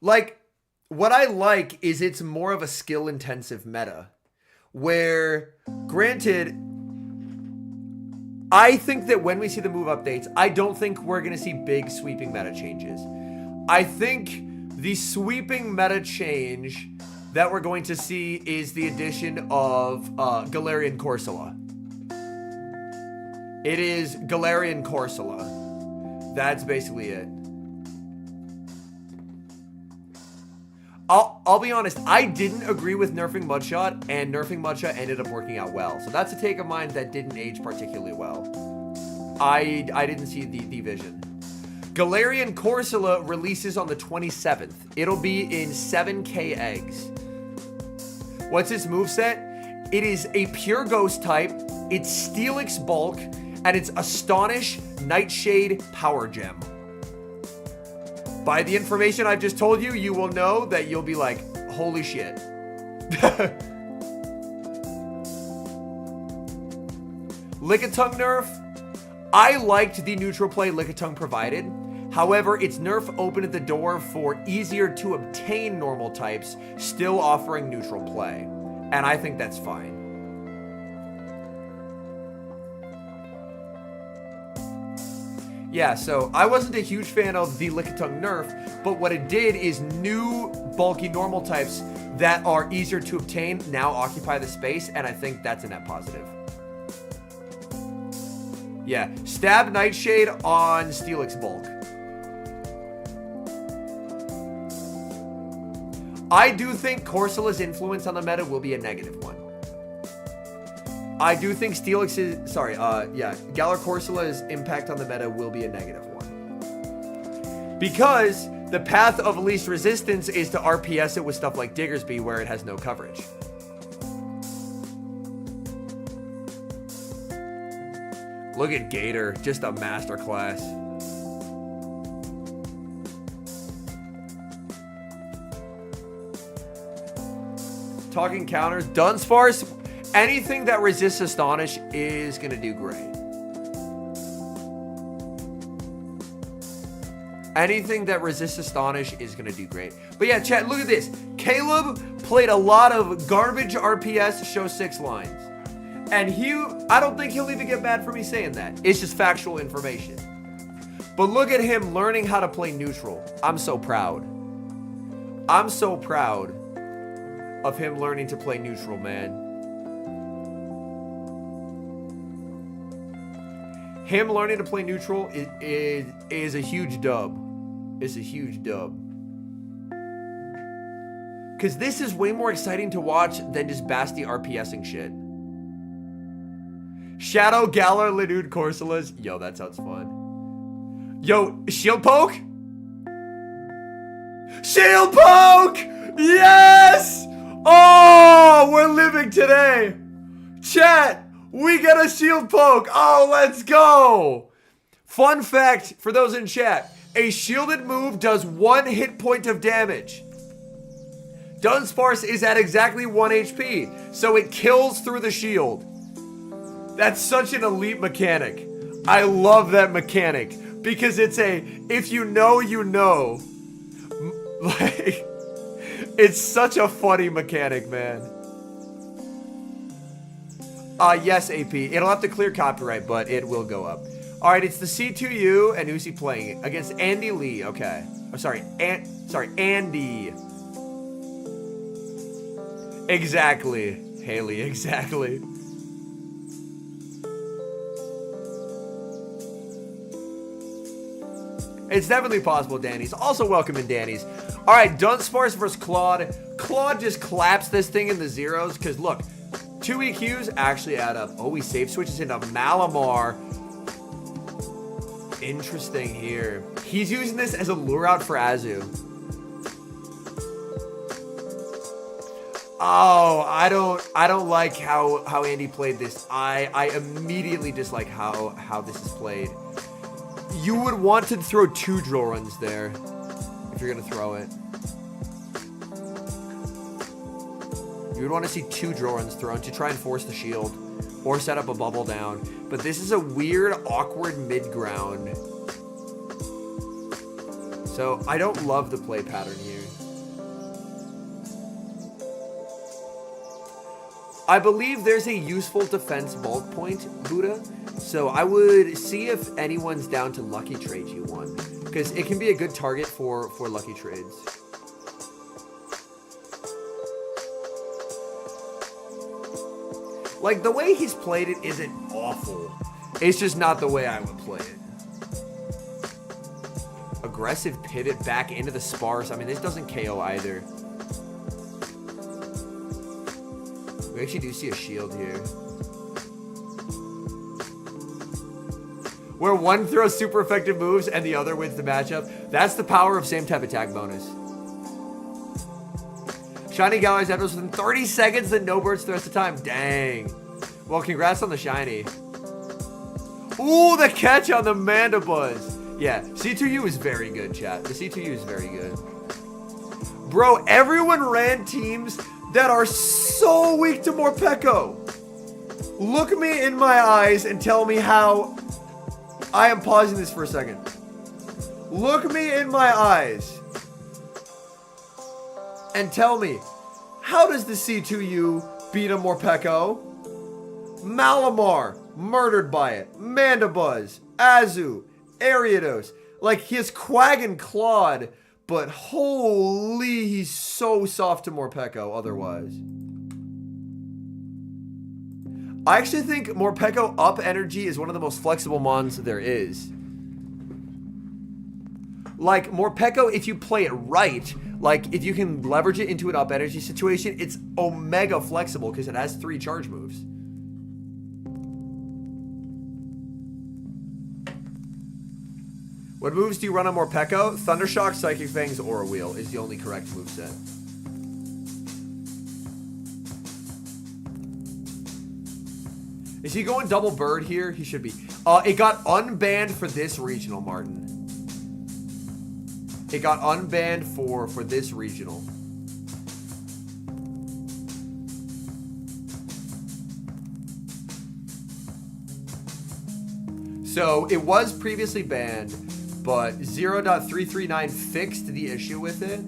Like, what I like is it's more of a skill-intensive meta. Where, granted, I think that when we see the move updates, I don't think we're going to see big sweeping meta changes. I think the sweeping meta change that we're going to see is the addition of Galarian Corsola. It is Galarian Corsola. That's basically it. I'll be honest, I didn't agree with nerfing Mudshot, and nerfing Mudshot ended up working out well. So that's a take of mine that didn't age particularly well. I didn't see the vision. Galarian Corsola releases on the 27th. It'll be in 7k eggs. What's its moveset? It is a pure ghost type, it's Steelix bulk, and it's Astonish Nightshade Power Gem. By the information I've just told you, you will know that you'll be like, holy shit. Lickitung nerf. I liked the neutral play Lickitung provided. However, its nerf opened the door for easier to obtain normal types, still offering neutral play. And I think that's fine. Yeah, so I wasn't a huge fan of the Lickitung nerf, but what it did is new bulky normal types that are easier to obtain now occupy the space, and I think that's a net positive. Yeah, stab Nightshade on Steelix bulk. I do think Corsola's influence on the meta will be a negative one. I do think Galar Corsola's impact on the meta will be a negative one. Because the path of least resistance is to RPS it with stuff like Diggersby where it has no coverage. Look at Gator, just a masterclass. Talking counters, Dunsparce. Anything that resists Astonish is going to do great. Anything that resists Astonish is going to do great. But yeah, chat, look at this. Caleb played a lot of garbage RPS show 6 lines. And I don't think he'll even get mad for me saying that. It's just factual information. But look at him learning how to play neutral. I'm so proud. I'm so proud of him learning to play neutral, man. Him learning to play neutral is a huge dub. It's a huge dub. Because this is way more exciting to watch than just Basti RPSing shit. Shadow Galar Lidude Corsolas. Yo, that sounds fun. Yo, Shield Poke? Shield Poke! Yes! Oh, we're living today. Chat. We get a Shield Poke. Oh, let's go. Fun fact for those in chat. A shielded move does 1 hit point of damage. Dunsparce is at exactly 1 HP, so it kills through the shield. That's such an elite mechanic. I love that mechanic because it's if you know, you know. Like, it's such a funny mechanic, man. Yes, AP. It'll have to clear copyright, but it will go up. All right, it's the C2U, and who's he playing against? Andy Lee. Okay. Oh, sorry, Andy. Exactly, Haley. Exactly. It's definitely possible, Danny's. Also welcome in, Danny's. All right, Dunsparce versus Claude. Claude just claps this thing in the zeros because look. 2 EQs actually add up. Oh, he safe switches into Malamar. Interesting here. He's using this as a lure out for Azu. Oh, I don't like how Andy played this. I immediately dislike how this is played. You would want to throw 2 drill runs there. if you're going to throw it. You would want to see 2 Drorans thrown to try and force the shield or set up a bubble down. But this is a weird, awkward mid-ground. So I don't love the play pattern here. I believe there's a useful defense bulk point, Buddha. So I would see if anyone's down to lucky trade you one, because it can be a good target for lucky trades. Like, the way he's played it isn't awful. It's just not the way I would play it. Aggressive pivot back into the sparse. I mean, this doesn't KO either. We actually do see a shield here. Where one throws super effective moves and the other wins the matchup. That's the power of same type attack bonus. Shiny Gallery's Zapdos within 30 seconds, then no birds the rest of the time. Dang. Well, congrats on the shiny. Ooh, the catch on the Mandibuzz. Yeah, C2U is very good, chat. The C2U is very good. Bro, everyone ran teams that are so weak to Morpeko. Look me in my eyes and tell me how... I am pausing this for a second. Look me in my eyes and tell me, how does the C2U beat a Morpeko? Malamar, murdered by it. Mandibuzz, Azu, Ariados. Like, he has Quag and Claude, but holy, he's so soft to Morpeko otherwise. I actually think Morpeko up energy is one of the most flexible mons there is. Like, Morpeko, if you play it right, like, if you can leverage it into an up energy situation, it's omega flexible because it has 3 charge moves. What moves do you run on Morpeko? Thundershock, Psychic Fangs, Aura Wheel is the only correct moveset. Is he going double bird here? He should be. It got unbanned for this regional, Martin. It got unbanned for this regional. So it was previously banned, but 0.339 fixed the issue with it.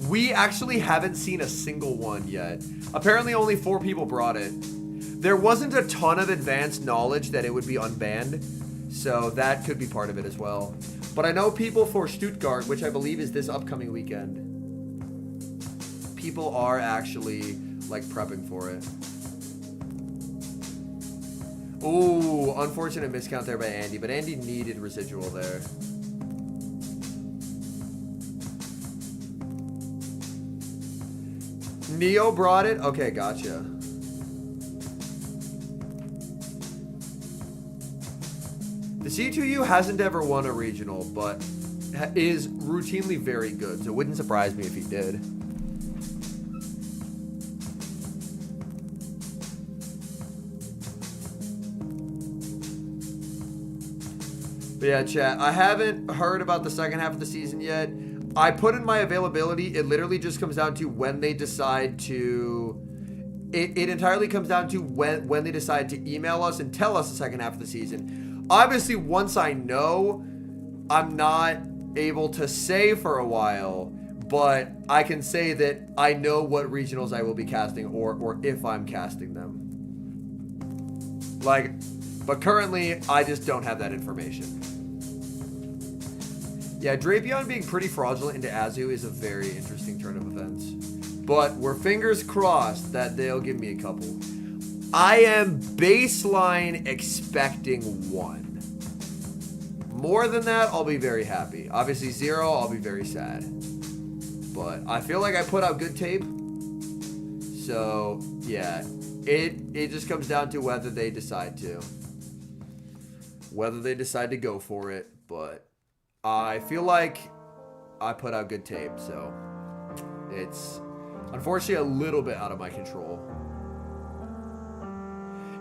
We actually haven't seen a single one yet. Apparently only 4 people brought it. There wasn't a ton of advanced knowledge that it would be unbanned, so that could be part of it as well. But I know people for Stuttgart, which I believe is this upcoming weekend, people are actually, like, prepping for it. Ooh, unfortunate miscount there by Andy, but Andy needed residual there. Neo brought it? Okay, gotcha. The C2U hasn't ever won a regional, but is routinely very good, so it wouldn't surprise me if he did. But yeah, chat, I haven't heard about the second half of the season yet. I put in my availability. It literally just comes down to when they decide to... It entirely comes down to when they decide to email us and tell us the second half of the season. Obviously, once I know, I'm not able to say for a while, but I can say that I know what regionals I will be casting or if I'm casting them. Like, but currently, I just don't have that information. Yeah, Drapion being pretty fraudulent into Azu is a very interesting turn of events. But we're fingers crossed that they'll give me a couple. I am baseline expecting 1. More than that, I'll be very happy. Obviously 0, I'll be very sad. But I feel like I put out good tape. So, yeah. It just comes down to whether they decide to. Whether they decide to go for it, but... I feel like I put out good tape, so it's unfortunately a little bit out of my control.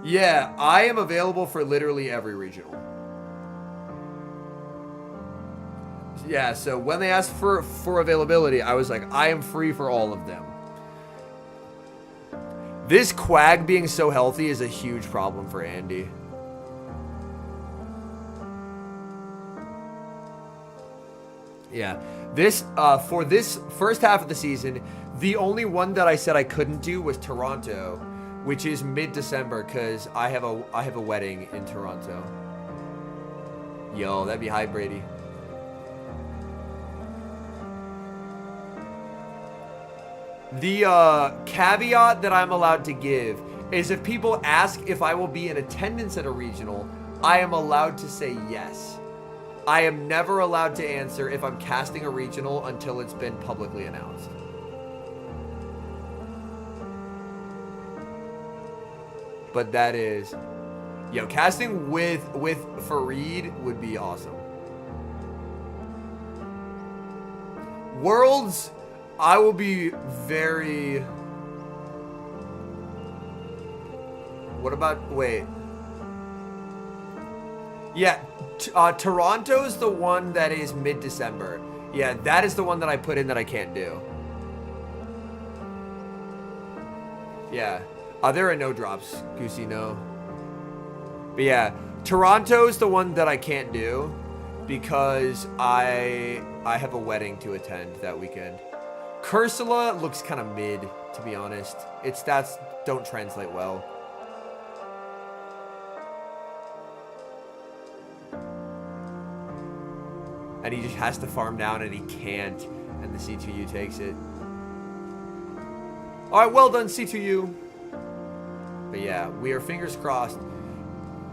Yeah, I am available for literally every regional. Yeah, so when they asked for availability, I was like, I am free for all of them. This Quag being so healthy is a huge problem for Andy. Yeah, this for this first half of the season, the only one that I said I couldn't do was Toronto, which is mid-December because I have a wedding in Toronto. Yo, that'd be high, Brady. The caveat that I'm allowed to give is if people ask if I will be in attendance at a regional, I am allowed to say yes. I am never allowed to answer if I'm casting a regional until it's been publicly announced. But that is... Yo, casting with Fareed would be awesome. Worlds... I will be very... What about... Wait. Yeah, Toronto's the one that is mid-December. Yeah, that is the one that I put in that I can't do. Yeah. There are no drops, Goosey, no. But yeah, Toronto's the one that I can't do because I have a wedding to attend that weekend. Cursula looks kind of mid, to be honest. Its stats don't translate well. And he just has to farm down, and he can't. And the C2U takes it. All right, well done, C2U. But yeah, we are fingers crossed.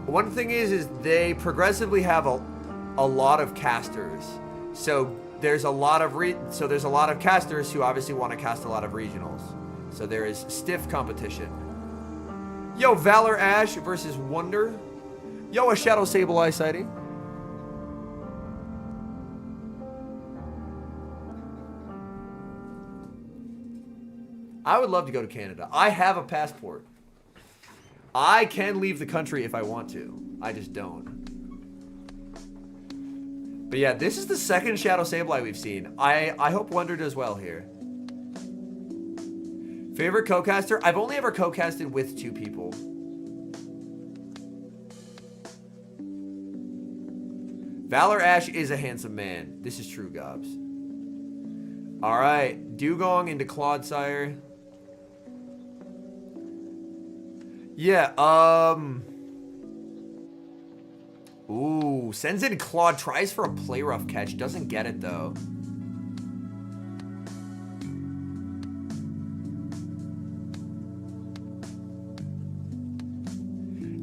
One thing is they progressively have a lot of casters. So there's a lot of casters who obviously want to cast a lot of regionals. So there is stiff competition. Yo, Valor Ash versus Wonder. Yo, a Shadow Sableye sighting. I would love to go to Canada. I have a passport. I can leave the country if I want to. I just don't. But yeah, this is the second Shadow Sableye we've seen. I hope Wonder does well here. Favorite co-caster? I've only ever co-casted with 2 people. Valor Ash is a handsome man. This is true, Gobs. Alright, Dugong into Clodsire. Yeah, Ooh, sends in Claude, tries for a play rough catch, doesn't get it though.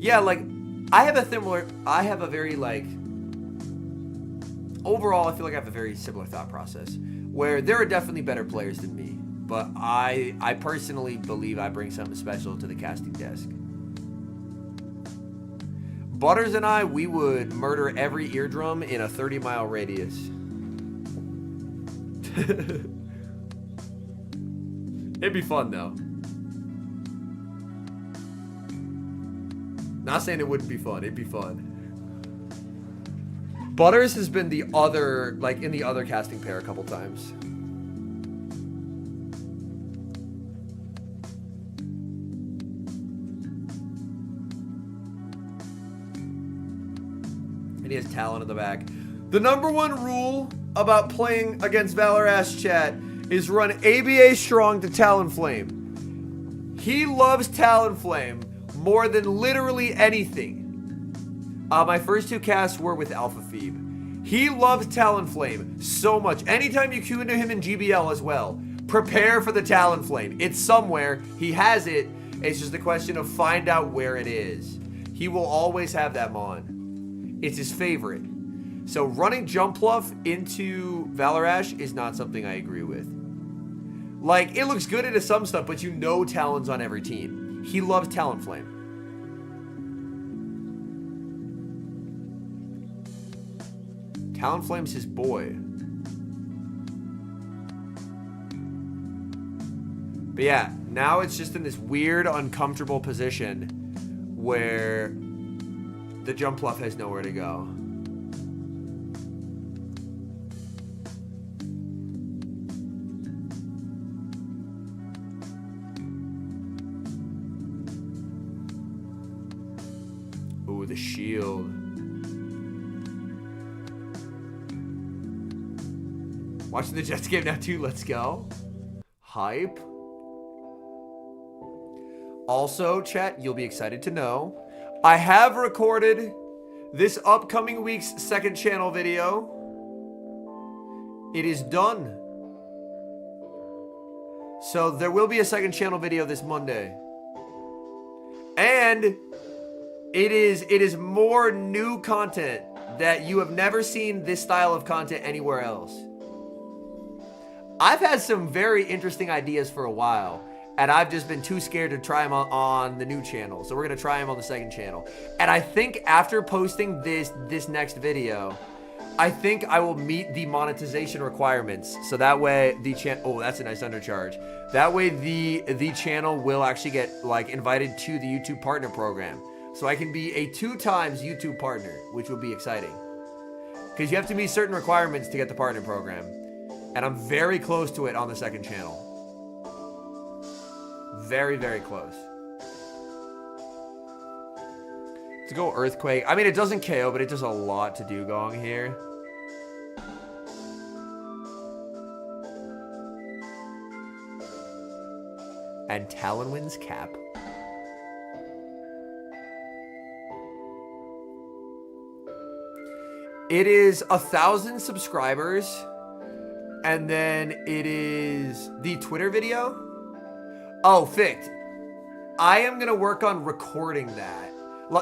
Yeah, like, I have a very, like, overall, I feel like I have a very similar thought process, where there are definitely better players than me, but I personally believe I bring something special to the casting desk. Butters and I, we would murder every eardrum in a 30-mile radius. It'd be fun, though. Not saying it wouldn't be fun. It'd be fun. Butters has been the other, like, in the other casting pair a couple times. And he has Talon in the back. The number one rule about playing against Valor Ash chat is run ABA strong to Talonflame. He loves Talonflame more than literally anything. My first 2 casts were with Alpha Phoebe. He loves Talonflame so much. Anytime you queue into him in GBL as well, prepare for the Talonflame. It's somewhere. He has it. It's just a question of find out where it is. He will always have that mon. It's his favorite. So running Jumpluff into Valor Ash is not something I agree with. Like, it looks good into some stuff, but you know Talon's on every team. He loves Talonflame. Talonflame's his boy. But yeah, now it's just in this weird, uncomfortable position where the Jumpluff has nowhere to go. Ooh, the shield. Watching the Jets game now too. Let's go. Hype. Also, chat, you'll be excited to know I have recorded this upcoming week's second channel video. It is done. So there will be a second channel video this Monday. And it is more new content that you have never seen this style of content anywhere else. I've had some very interesting ideas for a while, and I've just been too scared to try them on the new channel. So we're going to try them on the second channel. And I think after posting this next video, I think I will meet the monetization requirements. So that way the channel, oh, that's a nice undercharge. That way the channel will actually get like invited to the YouTube partner program. So I can be a 2 times YouTube partner, which will be exciting. Because you have to meet certain requirements to get the partner program. And I'm very close to it on the second channel. Very, very close. To go Earthquake. I mean, it doesn't KO, but it does a lot to do going here. And Talonwind's Cap. It is 1,000 subscribers. And then it is the Twitter video. Oh, Fict. I am going to work on recording that.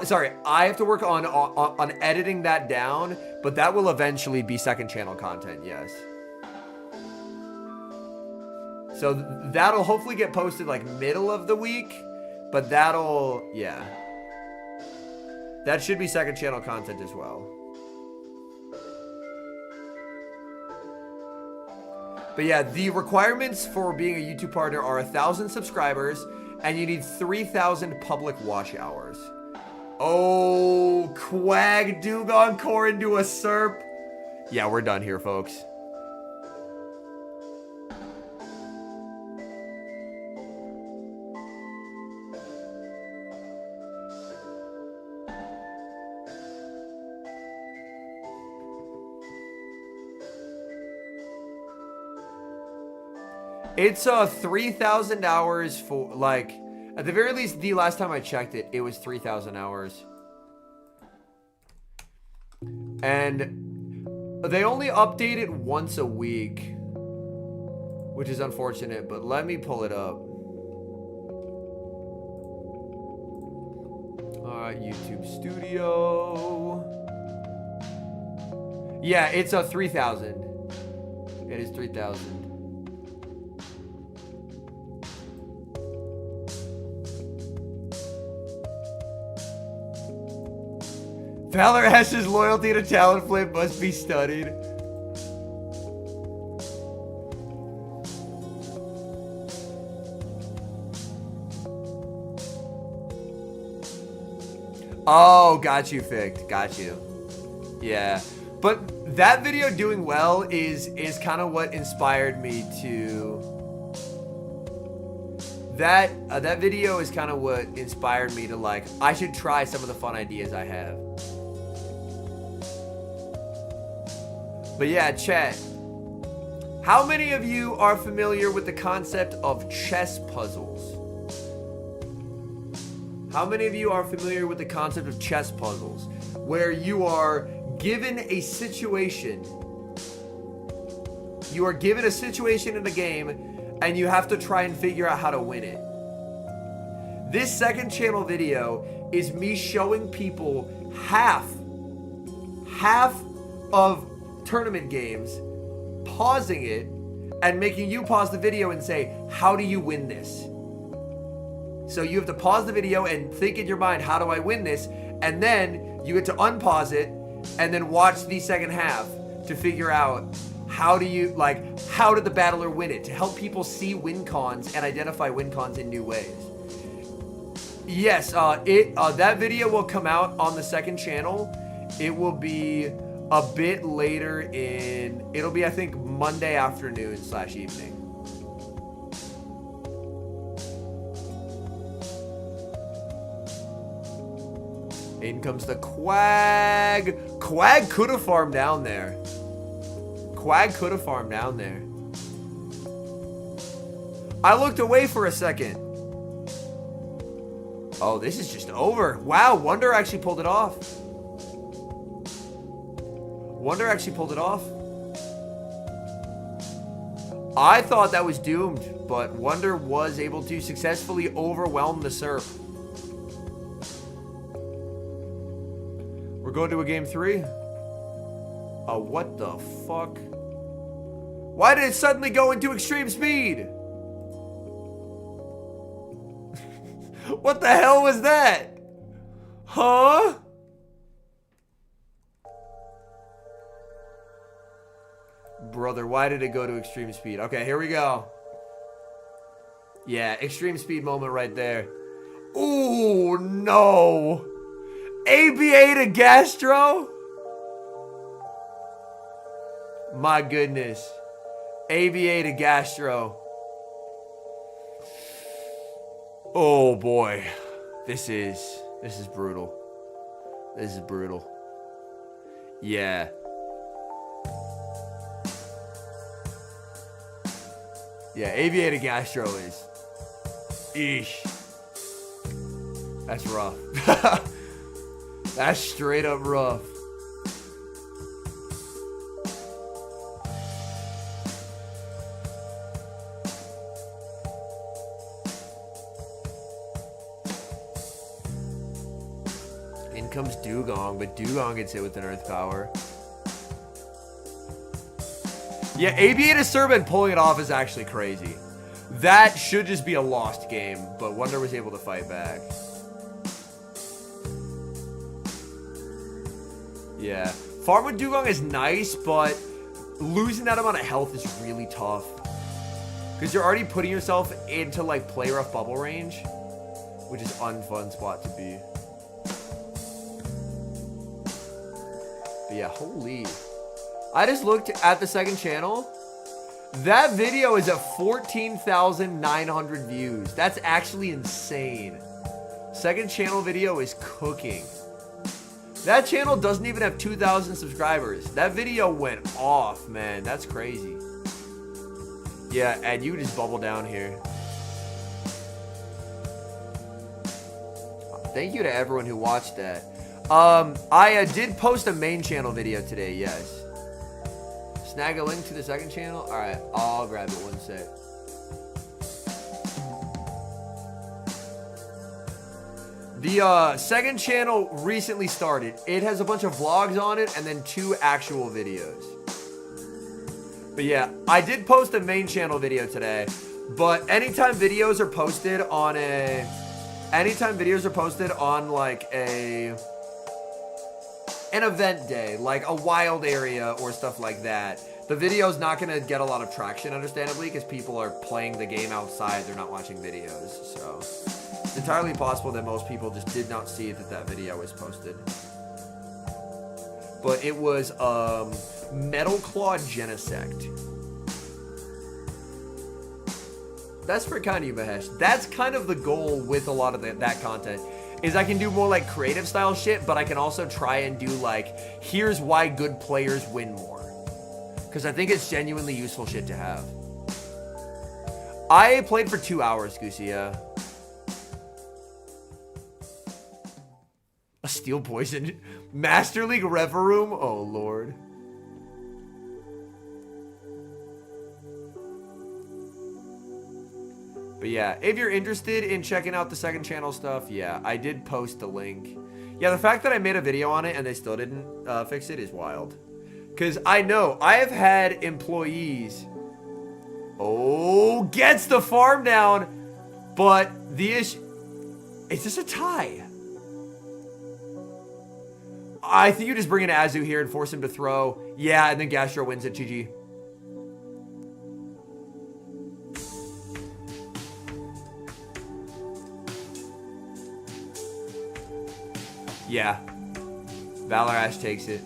Sorry, I have to work on editing that down, but that will eventually be second channel content, yes. So that'll hopefully get posted like middle of the week, but that'll, yeah. That should be second channel content as well. But yeah, the requirements for being a YouTube partner are 1,000 subscribers, and you need 3,000 public watch hours. Oh, Quag Dugong Core into a Serp. Yeah, we're done here, folks. It's 3,000 hours for, like, at the very least, the last time I checked it, it was 3,000 hours. And they only update it once a week, which is unfortunate, but let me pull it up. All right, YouTube Studio. Yeah, it's 3,000. It is 3,000. Valor Ash's loyalty to Talonflame must be studied. Oh, got you, Fict. Got you. Yeah. But that video doing well is kind of what inspired me to... That video is kind of what inspired me to, like, I should try some of the fun ideas I have. But yeah, chat. How many of you are familiar with the concept of chess puzzles? How many of you are familiar with the concept of chess puzzles? Where you are given a situation. You are given a situation in the game, and you have to try and figure out how to win it. This second channel video is me showing people half of tournament games, pausing it, and making you pause the video and say, how do you win this? So you have to pause the video and think in your mind, how do I win this? And then you get to unpause it and then watch the second half to figure out how did the battler win it? To help people see win cons and identify win cons in new ways. Yes, that video will come out on the second channel. It will be a bit later it'll be, I think, Monday afternoon / evening. In comes the Quag. Quag could have farmed down there. Quag could have farmed down there. I looked away for a second. Oh, this is just over. Wow, Wonder actually pulled it off. Wonder actually pulled it off. I thought that was doomed, but Wonder was able to successfully overwhelm the Serp. We're going to a game 3. Oh, what the fuck? Why did it suddenly go into extreme speed? What the hell was that? Huh? Brother, why did it go to extreme speed? Okay, here we go. Yeah, extreme speed moment right there. Ooh, no. ABA to Gastro? My goodness. ABA to Gastro. Oh boy. This is brutal. This is brutal. Yeah. Yeah, ABA to Gastro is. Eesh. That's rough. That's straight up rough. In comes Dugong, but Dugong gets hit with an Earth Power. Yeah, ABA to Serpent pulling it off is actually crazy. That should just be a lost game, but Wonder was able to fight back. Yeah. Farm with Dugong is nice, but losing that amount of health is really tough. Because you're already putting yourself into, like, play rough bubble range, which is an unfun spot to be. But yeah, holy. I just looked at the second channel. That video is at 14,900 views. That's actually insane. Second channel video is cooking. That channel doesn't even have 2,000 subscribers. That video went off, man. That's crazy. Yeah, and you just bubble down here. Thank you to everyone who watched that. I did post a main channel video today, yes. Snag a link to the second channel? Alright, I'll grab it one sec. The second channel recently started. It has a bunch of vlogs on it and then 2 actual videos. But yeah, I did post a main channel video today. But anytime videos are posted on like an event day, like a wild area or stuff like that, the video's not going to get a lot of traction, understandably, because people are playing the game outside. They're not watching videos. So it's entirely possible that most people just did not see that video was posted. But it was Metal Claw Genesect. That's for kind of you, Mahesh. That's kind of the goal with a lot of that content. Is I can do more like creative style shit, but I can also try and do like, here's why good players win more. Because I think it's genuinely useful shit to have. I played for 2 hours, Goosey, yeah. A Steel Poison. Master League Rever Room? Oh, Lord. But yeah, if you're interested in checking out the second channel stuff, yeah, I did post the link. Yeah, the fact that I made a video on it and they still didn't fix it is wild. Because I know, I have had employees. Oh, gets the farm down. But the issue... Is this a tie? I think you just bring in Azu here and force him to throw. Yeah, and then Gastro wins it, GG. Yeah. Valor Ash takes it.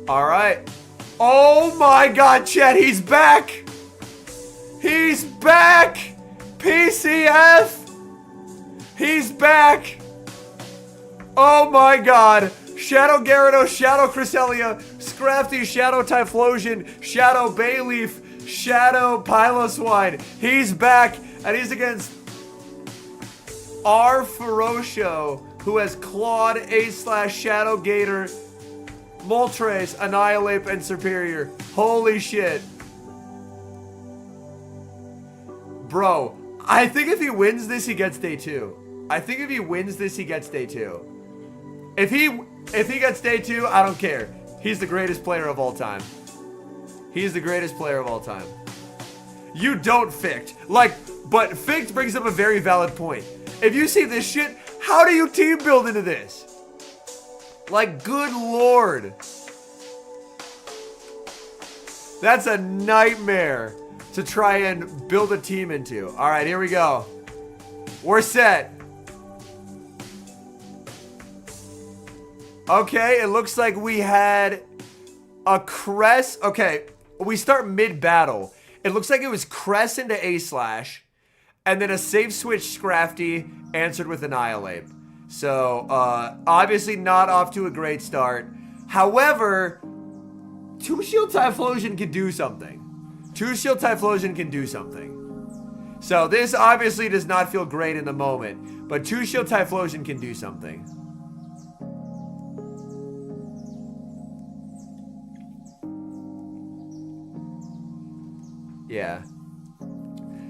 Alright. Oh my god, Chet, he's back! He's back! PCF! He's back! Oh my god! Shadow Gyarados, Shadow Cresselia, Scrafty, Shadow Typhlosion, Shadow Bayleaf, Shadow Piloswine. He's back, and he's against our Ferocio, who has Claude, Ace/, Shadow Gator, Moltres, Annihilate, and Superior. Holy shit. Bro, I think if he wins this, he gets day 2. I think if he wins this, he gets day 2. If he gets day 2, I don't care. He's the greatest player of all time. He's the greatest player of all time. You don't Fict. Like, but Fict brings up a very valid point. If you see this shit, how do you team build into this? Like, good lord. That's a nightmare to try and build a team into. All right, here we go. We're set. Okay, it looks like we had a Crest. Okay, we start mid-battle. It looks like it was Crest into A/, and then a safe switch Scrafty answered with Annihilate. So, obviously not off to a great start. However, 2-Shield Typhlosion can do something. 2-Shield Typhlosion can do something. So, this obviously does not feel great in the moment, but 2-Shield Typhlosion can do something. Yeah.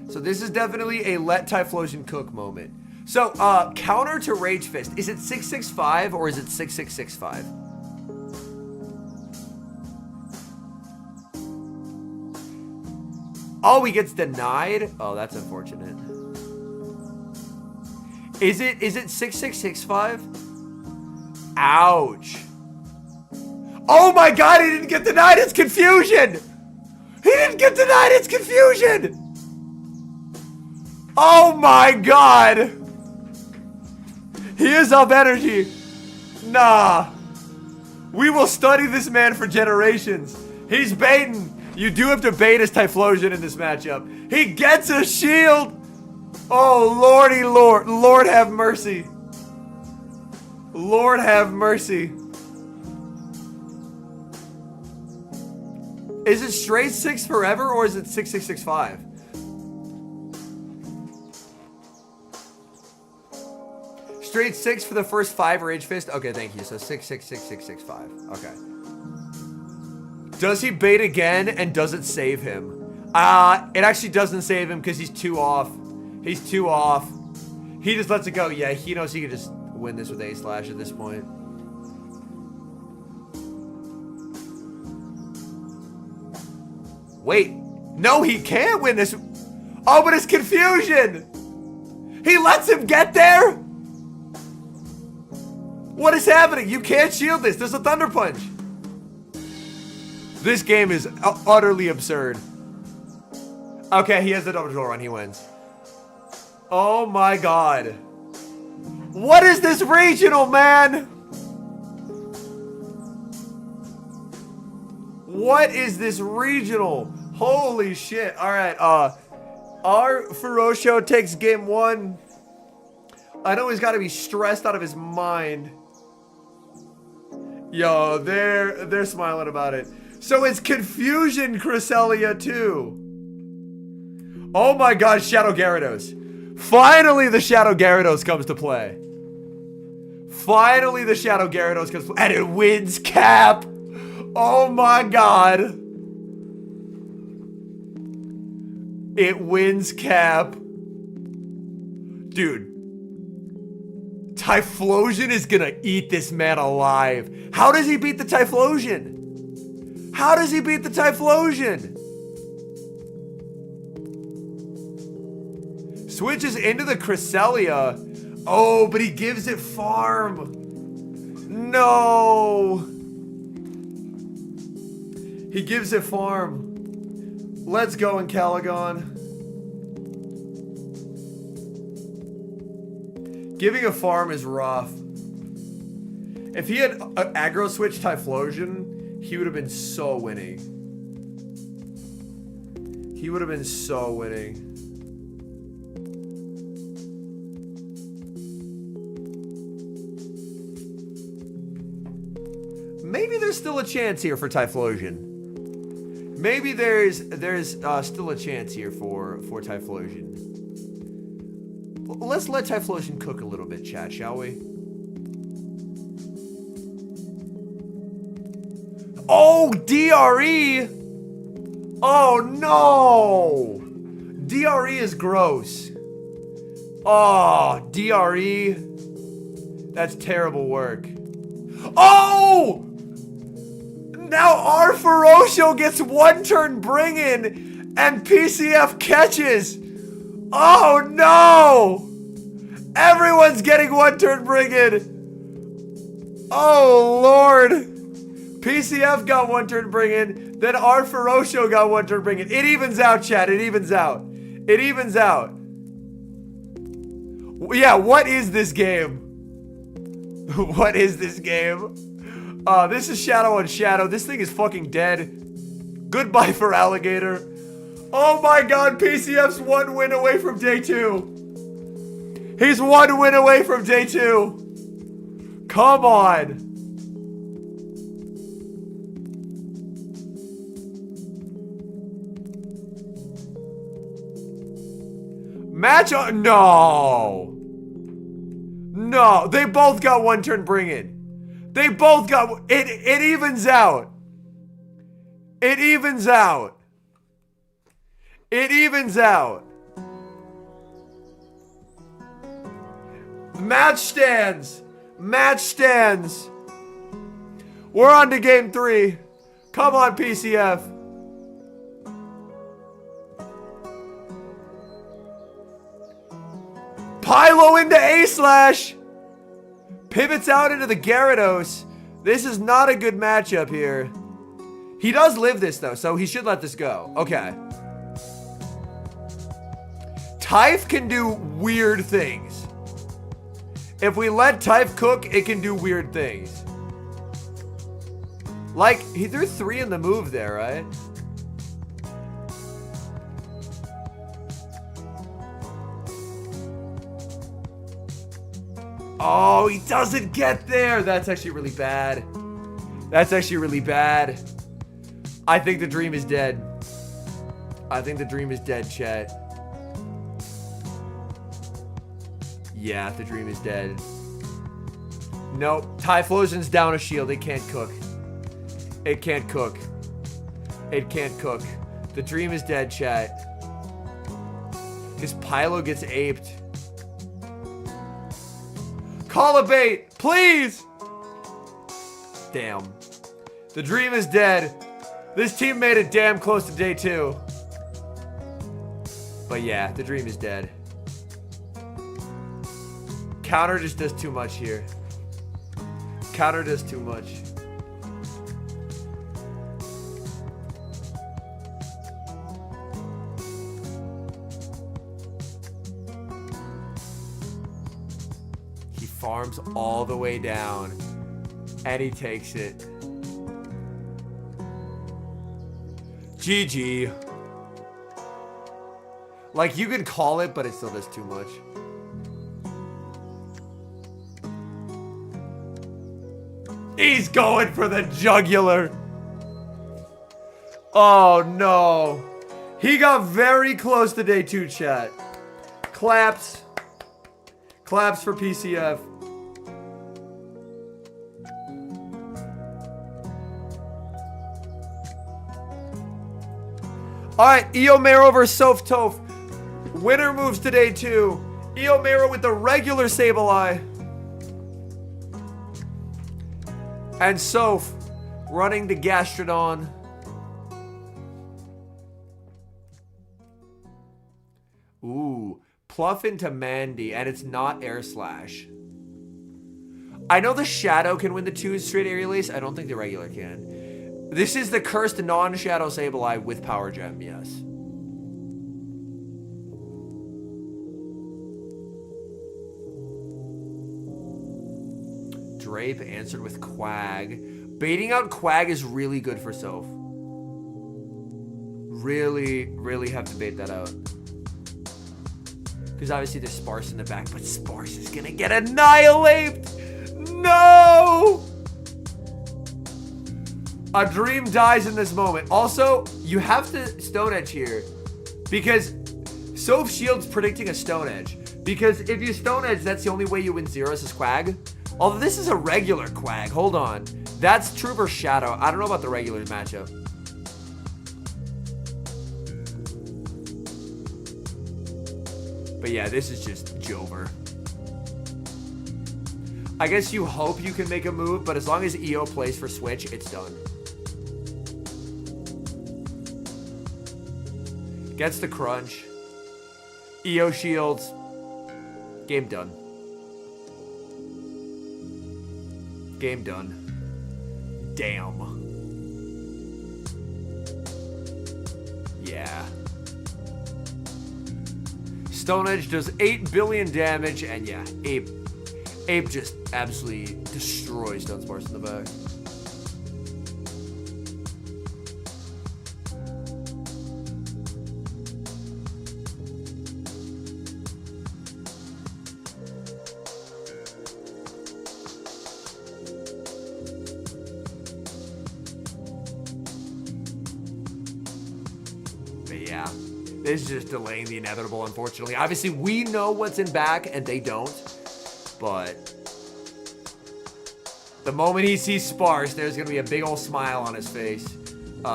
So this is definitely a let Typhlosion cook moment. So, counter to Rage Fist. Is it 665 or is it 6665? Oh, he gets denied? Oh, that's unfortunate. Is it 6665? Ouch. Oh my god, he didn't get denied, it's confusion! He didn't get denied, it's confusion! Oh my god! He is up energy. Nah. We will study this man for generations. He's baiting. You do have to bait his Typhlosion in this matchup. He gets a shield! Oh, lordy lord. Lord have mercy. Lord have mercy. Is it straight 6 forever or is it 6665? Straight 6 for the first 5 Rage Fist? Okay, thank you. So 666665. Okay. Does he bait again and does it save him? It actually doesn't save him because he's 2 off. He's 2 off. He just lets it go. Yeah, he knows he can just win this with A/ at this point. Wait. No, he can't win this. Oh, but it's confusion. He lets him get there? What is happening? You can't shield this. There's a Thunder Punch. This game is utterly absurd. Okay, he has the double draw run. He wins. Oh my god. What is this regional, man? What is this regional? Holy shit. Alright, our Ferocio takes game 1. I know he's got to be stressed out of his mind. Yo, they're smiling about it. So it's Confusion Cresselia too. Oh my god, Shadow Gyarados. Finally the Shadow Gyarados comes to play. Finally the Shadow Gyarados comes to play. And it wins Cap. Oh my god. It wins Cap. Dude. Typhlosion is gonna eat this man alive. How does he beat the Typhlosion? How does he beat the Typhlosion? Switches into the Cresselia. Oh, but he gives it farm. No. He gives it farm. Let's go, Caligon. Giving a farm is rough. If he had aggro switch Typhlosion, he would have been so winning. He would have been so winning. Maybe there's still a chance here for Typhlosion. Maybe there's still a chance here for Typhlosion. Let's let Typhlosion cook a little bit, chat, shall we? Oh, DRE! Oh, no! DRE is gross. Oh, DRE. That's terrible work. Oh! Now our Ferocio gets one turn bring in and PCF catches. Oh no! Everyone's getting one turn bring in. Oh Lord. PCF got one turn bring in. Then our Ferocio got one turn bring in. It evens out, chat. It evens out. It evens out. Yeah, what is this game? What is this game? This is Shadow on Shadow. This thing is fucking dead. Goodbye for Alligator. Oh my god, PCF's one win away from day 2. He's one win away from day 2. Come on. Match on. No. No, they both got one turn bring in. They both got it. It evens out. It evens out. It evens out. Match stands. Match stands. We're on to game 3. Come on, PCF. Pylo into A-Slash. Pivots out into the Gyarados. This is not a good matchup here. He does live this though, so he should let this go. Okay. Typh can do weird things. If we let Typh cook, it can do weird things. Like, he threw 3 in the move there, right? Oh, he doesn't get there. That's actually really bad. That's actually really bad. I think the dream is dead. I think the dream is dead, chat. Yeah, the dream is dead. Nope. Typhlosion's down a shield. It can't cook. It can't cook. It can't cook. The dream is dead, chat. His Pylo gets aped. Call a bait, please! Damn. The dream is dead. This team made it damn close to day 2. But yeah, the dream is dead. Counter just does too much here. Counter does too much. Farms all the way down and he takes it. GG. Like, you can call it, but it still does too much. He's going for the jugular. Oh no. He got very close to day 2, chat. Claps. Claps for PCF. Alright, Eomo versus Softo. Winner moves to day 2. Eomo with the regular Sableye. And Soph running the Gastrodon. Ooh. Pluff into Mandy, and it's not Air Slash. I know the Shadow can win the 2 straight air release. I don't think the regular can. This is the cursed non-Shadow Sableye with Power Gem, yes. Drape answered with Quag. Baiting out Quag is really good for Soph. Really, really have to bait that out. Because obviously there's Sparse in the back, but Sparse is going to get annihilated. No! A dream dies in this moment. Also, you have to Stone Edge here. Because Soph Shield's predicting a Stone Edge. Because if you Stone Edge, that's the only way you win zeros is Quag. Although this is a regular Quag. Hold on. That's Trooper Shadow. I don't know about the regular matchup. But yeah, this is just Jover. I guess you hope you can make a move, but as long as EO plays for Switch, it's done. Gets the crunch. EO shields. Game done. Game done. Damn. Yeah. Stone Edge does 8 billion damage, and yeah, Ape just absolutely destroys Dunsparce in the back. But yeah. This is just delaying the inevitable, unfortunately. Obviously, we know what's in back, and they don't. But the moment he sees Sparse, there's going to be a big old smile on his face.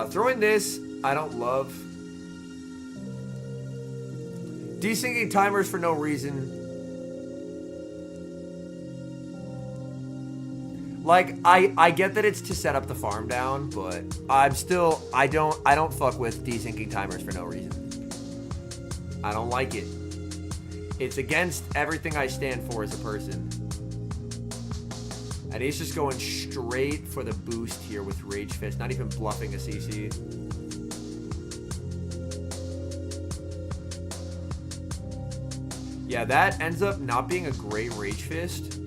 Throwing this, I don't love. Desyncing timers for no reason. Like, I get that it's to set up the farm down, but I don't fuck with desyncing timers for no reason. I don't like it. It's against everything I stand for as a person. And he's just going straight for the boost here with Rage Fist, not even bluffing a CC. Yeah, that ends up not being a great Rage Fist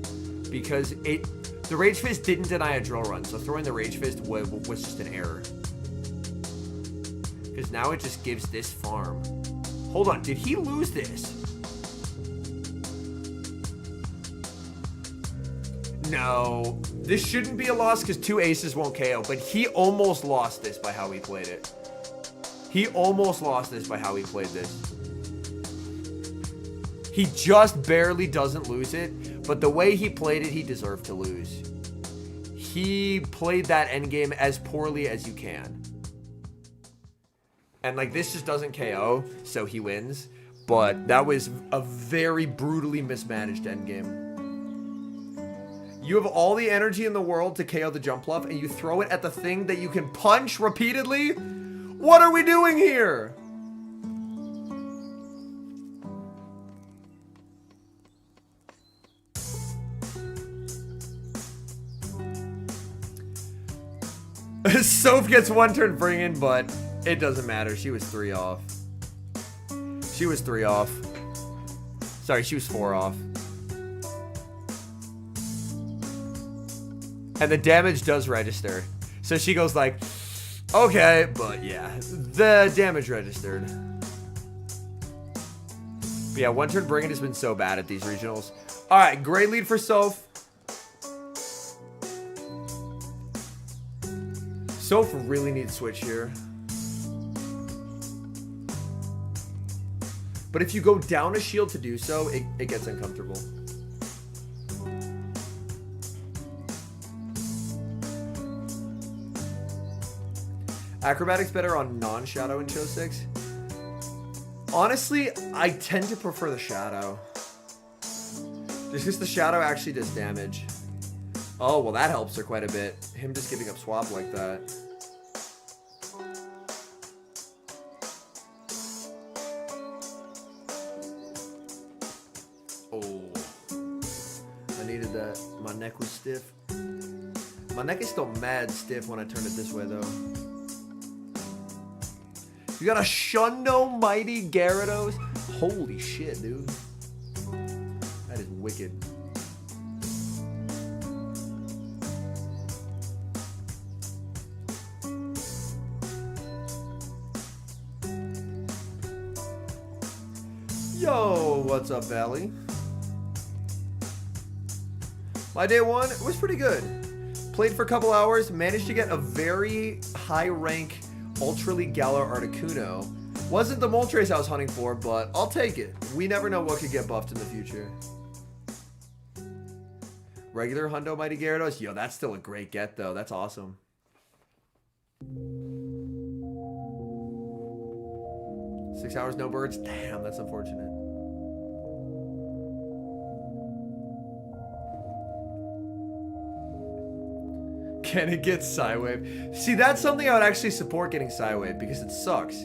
because the Rage Fist didn't deny a drill run, so throwing the Rage Fist was just an error. Because now it just gives this farm. Hold on, did he lose this? No, this shouldn't be a loss because 2 aces won't KO, but he almost lost this by how he played it. He almost lost this by how he played this. He just barely doesn't lose it, but the way he played it, he deserved to lose. He played that endgame as poorly as you can. And like this just doesn't KO, so he wins. But that was a very brutally mismanaged endgame. You have all the energy in the world to KO the jump bluff, and you throw it at the thing that you can punch repeatedly? What are we doing here? Soph gets 1 turn bring in, but it doesn't matter. She was 3 off. She was 3 off. Sorry, she was 4 off. And the damage does register. So she goes like, okay, but yeah, the damage registered. But yeah, 1 turn bring in has been so bad at these regionals. All right, great lead for Soph. Soph really needs switch here. But if you go down a shield to do so, it gets uncomfortable. Acrobatics better on non-shadow in Show 6? Honestly, I tend to prefer the shadow. Just because the shadow actually does damage. Oh, well that helps her quite a bit. Him just giving up swap like that. Oh. I needed that. My neck was stiff. My neck is still mad stiff when I turn it this way though. You got a Shundo Mighty Gyarados? Holy shit, dude. That is wicked. Yo, what's up, Valley? My day one was pretty good. Played for a couple hours, managed to get a very high rank Ultra League Galar Articuno. Wasn't the Moltres I was hunting for, but I'll take it. We never know what could get buffed in the future. Regular Hundo Mighty Gyarados? Yo, that's still a great get, though. That's awesome. Six hours, no birds? Damn, that's unfortunate. Can it get Psywave? See, that's something I would actually support getting Psywave because it sucks.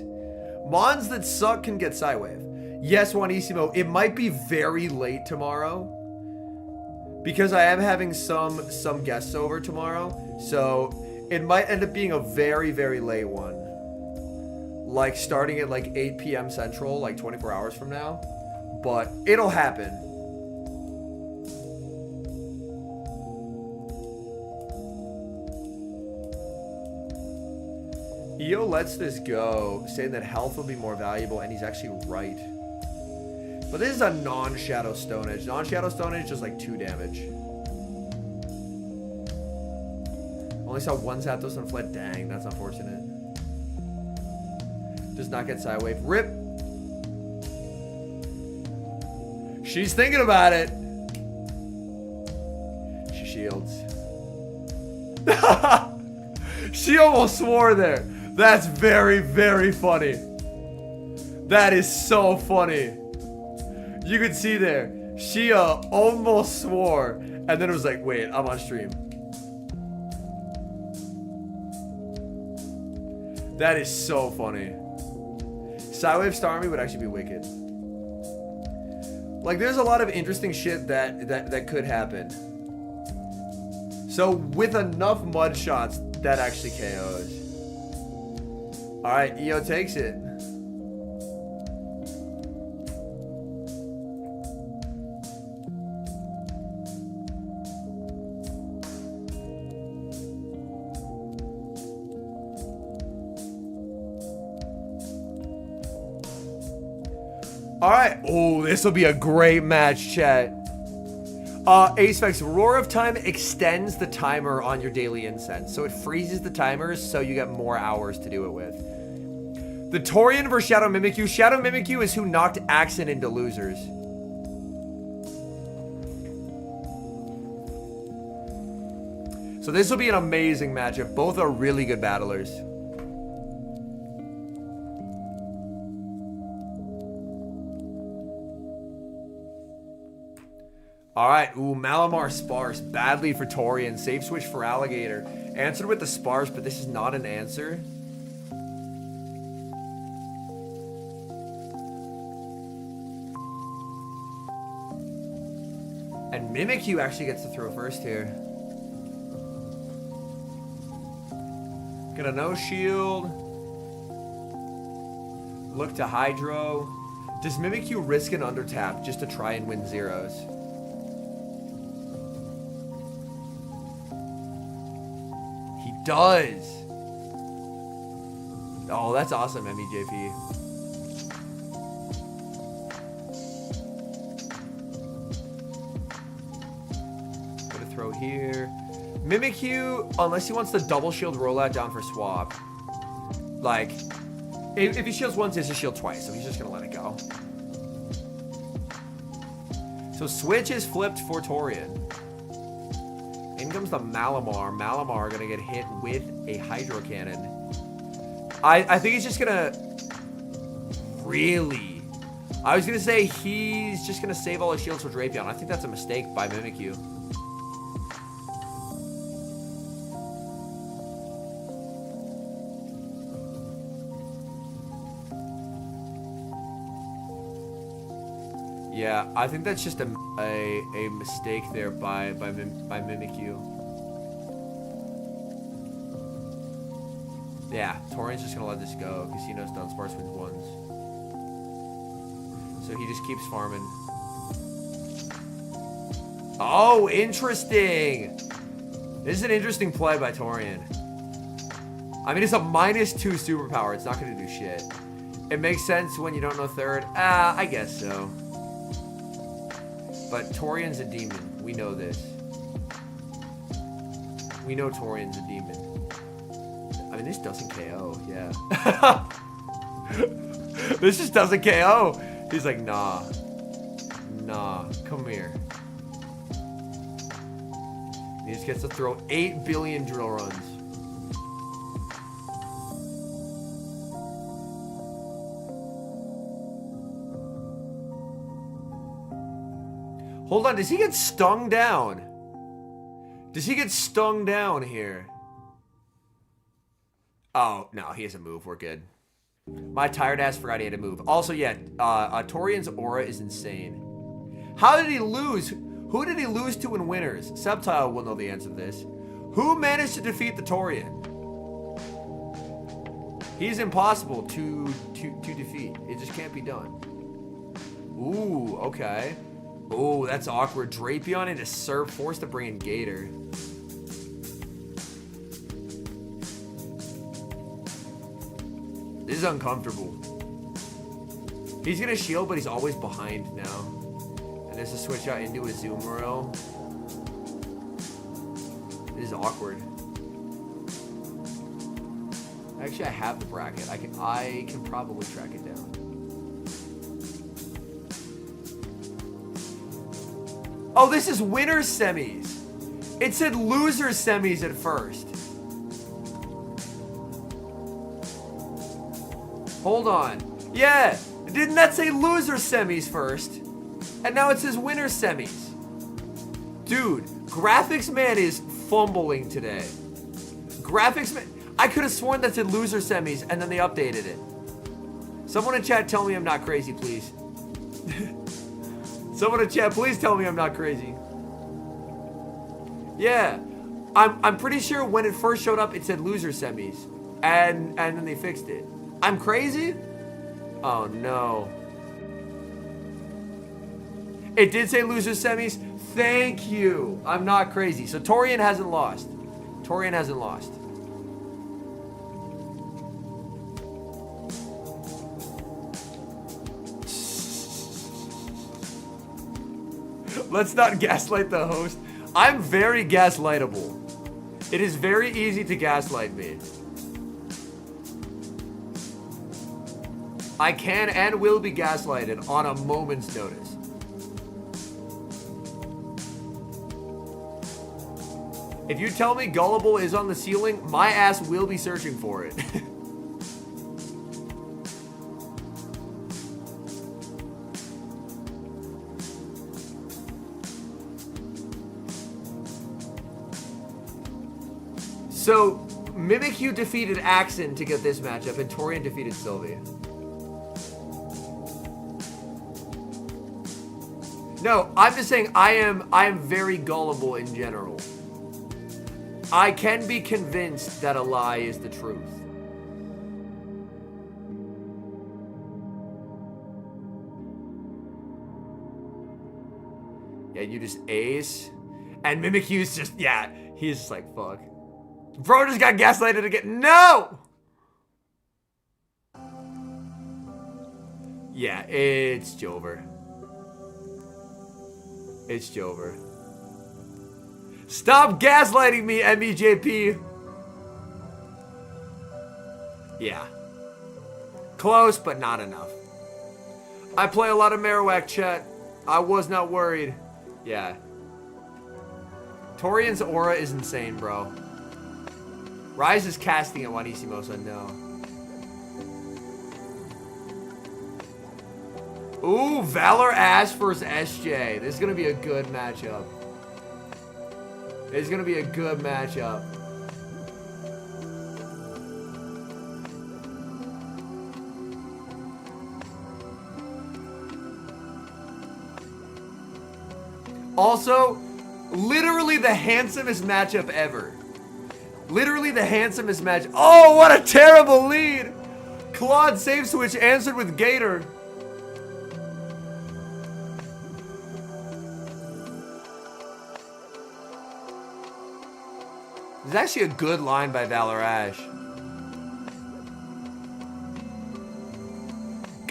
Mons that suck can get Psywave. Yes, Juanissimo, it might be very late tomorrow because I am having some guests over tomorrow. So it might end up being a very, very late one. Like starting at like 8 p.m. Central, like 24 hours from now. But it'll happen. Eo lets this go, saying that health will be more valuable, and he's actually right. But this is a non-Shadow Stone Edge. Non-Shadow Stone Edge does like 2 damage. Only saw one Zapdos and fled. Dang, that's unfortunate. Does not get Psywave. Rip! She's thinking about it! She shields. She almost swore there. That's very, very funny. That is so funny. You could see there. She almost swore. And then it was like, wait, I'm on stream. That is so funny. Psywave Starmie would actually be wicked. Like, there's a lot of interesting shit that could happen. So, with enough mud shots, that actually KOs. Alright, Eo takes it. Alright. Oh, this will be a great match, chat. Acepex, Roar of Time extends the timer on your daily incense. So it freezes the timers so you get more hours to do it with. The Torian versus Shadow Mimikyu. Shadow Mimikyu is who knocked Axen into losers. So this will be an amazing matchup. Both are really good battlers. Alright, ooh, Malamar Sparse. Bad lead for Torian. Safe switch for Alligator. Answered with the Sparse, but this is not an answer. And Mimikyu actually gets to throw first here. Gonna no shield. Look to Hydro. Does Mimikyu risk an undertap just to try and win zeros? He does. Oh, that's awesome, MEJP. Throw here. Mimikyu, unless he wants the double shield rollout down for swap. Like, if he shields once, he has to shield twice, so he's just gonna let it go. So switch is flipped for Torian. In comes the Malamar. Malamar gonna get hit with a Hydro Cannon. I think he's just gonna really. I was gonna say he's just gonna save all his shields for Drapion. I think that's a mistake by Mimikyu. Yeah, I think that's just a mistake there by Mimikyu. Yeah, Torian's just gonna let this go because he knows Dunsparce wins ones. So he just keeps farming. Oh, interesting! This is an interesting play by Torian. I mean, it's a -2 superpower. It's not gonna do shit. It makes sense when you don't know third. I guess so. But Torian's a demon. We know this. We know Torian's a demon. I mean, this doesn't KO. Yeah. This just doesn't KO. He's like, nah. Nah. Come here. He just gets to throw 8 billion drill runs. Hold on, does he get stung down? Does he get stung down here? Oh, no, he has a move. We're good. My tired ass forgot he had a move. Also, yeah, Torian's aura is insane. How did he lose? Who did he lose to in winners? Subtile will know the answer to this. Who managed to defeat the Torian? He's impossible to defeat. It just can't be done. Ooh, okay. Oh, that's awkward. Drapion into Surf, forced to bring in Gator. This is uncomfortable. He's gonna shield, but he's always behind now. And there's a switch out into a Azumarill. This is awkward. Actually, I have the bracket. I can probably track it down. Oh, this is winner's semis. It said loser's semis at first. Hold on. Yeah, didn't that say loser semis first? And now it says winner semis. Dude, Graphics Man is fumbling today. Graphics Man, I could have sworn that said loser semis and then they updated it. Someone in chat tell me I'm not crazy, please. Someone in chat, please tell me I'm not crazy. Yeah, I'm pretty sure when it first showed up, it said loser semis. And then they fixed it. I'm crazy? Oh no. It did say loser semis. Thank you. I'm not crazy. So Torian hasn't lost. Torian hasn't lost. Let's not gaslight the host. I'm very gaslightable. It is very easy to gaslight me. I can and will be gaslighted on a moment's notice. If you tell me Gullible is on the ceiling, my ass will be searching for it. So, Mimikyu defeated Axon to get this matchup, and Torian defeated Sylvie. No, I'm just saying I am very gullible in general. I can be convinced that a lie is the truth. Yeah, you just ace. And Mimikyu's just, yeah, he's just like, fuck. Bro just got gaslighted again. No! Yeah, it's Jover. It's Jover. Stop gaslighting me, MEJP. Yeah. Close, but not enough. I play a lot of Marowak, chat. I was not worried. Yeah. Torian's aura is insane, bro. Rise is casting at Juanissimo, so no. Ooh, Valor Ash versus SJ. This is going to be a good matchup. It's going to be a good matchup. Also, literally the handsomest matchup ever. Literally the handsomest match. Oh, what a terrible lead. Claude save switch answered with Gator. It's actually a good line by Valor Ash.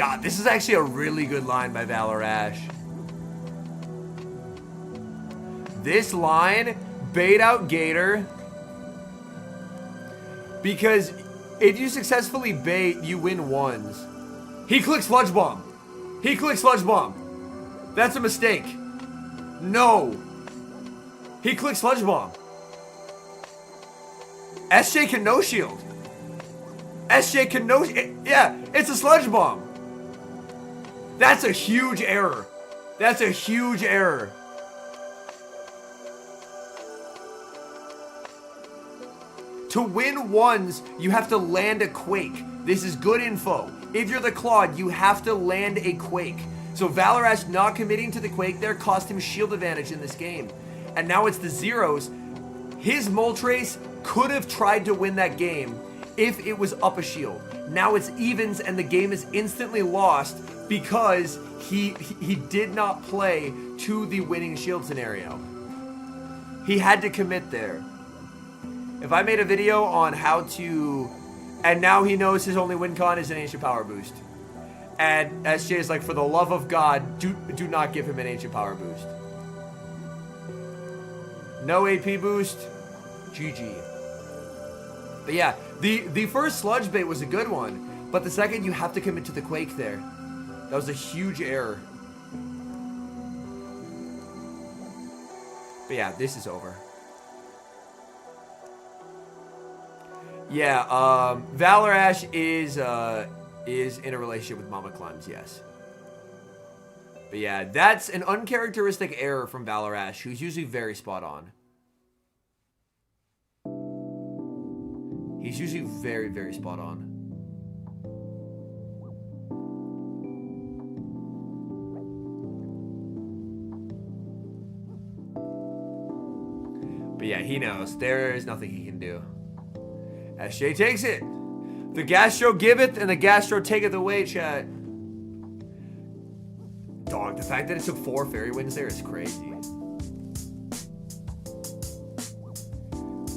God, this is actually a really good line by Valor Ash. This line, bait out Gator. Because if you successfully bait, you win ones. He clicks Sludge Bomb. He clicks Sludge Bomb. That's a mistake. No. He clicks Sludge Bomb. SJ can no shield. SJ can no... Yeah, it's a Sludge Bomb. That's a huge error. That's a huge error. To win ones, you have to land a Quake. This is good info. If you're the Claude, you have to land a Quake. So Valor Ash not committing to the Quake there cost him shield advantage in this game. And now it's the zeros. His Moltres could have tried to win that game if it was up a shield. Now it's evens and the game is instantly lost because he did not play to the winning shield scenario. He had to commit there. If I made a video on how to... And now he knows his only win con is an Ancient Power Boost. And SJ is like, for the love of God, do not give him an Ancient Power Boost. No AP boost. GG. But yeah, the first Sludge Bait was a good one. But the second, you have to commit to the Quake there. That was a huge error. But yeah, this is over. Yeah, Valor Ash is in a relationship with Mama Clems, yes. But yeah, that's an uncharacteristic error from Valor Ash, who's usually very spot on. He's usually very, very spot on. But yeah, he knows. There is nothing he can do. SJ takes it. The Gastro giveth and the Gastro taketh away, chat. Dog, the fact that it took 4 Fairy Winds there is crazy.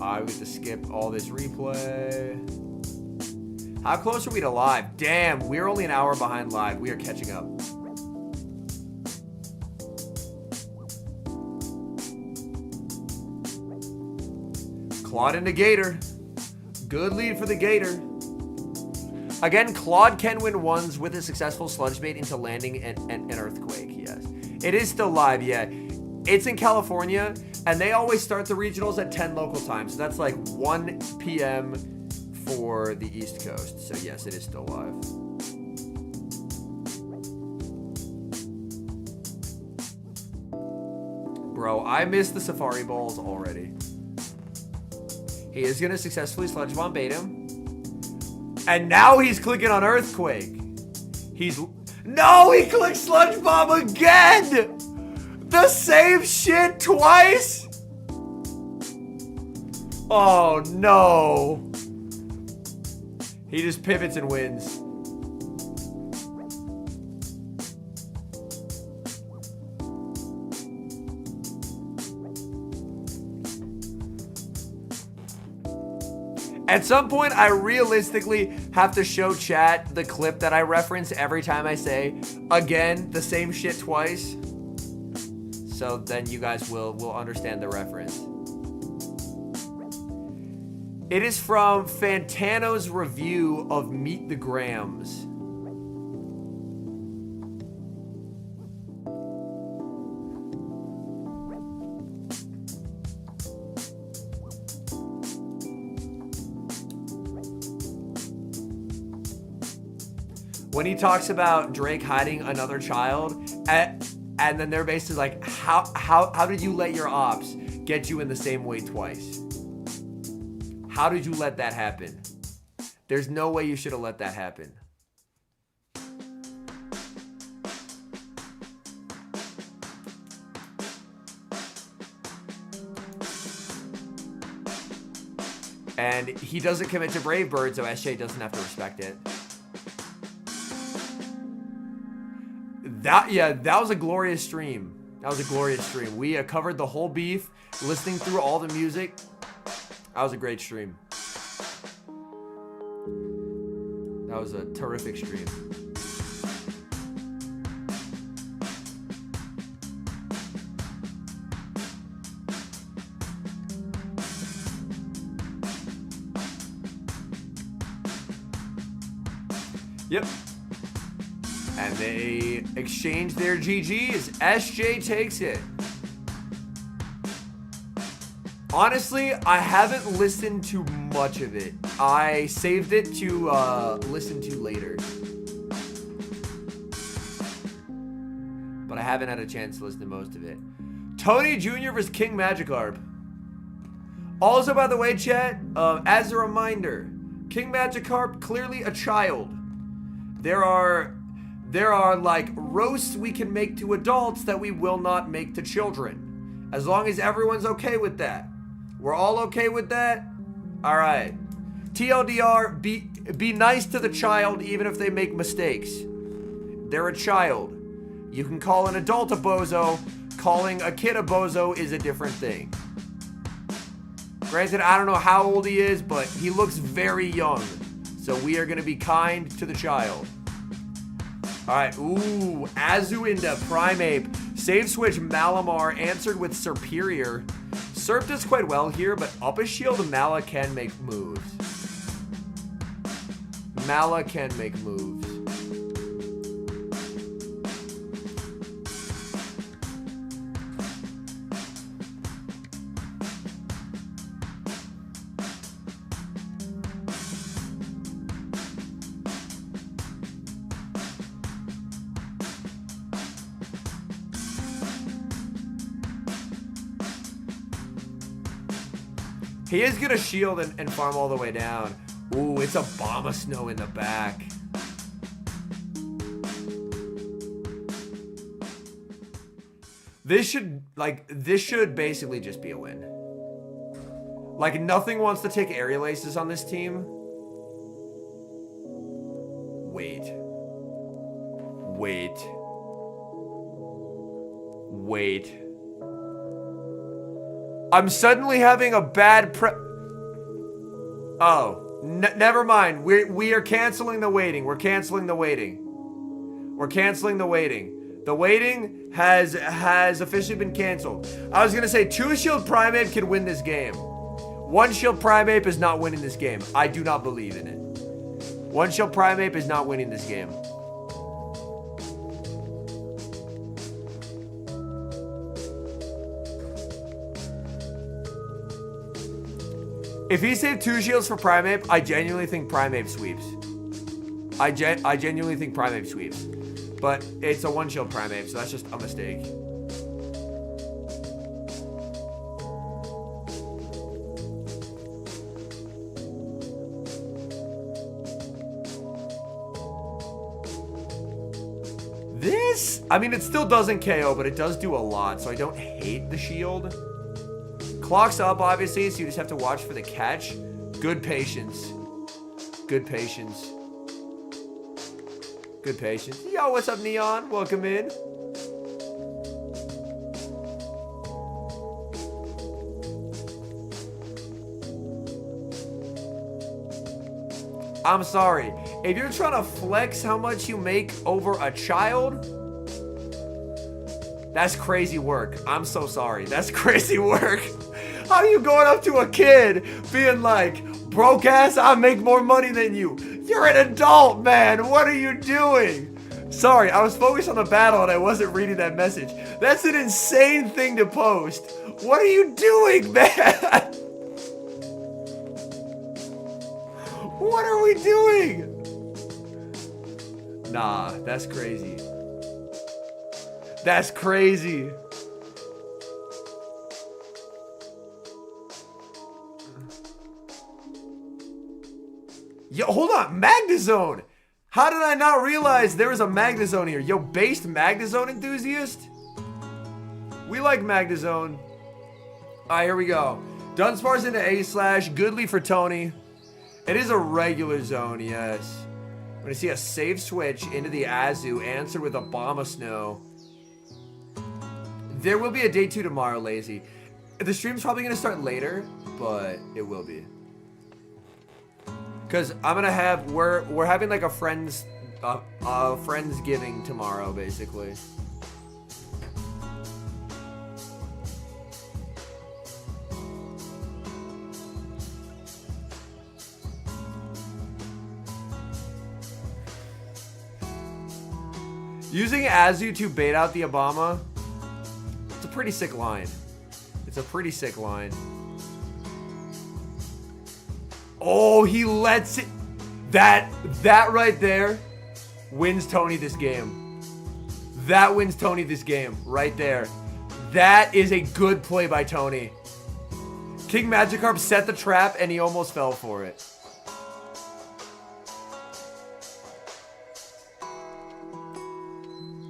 I get to skip all this replay. How close are we to live? Damn, we're only an hour behind live. We are catching up. Claude into Gator. Good lead for the Gator. Again, Claude can win ones with a successful Sludge Bait into landing an Earthquake, yes. It is still live, yeah. It's in California, and they always start the regionals at 10 local time, so that's like 1 p.m. for the East Coast. So yes, it is still live. Bro, I missed the Safari Balls already. He is going to successfully Sludge Bomb bait him. And now he's clicking on Earthquake. No, he clicked Sludge Bomb again! The same shit twice? Oh, no. He just pivots and wins. At some point, I realistically have to show chat the clip that I reference every time I say, again, the same shit twice. So then you guys will understand the reference. It is from Fantano's review of Meet the Grams. When he talks about Drake hiding another child, and then they're basically like, how did you let your ops get you in the same way twice? How did you let that happen? There's no way you should have let that happen. And he doesn't commit to Brave Bird, so SJ doesn't have to respect it. That was a glorious stream. That was a glorious stream. We covered the whole beef, listening through all the music. That was a great stream. That was a terrific stream. Yep. And they exchange their GGs. SJ takes it. Honestly, I haven't listened to much of it. I saved it to listen to later. But I haven't had a chance to listen to most of it. Tony Jr. versus King Magikarp. Also, by the way, chat, as a reminder, King Magikarp, clearly a child. There are like roasts we can make to adults that we will not make to children. As long as everyone's okay with that. We're all okay with that? All right. TLDR, be nice to the child even if they make mistakes. They're a child. You can call an adult a bozo. Calling a kid a bozo is a different thing. Granted, I don't know how old he is, but he looks very young. So we are going to be kind to the child. All right. Ooh, Azu into Primeape. Save switch Malamar answered with Superior. Serp does quite well here, but up a shield, Mala can make moves. Mala can make moves. He is going to shield and farm all the way down. Ooh, it's a bomb of snow in the back. This should basically just be a win. Like, nothing wants to take aerial aces on this team. Wait. I'm suddenly having a bad Oh, never mind. We are canceling the waiting. We're canceling the waiting. We're canceling the waiting. The waiting has officially been canceled. I was gonna say 2 shield Primeape could win this game. 1 shield Primeape is not winning this game. I do not believe in it. 1 shield Primeape is not winning this game. If he saved 2 shields for Primeape, I genuinely think Primeape sweeps. I genuinely think Primeape sweeps. But it's a 1 shield Primeape, so that's just a mistake. This, I mean, it still doesn't KO, but it does do a lot, so I don't hate the shield. Clock's up, obviously, so you just have to watch for the catch. Good patience. Good patience. Good patience. Yo, what's up, Neon? Welcome in. I'm sorry. If you're trying to flex how much you make over a child, that's crazy work. I'm so sorry. That's crazy work. How are you going up to a kid being like, broke ass, I make more money than you? You're an adult, man. What are you doing? Sorry, I was focused on the battle and I wasn't reading that message. That's an insane thing to post. What are you doing, man? What are we doing? Nah, that's crazy. That's crazy. Yo, hold on, Magnezone. How did I not realize there was a Magnezone here? Yo, based Magnezone enthusiast? We like Magnezone. Alright, here we go. Dunsparce into A/, Goodly for Tony. It is a regular zone, yes. We're gonna see a save switch into the Azu, answered with a bomb of snow. There will be a day 2 tomorrow, Lazy. The stream's probably gonna start later, but it will be. Cause I'm gonna have we're having like a friendsgiving tomorrow, basically. Using Azu to bait out the Obama, it's a pretty sick line. It's a pretty sick line. Oh, he lets it. That right there wins Tony this game. That wins Tony this game right there. That is a good play by Tony. King Magikarp set the trap and he almost fell for it.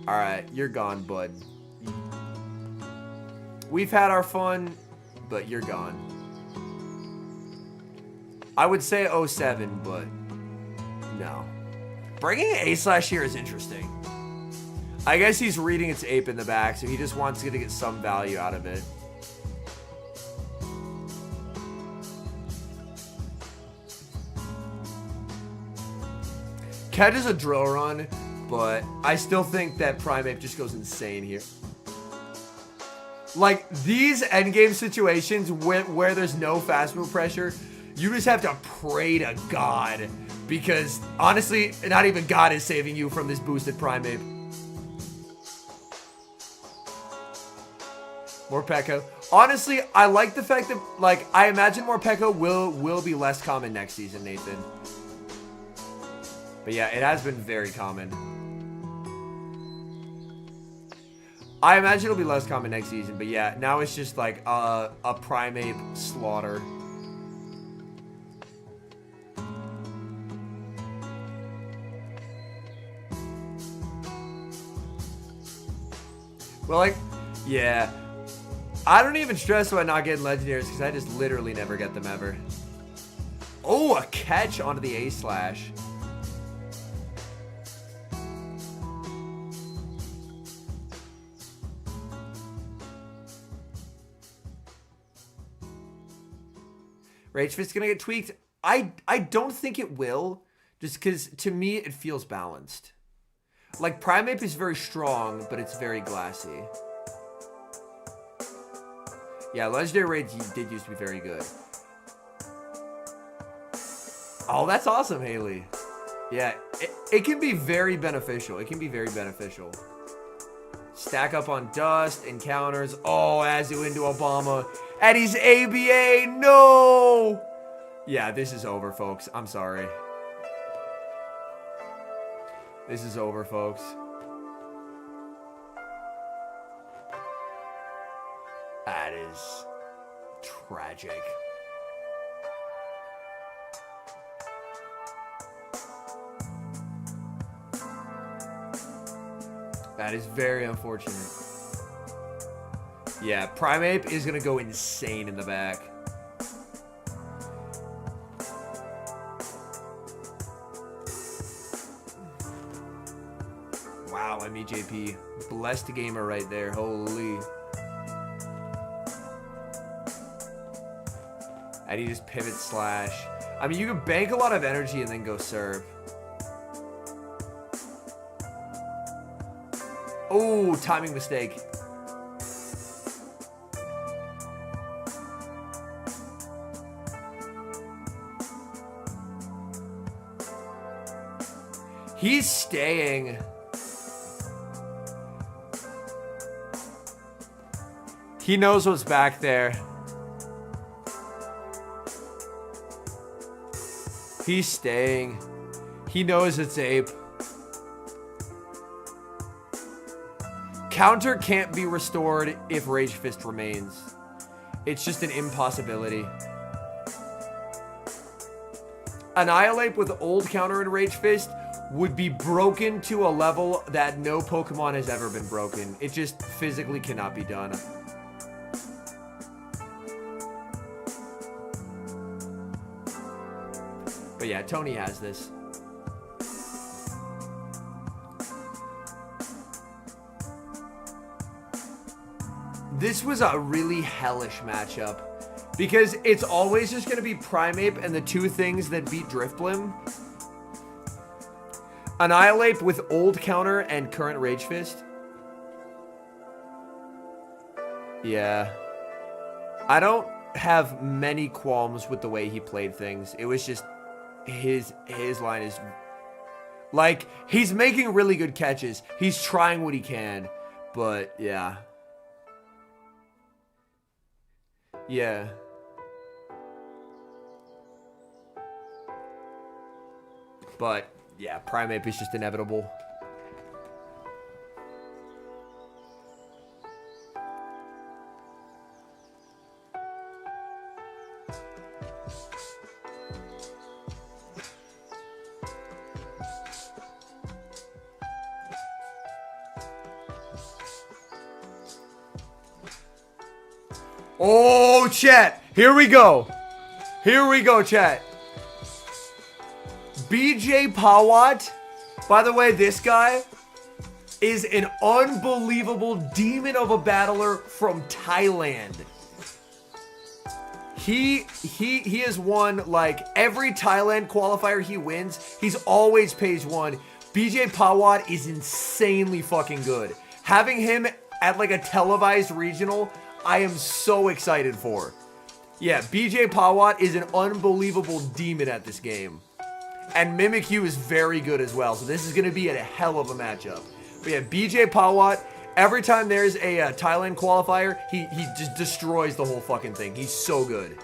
Alright, you're gone, bud. We've had our fun, but you're gone. I would say 07, but no. Bringing A/slash here is interesting. I guess he's reading its ape in the back, so he just wants to get some value out of it. Catches a drill run, but I still think that Primeape just goes insane here. Like, these endgame situations where there's no fast move pressure, you just have to pray to God. Because, honestly, not even God is saving you from this boosted Primeape. Morpeko. Honestly, I like the fact that, like, I imagine Morpeko will be less common next season, Nathan. But yeah, it has been very common. I imagine it'll be less common next season, but yeah, now it's just like a Primeape slaughter. Well, like, yeah. I don't even stress about not getting legendaries because I just literally never get them ever. Oh, a catch onto the A/slash. Rage Fist's gonna get tweaked. I don't think it will, just because to me it feels balanced. Like, Primeape is very strong, but it's very glassy. Yeah, Legendary Rage did used to be very good. Oh, that's awesome, Haley. Yeah, it can be very beneficial. It can be very beneficial. Stack up on dust, encounters. Oh, Azu into Obama. And he's ABA. No! Yeah, this is over, folks. I'm sorry. This is over, folks. That is tragic. That is very unfortunate. Yeah, Primeape is going to go insane in the back. Wow, MEJP. Blessed gamer right there. Holy. And he just pivot slash. I mean, you can bank a lot of energy and then go serve. Oh, timing mistake. He's staying. He knows what's back there. He's staying. He knows it's ape. Counter can't be restored if Rage Fist remains. It's just an impossibility. Annihilate with old counter and Rage Fist would be broken to a level that no Pokemon has ever been broken. It just physically cannot be done. But yeah, Tony has this. This was a really hellish matchup because it's always just going to be Primeape and the two things that beat Drifblim. Annihilate with old counter and current Rage Fist. Yeah. I don't have many qualms with the way he played things. It was just his line is Like, he's making really good catches. He's trying what he can. But, yeah. Yeah. But, yeah, Primeape is just inevitable. Oh, chat. Here we go. Here we go, chat. BJ Pawat. By the way, this guy is an unbelievable demon of a battler from Thailand. He has won, like, every Thailand qualifier he wins. He's always page 1. BJ Pawat is insanely fucking good. Having him at, like, a televised regional, I am so excited for. Yeah, BJ Pawat is an unbelievable demon at this game. And Mimikyu is very good as well. So this is going to be a hell of a matchup. But yeah, BJ Pawat, every time there's a Thailand qualifier, he just destroys the whole fucking thing. He's so good.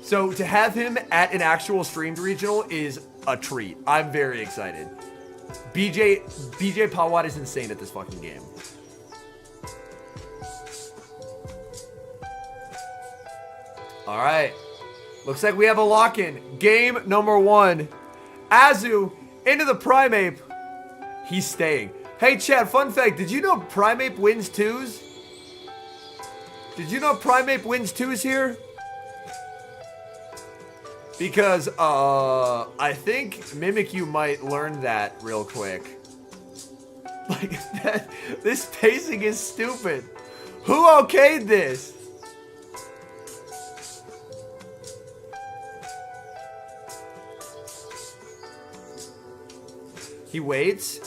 So to have him at an actual streamed regional is a treat. I'm very excited. BJ Pawat is insane at this fucking game. All right. Looks like we have a lock-in. Game number 1. Azu into the Primeape. He's staying. Hey, Chad, fun fact. Did you know Primeape wins 2s? Did you know Primeape wins 2s here? Because, I think Mimikyu might learn that real quick. Like, this pacing is stupid. Who okayed this? He waits.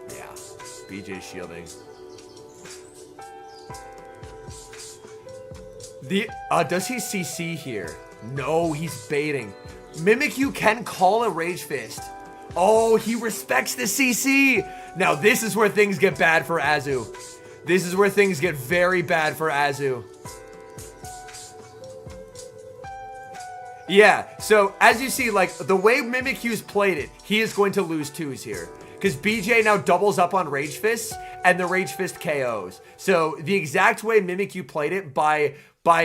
Yeah, BJ shielding. Does he CC here? No, he's baiting. Mimikyu can call a Rage Fist. Oh, he respects the CC. Now this is where things get bad for Azu. This is where things get very bad for Azu. Yeah, so as you see, like, the way Mimikyu's played it, he is going to lose 2s here. Because BJ now doubles up on Rage Fists, and the Rage Fist KOs. So the exact way Mimikyu played it, by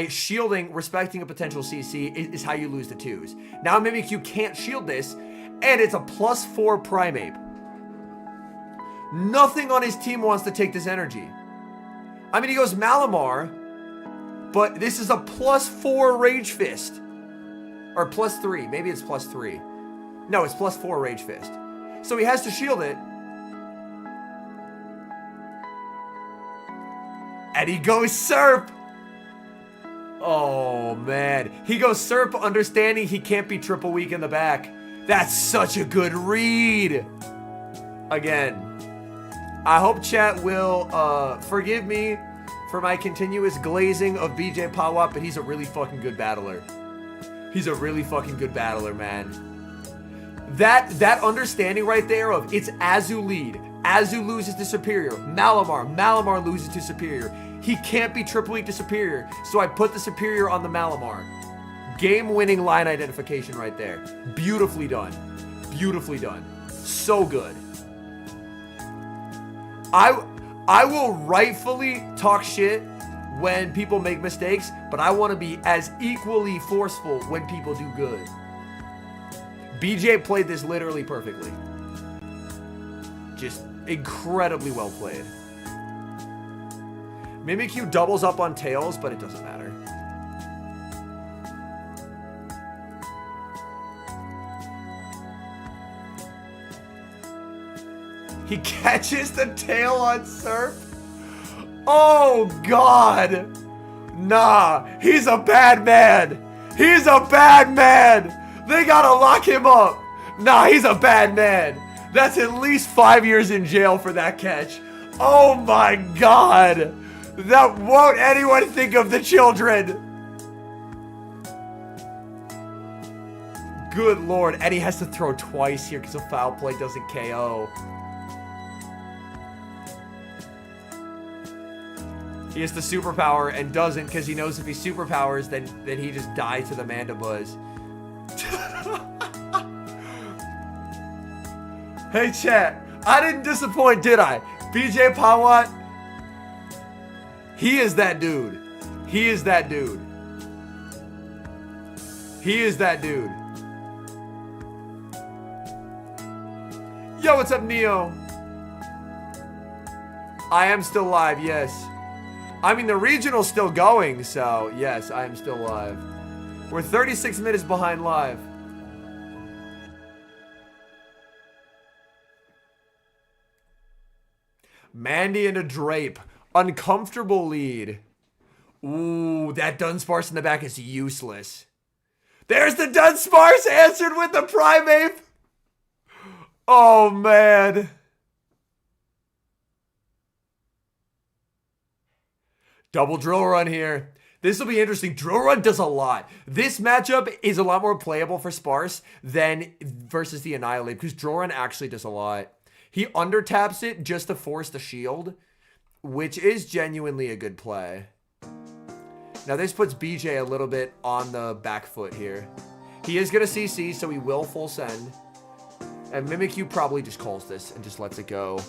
shielding, respecting a potential CC, is how you lose the 2s. Now Mimikyu can't shield this, and it's a +4 Primeape. Nothing on his team wants to take this energy. I mean, he goes Malamar, but this is a +4 Rage Fist. Or +3. Maybe it's +3. No, it's +4 Rage Fist. So he has to shield it. And he goes Serp. Oh, man. He goes Serp, understanding he can't be triple weak in the back. That's such a good read. Again, I hope chat will forgive me for my continuous glazing of BJ Pawat, but he's a really fucking good battler. He's a really fucking good battler, man. That understanding right there of it's Azu lead. Azu loses to Superior. Malamar loses to Superior. He can't be triple weak to Superior, so I put the Superior on the Malamar. Game-winning line identification right there. Beautifully done. Beautifully done. So good. I will rightfully talk shit when people make mistakes, but I want to be as equally forceful when people do good. BJ played this literally perfectly. Just incredibly well played. Mimikyu doubles up on Tails, but it doesn't matter. He catches the tail on Surf. Oh, God. Nah, he's a bad man. He's a bad man. They gotta lock him up. Nah, he's a bad man. That's at least 5 years in jail for that catch. Oh, my God. That won't anyone think of the children. Good lord. And he has to throw twice here because a foul play doesn't KO. He has the superpower and doesn't because he knows if he superpowers, then he just dies to the Mandibuzz. Hey, chat. I didn't disappoint, did I? BJ Pawat. He is that dude. He is that dude. He is that dude. Yo, what's up, Neo? I am still live, yes. I mean, the regional's still going, so yes, I am still live. We're 36 minutes behind live. Mandy and a Drape. Uncomfortable lead. Ooh, that Dunsparce in the back is useless. There's the Dunsparce answered with the Primeape. Oh, man. Double Drill Run here. This will be interesting. Drill Run does a lot. This matchup is a lot more playable for Sparse than versus the Annihilate because Drill Run actually does a lot. He undertaps it just to force the shield, which is genuinely a good play. Now this puts BJ a little bit on the back foot here. He is going to CC, so he will full send. And Mimikyu probably just calls this and just lets it go.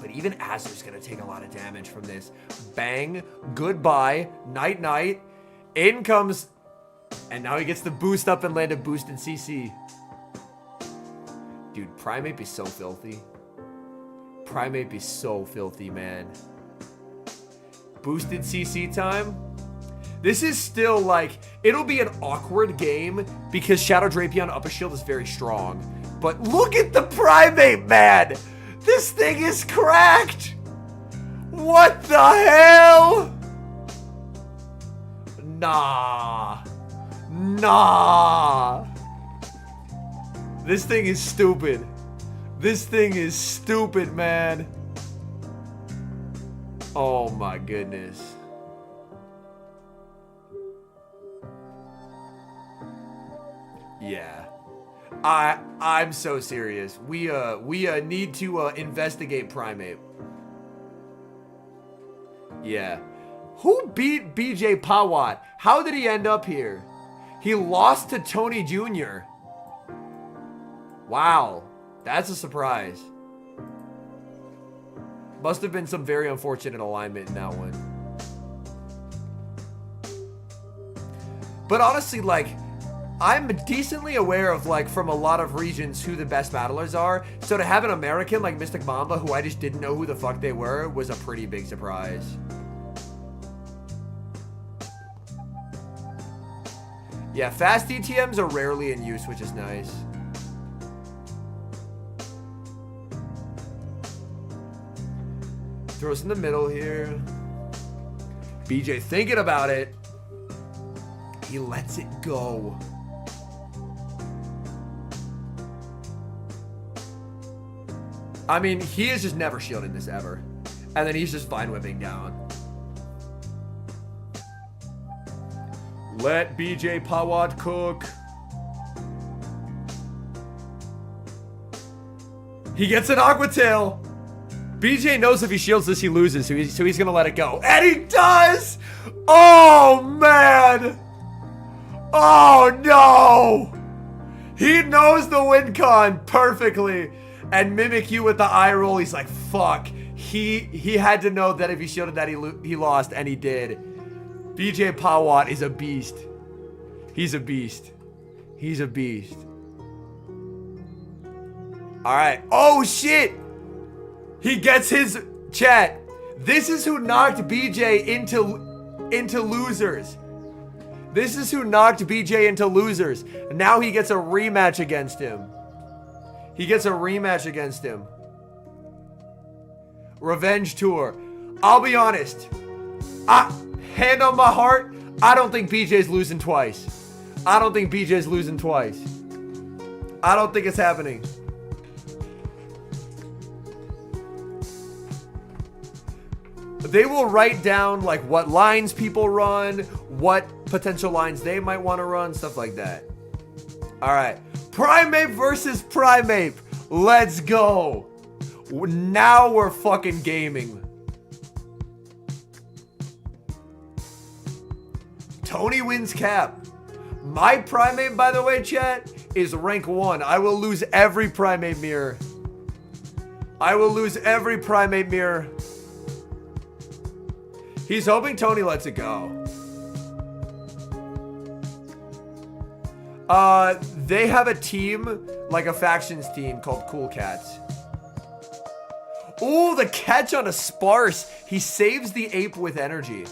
But even Azur's going to take a lot of damage from this. Bang. Goodbye. Night, night. In comes... And now he gets the boost up and land a boost in CC. Dude, Primeape is so filthy. Primeape is so filthy, man. Boosted CC time. This is still like... It'll be an awkward game because Shadow Drapion Upper Shield is very strong. But look at the Primeape, man! This thing is cracked! What the hell? Nah. Nah. This thing is stupid. This thing is stupid, man. Oh my goodness. Yeah. I'm so serious. We need to investigate Primeape. Yeah. Who beat BJ Pawat? How did he end up here? He lost to Tony Jr. Wow. That's a surprise. Must have been some very unfortunate alignment in that one. But honestly, like, I'm decently aware of, like, from a lot of regions who the best battlers are. So to have an American like Mystic Mamba, who I just didn't know who the fuck they were, was a pretty big surprise. Yeah, fast ETMs are rarely in use, which is nice. Throws in the middle here. BJ thinking about it. He lets it go. I mean, he is just never shielding this ever. And then he's just Vine Whipping down. Let BJ Pawat cook. He gets an Aqua Tail. BJ knows if he shields this, he loses. So he's going to let it go. And he does! Oh, man! Oh, no! He knows the win con perfectly. And Mimikyu with the eye roll, he's like, fuck. He had to know that if he shielded that, he lost, and he did. BJ Pawat is a beast. He's a beast. He's a beast. All right. Oh, shit. He gets his chat. This is who knocked BJ into losers. This is who knocked BJ into losers. Now he gets a rematch against him. He gets a rematch against him. Revenge tour. I'll be honest. Hand on my heart, I don't think BJ's losing twice. I don't think BJ's losing twice. I don't think it's happening. They will write down like what lines people run, what potential lines they might want to run, stuff like that. Alright. Primeape versus Primeape. Let's go. Now we're fucking gaming. Tony wins cap. My Primeape, by the way, chat, is rank 1. I will lose every Primeape mirror. I will lose every Primeape mirror. He's hoping Tony lets it go. They have a team, like a factions team, called Cool Cats. Ooh, the catch on a Sparse. He saves the ape with energy.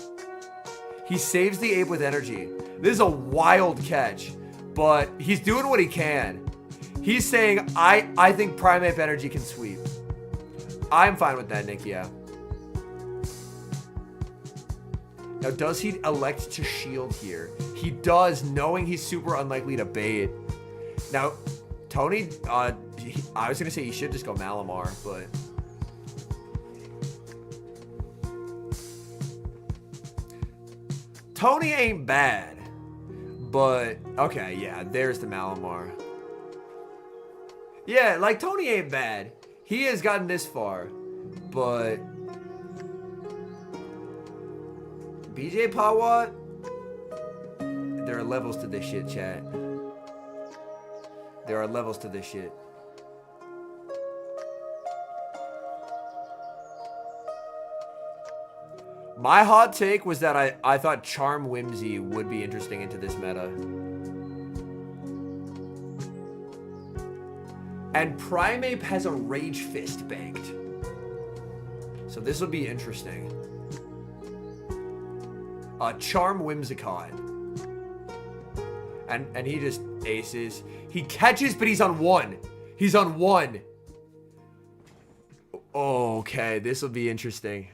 He saves the ape with energy. This is a wild catch, but he's doing what he can. He's saying, I think Primeape energy can sweep. I'm fine with that, Nick, yeah. Now, does he elect to shield here? He does, knowing he's super unlikely to bait. Now, Tony, I was going to say he should just go Malamar, but... Tony ain't bad, but... Okay, yeah, there's the Malamar. Yeah, like, Tony ain't bad. He has gotten this far, but... BJ Pawat? There are levels to this shit, chat. There are levels to this shit. My hot take was that I thought Charm Whimsy would be interesting into this meta. And Primeape has a Rage Fist banked. So this will be interesting. Charm Whimsicott. And he just aces. He catches, but he's on 1. He's on 1. Okay, this will be interesting.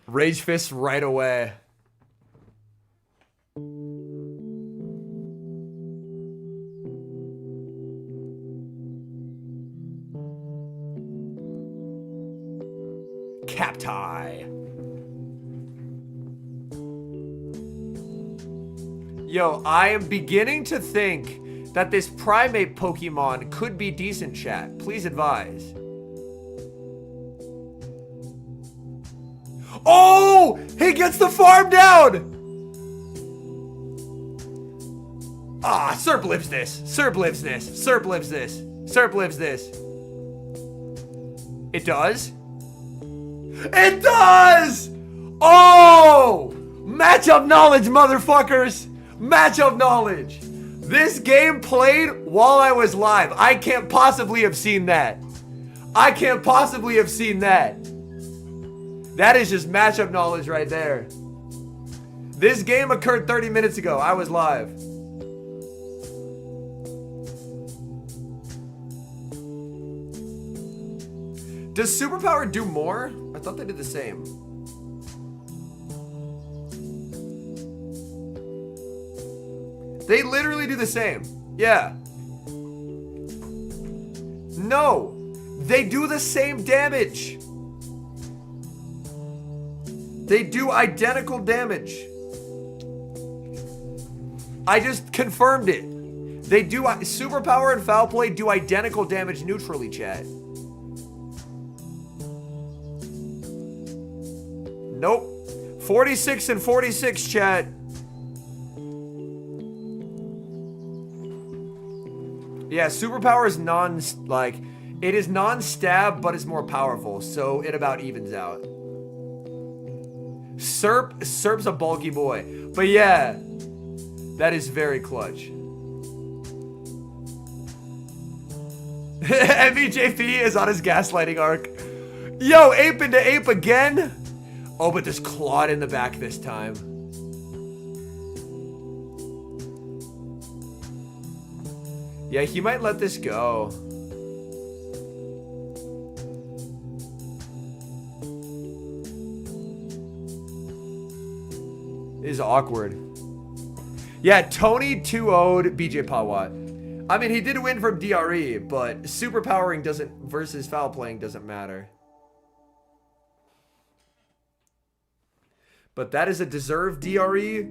Rage Fist right away. Cap tie. Yo, I am beginning to think that this Primeape Pokemon could be decent, chat. Please advise. Oh! He gets the farm down! Ah, Serp lives this. Serp lives this. Serp lives this. Serp lives this. It does? It does! Oh! Matchup knowledge, motherfuckers! Matchup knowledge! This game played while I was live. I can't possibly have seen that. I can't possibly have seen that. That is just matchup knowledge right there. This game occurred 30 minutes ago. I was live. Does Superpower do more? I thought they did the same. They literally do the same. Yeah. No. They do the same damage. They do identical damage. I just confirmed it. They do Superpower and Foul Play do identical damage neutrally, chat. Nope. 46 and 46, chat. Yeah, Superpower is it is non-stab, but it's more powerful, so it about evens out. Serp's a bulky boy. But yeah, that is very clutch. MVJP is on his gaslighting arc. Yo, ape into ape again? Oh, but there's Claude in the back this time. Yeah, he might let this go. Is awkward. Yeah, Tony 2-0'd BJ Pawat. I mean, he did win from DRE, but superpowering versus foul playing doesn't matter. But that is a deserved DRE.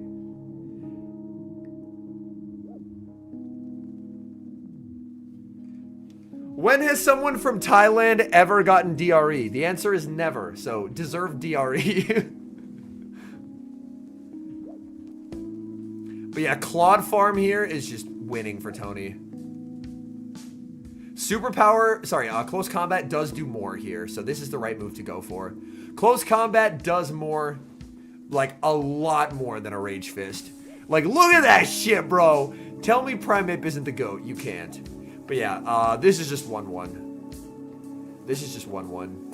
When has someone from Thailand ever gotten DRE? The answer is never, so deserve DRE. But yeah, Claude Farm here is just winning for Tony. Superpower, sorry, Close Combat does do more here, so this is the right move to go for. Close Combat does more, like a lot more than a Rage Fist. Like, look at that shit, bro. Tell me Primeape isn't the GOAT. You can't. But yeah, this is just 1-1. This is just 1-1.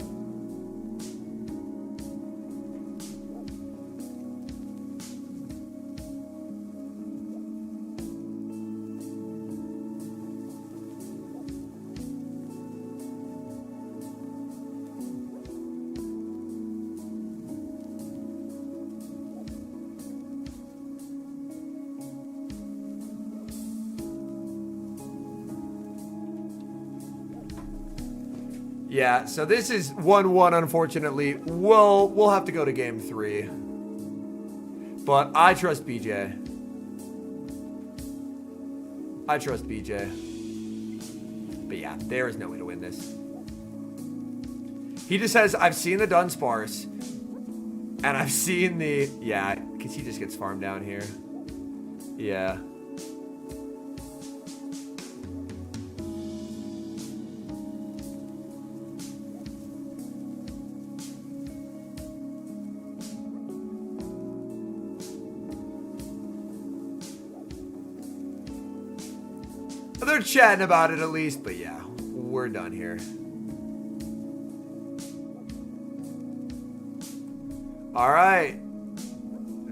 Yeah, so this is 1-1, unfortunately. We'll have to go to game 3. But I trust BJ. I trust BJ. But yeah, there is no way to win this. He just says, I've seen the Dunsparce. And I've seen the... Yeah, because he just gets farmed down here. Yeah. They're chatting about it at least, but yeah, we're done here. All right.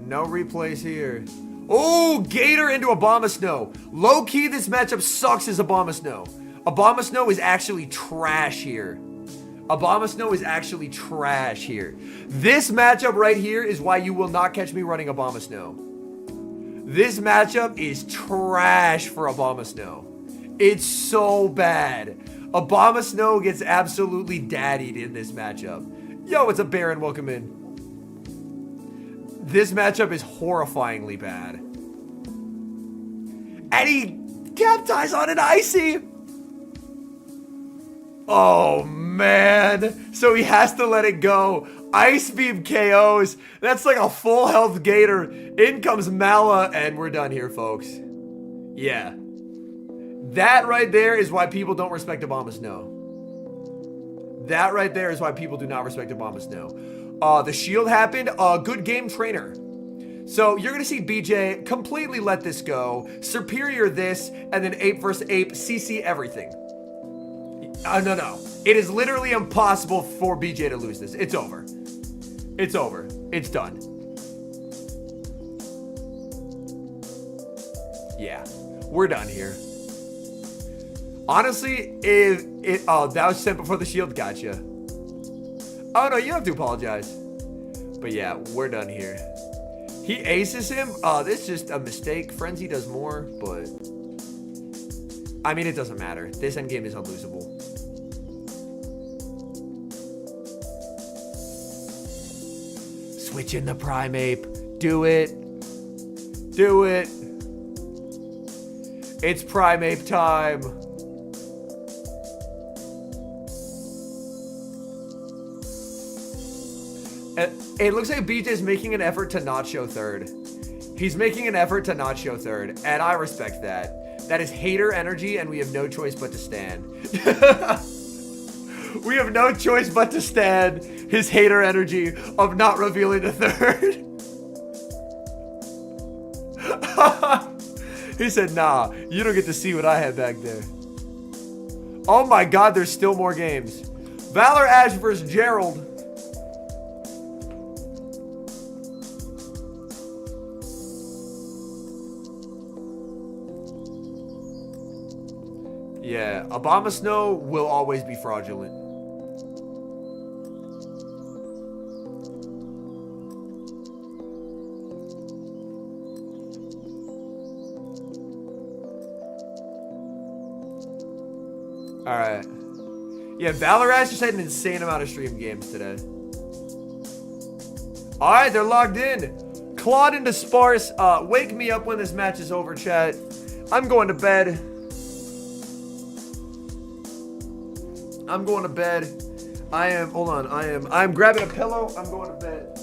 No replays here. Oh, Gator into Abomasnow. Low-key, this matchup sucks as Abomasnow. Abomasnow is actually trash here. Abomasnow is actually trash here. This matchup right here is why you will not catch me running Abomasnow. This matchup is trash for Abomasnow. It's so bad. Abomasnow gets absolutely daddied in this matchup. Yo, what's up, Baron? Welcome in. This matchup is horrifyingly bad. And he capitalized on an Icy. Oh, man. So he has to let it go. Ice Beam KOs. That's like a full health Gator. In comes Mala, and we're done here, folks. Yeah. That right there is why people don't respect Abomasnow. That right there is why people do not respect Abomasnow. The shield happened. Good game trainer. So you're going to see BJ completely let this go. Superior this, and then ape versus ape. CC everything. No. It is literally impossible for BJ to lose this. It's over. It's over. It's done. Yeah. We're done here. Honestly, oh, that was sent before the shield. Gotcha. Oh, no, you don't have to apologize. But yeah, we're done here. He aces him. This is just a mistake. Frenzy does more, but... I mean, it doesn't matter. This endgame is unlosable. Switch in the Primeape. Do it. Do it. It's Primeape time. It looks like BJ's making an effort to not show third. He's making an effort to not show third, and I respect that. That is hater energy, and we have no choice but to stand. We have no choice but to stand his hater energy of not revealing the third. He said, nah, you don't get to see what I had back there. Oh my god, there's still more games. Valor Ash versus Gerald. Yeah, Abomasnow will always be fraudulent. Alright. Yeah, Valorash just had an insane amount of stream games today. Alright, they're logged in. Claude into Sparse. Wake me up when this match is over, chat. I'm going to bed. I'm going to bed. I'm grabbing a pillow. I'm going to bed.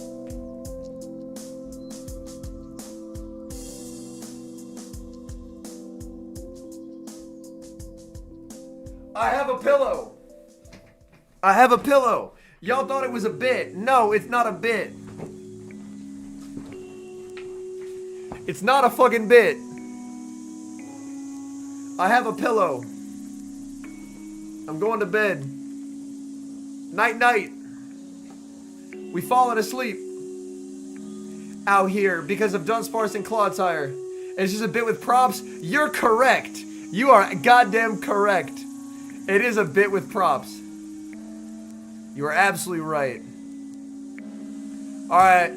I have a pillow. I have a pillow. Y'all thought it was a bit. No, it's not a bit. It's not a fucking bit. I have a pillow. I'm going to bed. Night, night. We fallen asleep out here because of Dunsparce and Clodsire. And it's just a bit with props. You're correct. You are goddamn correct. It is a bit with props. You are absolutely right. Alright.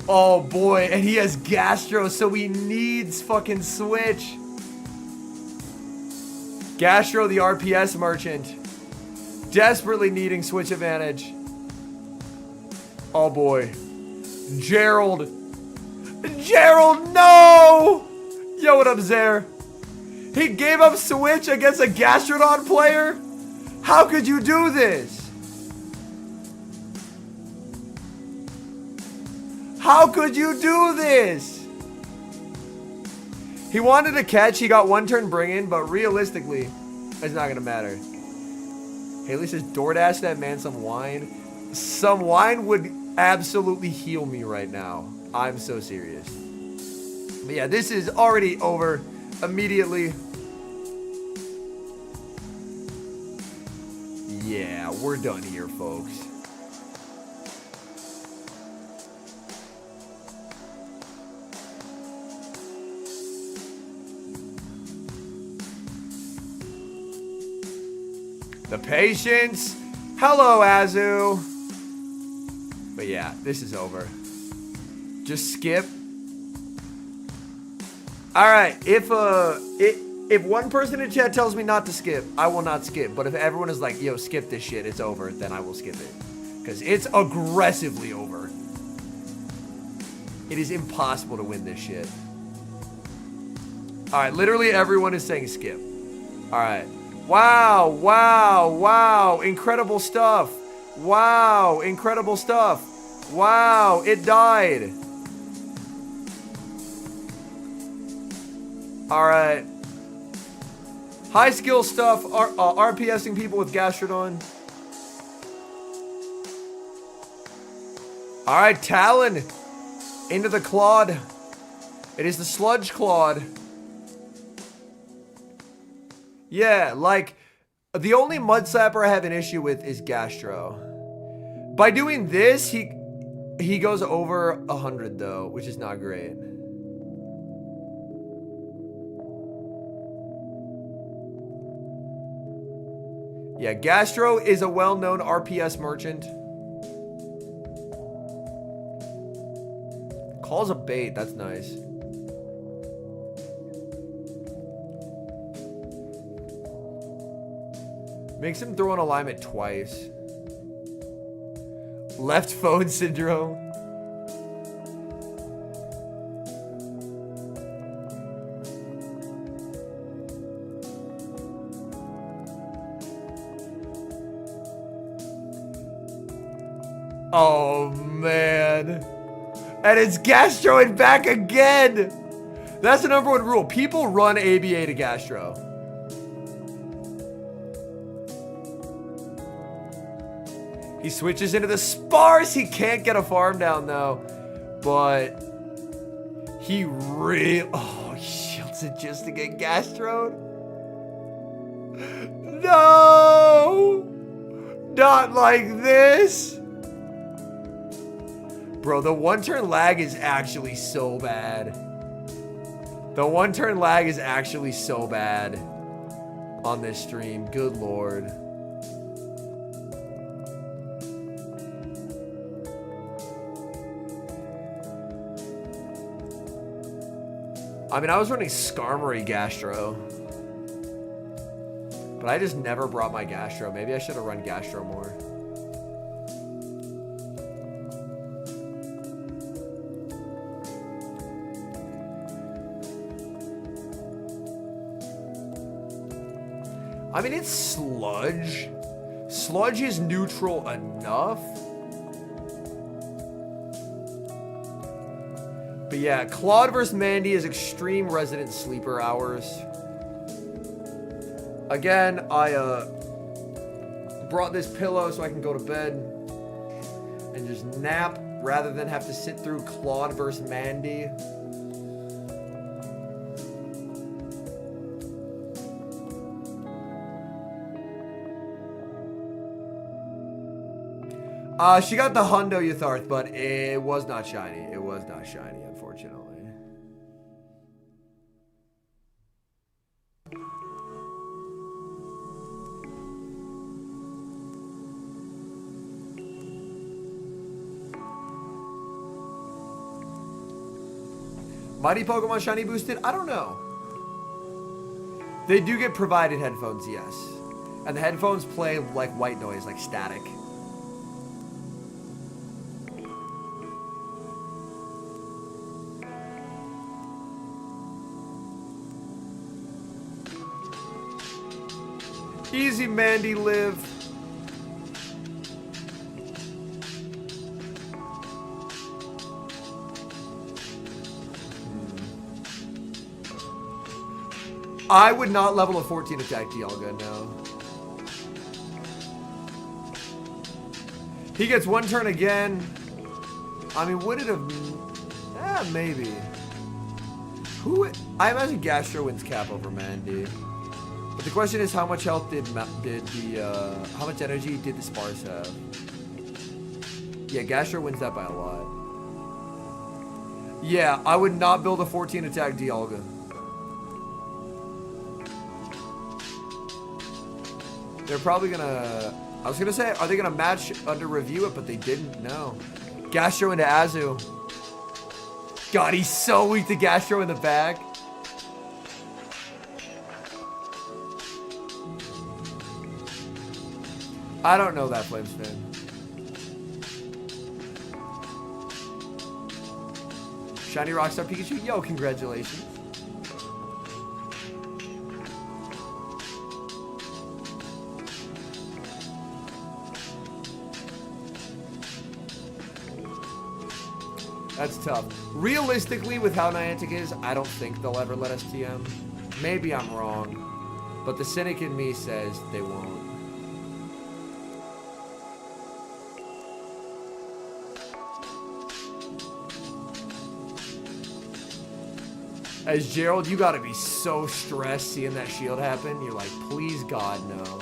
Oh boy, and he has Gastro, so he needs fucking Switch. Gastro, the RPS merchant. Desperately needing Switch advantage. Oh boy. Gerald. Gerald, no! Yo, what up, Zare? He gave up Switch against a Gastrodon player? How could you do this? How could you do this? He wanted to catch, he got one turn bring in, but realistically, it's not gonna matter. Haley says, DoorDash that man some wine. Some wine would absolutely heal me right now. I'm so serious. But yeah, this is already over immediately. Yeah, we're done here, folks. The patience. Hello, Azu. But yeah, this is over. Just skip. Alright, if one person in chat tells me not to skip, I will not skip. But if everyone is like, yo, skip this shit, it's over, then I will skip it. Because it's aggressively over. It is impossible to win this shit. Alright, literally everyone is saying skip. Alright. Wow, wow, wow. Incredible stuff. Wow, incredible stuff. Wow, it died. Alright. High skill stuff. RPSing people with Gastrodon. Alright, Talon. Into the Claude. It is the Sludge Claude. Yeah, like, the only Mud Slapper I have an issue with is Gastro. By doing this, he goes over 100 though, which is not great. Yeah, Gastro is a well-known RPS merchant. Calls a bait, that's nice. Makes him throw an alignment twice. Left phone syndrome. Oh, man. And it's Gastroing back again. That's the #1 rule. People run ABA to Gastro. He switches into the Sparse. He can't get a farm down, though. But he really... Oh, he shields it just to get Gastroed. No! Not like this. Bro, the one-turn lag is actually so bad. The one-turn lag is actually so bad on this stream. Good lord. I mean, I was running Skarmory Gastro. But I just never brought my Gastro. Maybe I should have run Gastro more. I mean, it's Sludge. Sludge is neutral enough. But yeah, Claude versus Mandy is extreme resident sleeper hours. Again, I brought this pillow so I can go to bed and just nap rather than have to sit through Claude versus Mandy. She got the Hundo Yutharth, but it was not shiny. It was not shiny, unfortunately. Mighty Pokemon shiny boosted? I don't know. They do get provided headphones, yes. And the headphones play like white noise, like static. Easy, Mandy, live. I would not level a 14 attack Dialga, no. He gets one turn again. I mean, would it have... maybe. I imagine Gastro wins Cap over Mandy. But the question is, how much health how much energy did the Sparse have? Yeah, Gastro wins that by a lot. Yeah, I would not build a 14 attack Dialga. They're probably gonna... I was gonna say, are they gonna match under review it? But they didn't, no. Gastro into Azu. God, he's so weak to Gastro in the back. I don't know that, Flamespin. Shiny Rockstar Pikachu? Yo, congratulations. That's tough. Realistically, with how Niantic is, I don't think they'll ever let us TM. Maybe I'm wrong. But the cynic in me says they won't. As Gerald, you gotta be so stressed seeing that shield happen. You're like, please God, no.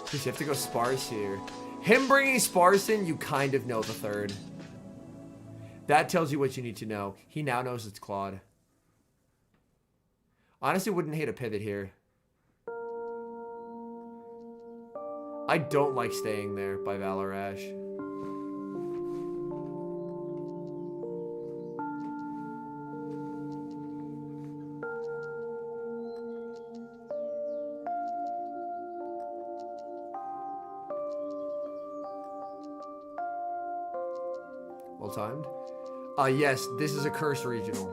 Because you have to go Sparse here. Him bringing Sparse in, you kind of know the third. That tells you what you need to know. He now knows it's Claude. Honestly, wouldn't hate a pivot here. I don't like staying there by Valor Ash. Well timed. Yes, this is a curse regional.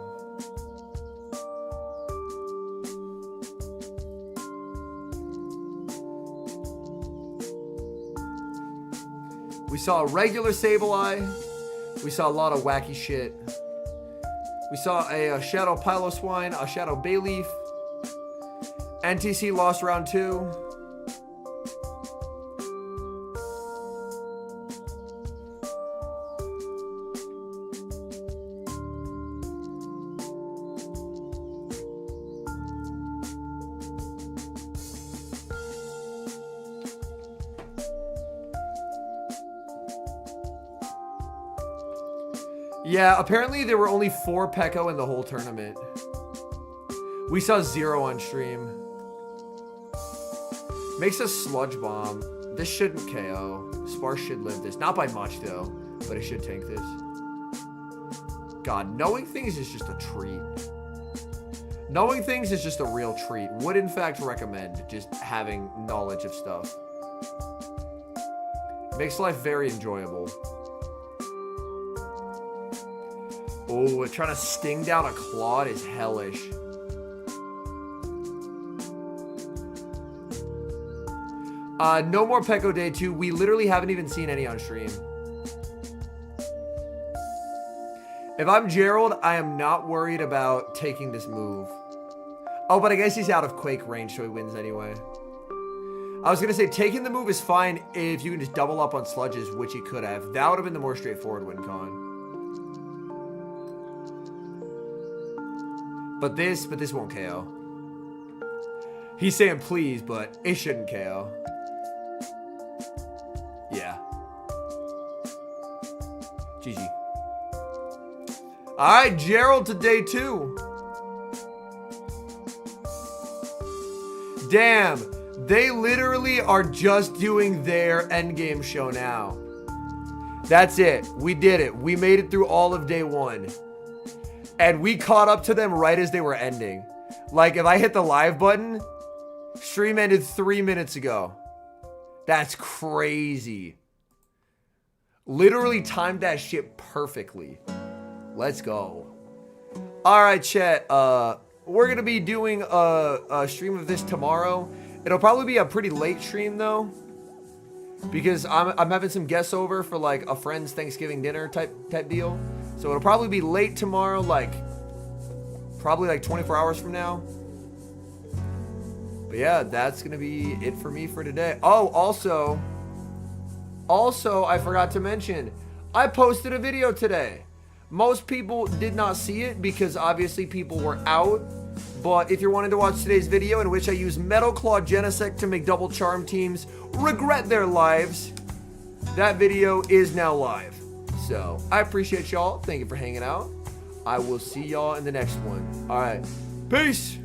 We saw a regular Sableye. We saw a lot of wacky shit. We saw a Shadow Piloswine, a Shadow Bayleaf. NTC lost round 2. Yeah, apparently there were only 4 Pekko in the whole tournament. We saw 0 on stream. Makes a Sludge Bomb. This shouldn't KO. Sparse should live this. Not by much, though. But it should tank this. God, knowing things is just a treat. Knowing things is just a real treat. Would, in fact, recommend just having knowledge of stuff. Makes life very enjoyable. Oh, trying to sting down a Claude is hellish. No more Peko Day 2. We literally haven't even seen any on stream. If I'm Gerald, I am not worried about taking this move. Oh, but I guess he's out of Quake range, so he wins anyway. I was going to say, taking the move is fine if you can just double up on sludges, which he could have. That would have been the more straightforward win con. But this won't KO. He's saying please, but it shouldn't KO. Yeah. GG. Alright, Gerald to day 2. Damn, they literally are just doing their endgame show now. That's it. We did it. We made it through all of day 1. And we caught up to them right as they were ending. Like, if I hit the live button, stream ended 3 minutes ago. That's crazy. Literally timed that shit perfectly. Let's go. Alright, chat. We're going to be doing a stream of this tomorrow. It'll probably be a pretty late stream, though. Because I'm having some guests over for, like, a friend's Thanksgiving dinner type deal. So it'll probably be late tomorrow, like, probably like 24 hours from now. But yeah, that's going to be it for me for today. Oh, also, I forgot to mention, I posted a video today. Most people did not see it because obviously people were out. But if you're wanting to watch today's video in which I use Metal Claw Genesect to make double charm teams regret their lives, that video is now live. So, I appreciate y'all. Thank you for hanging out. I will see y'all in the next one. All right. Peace.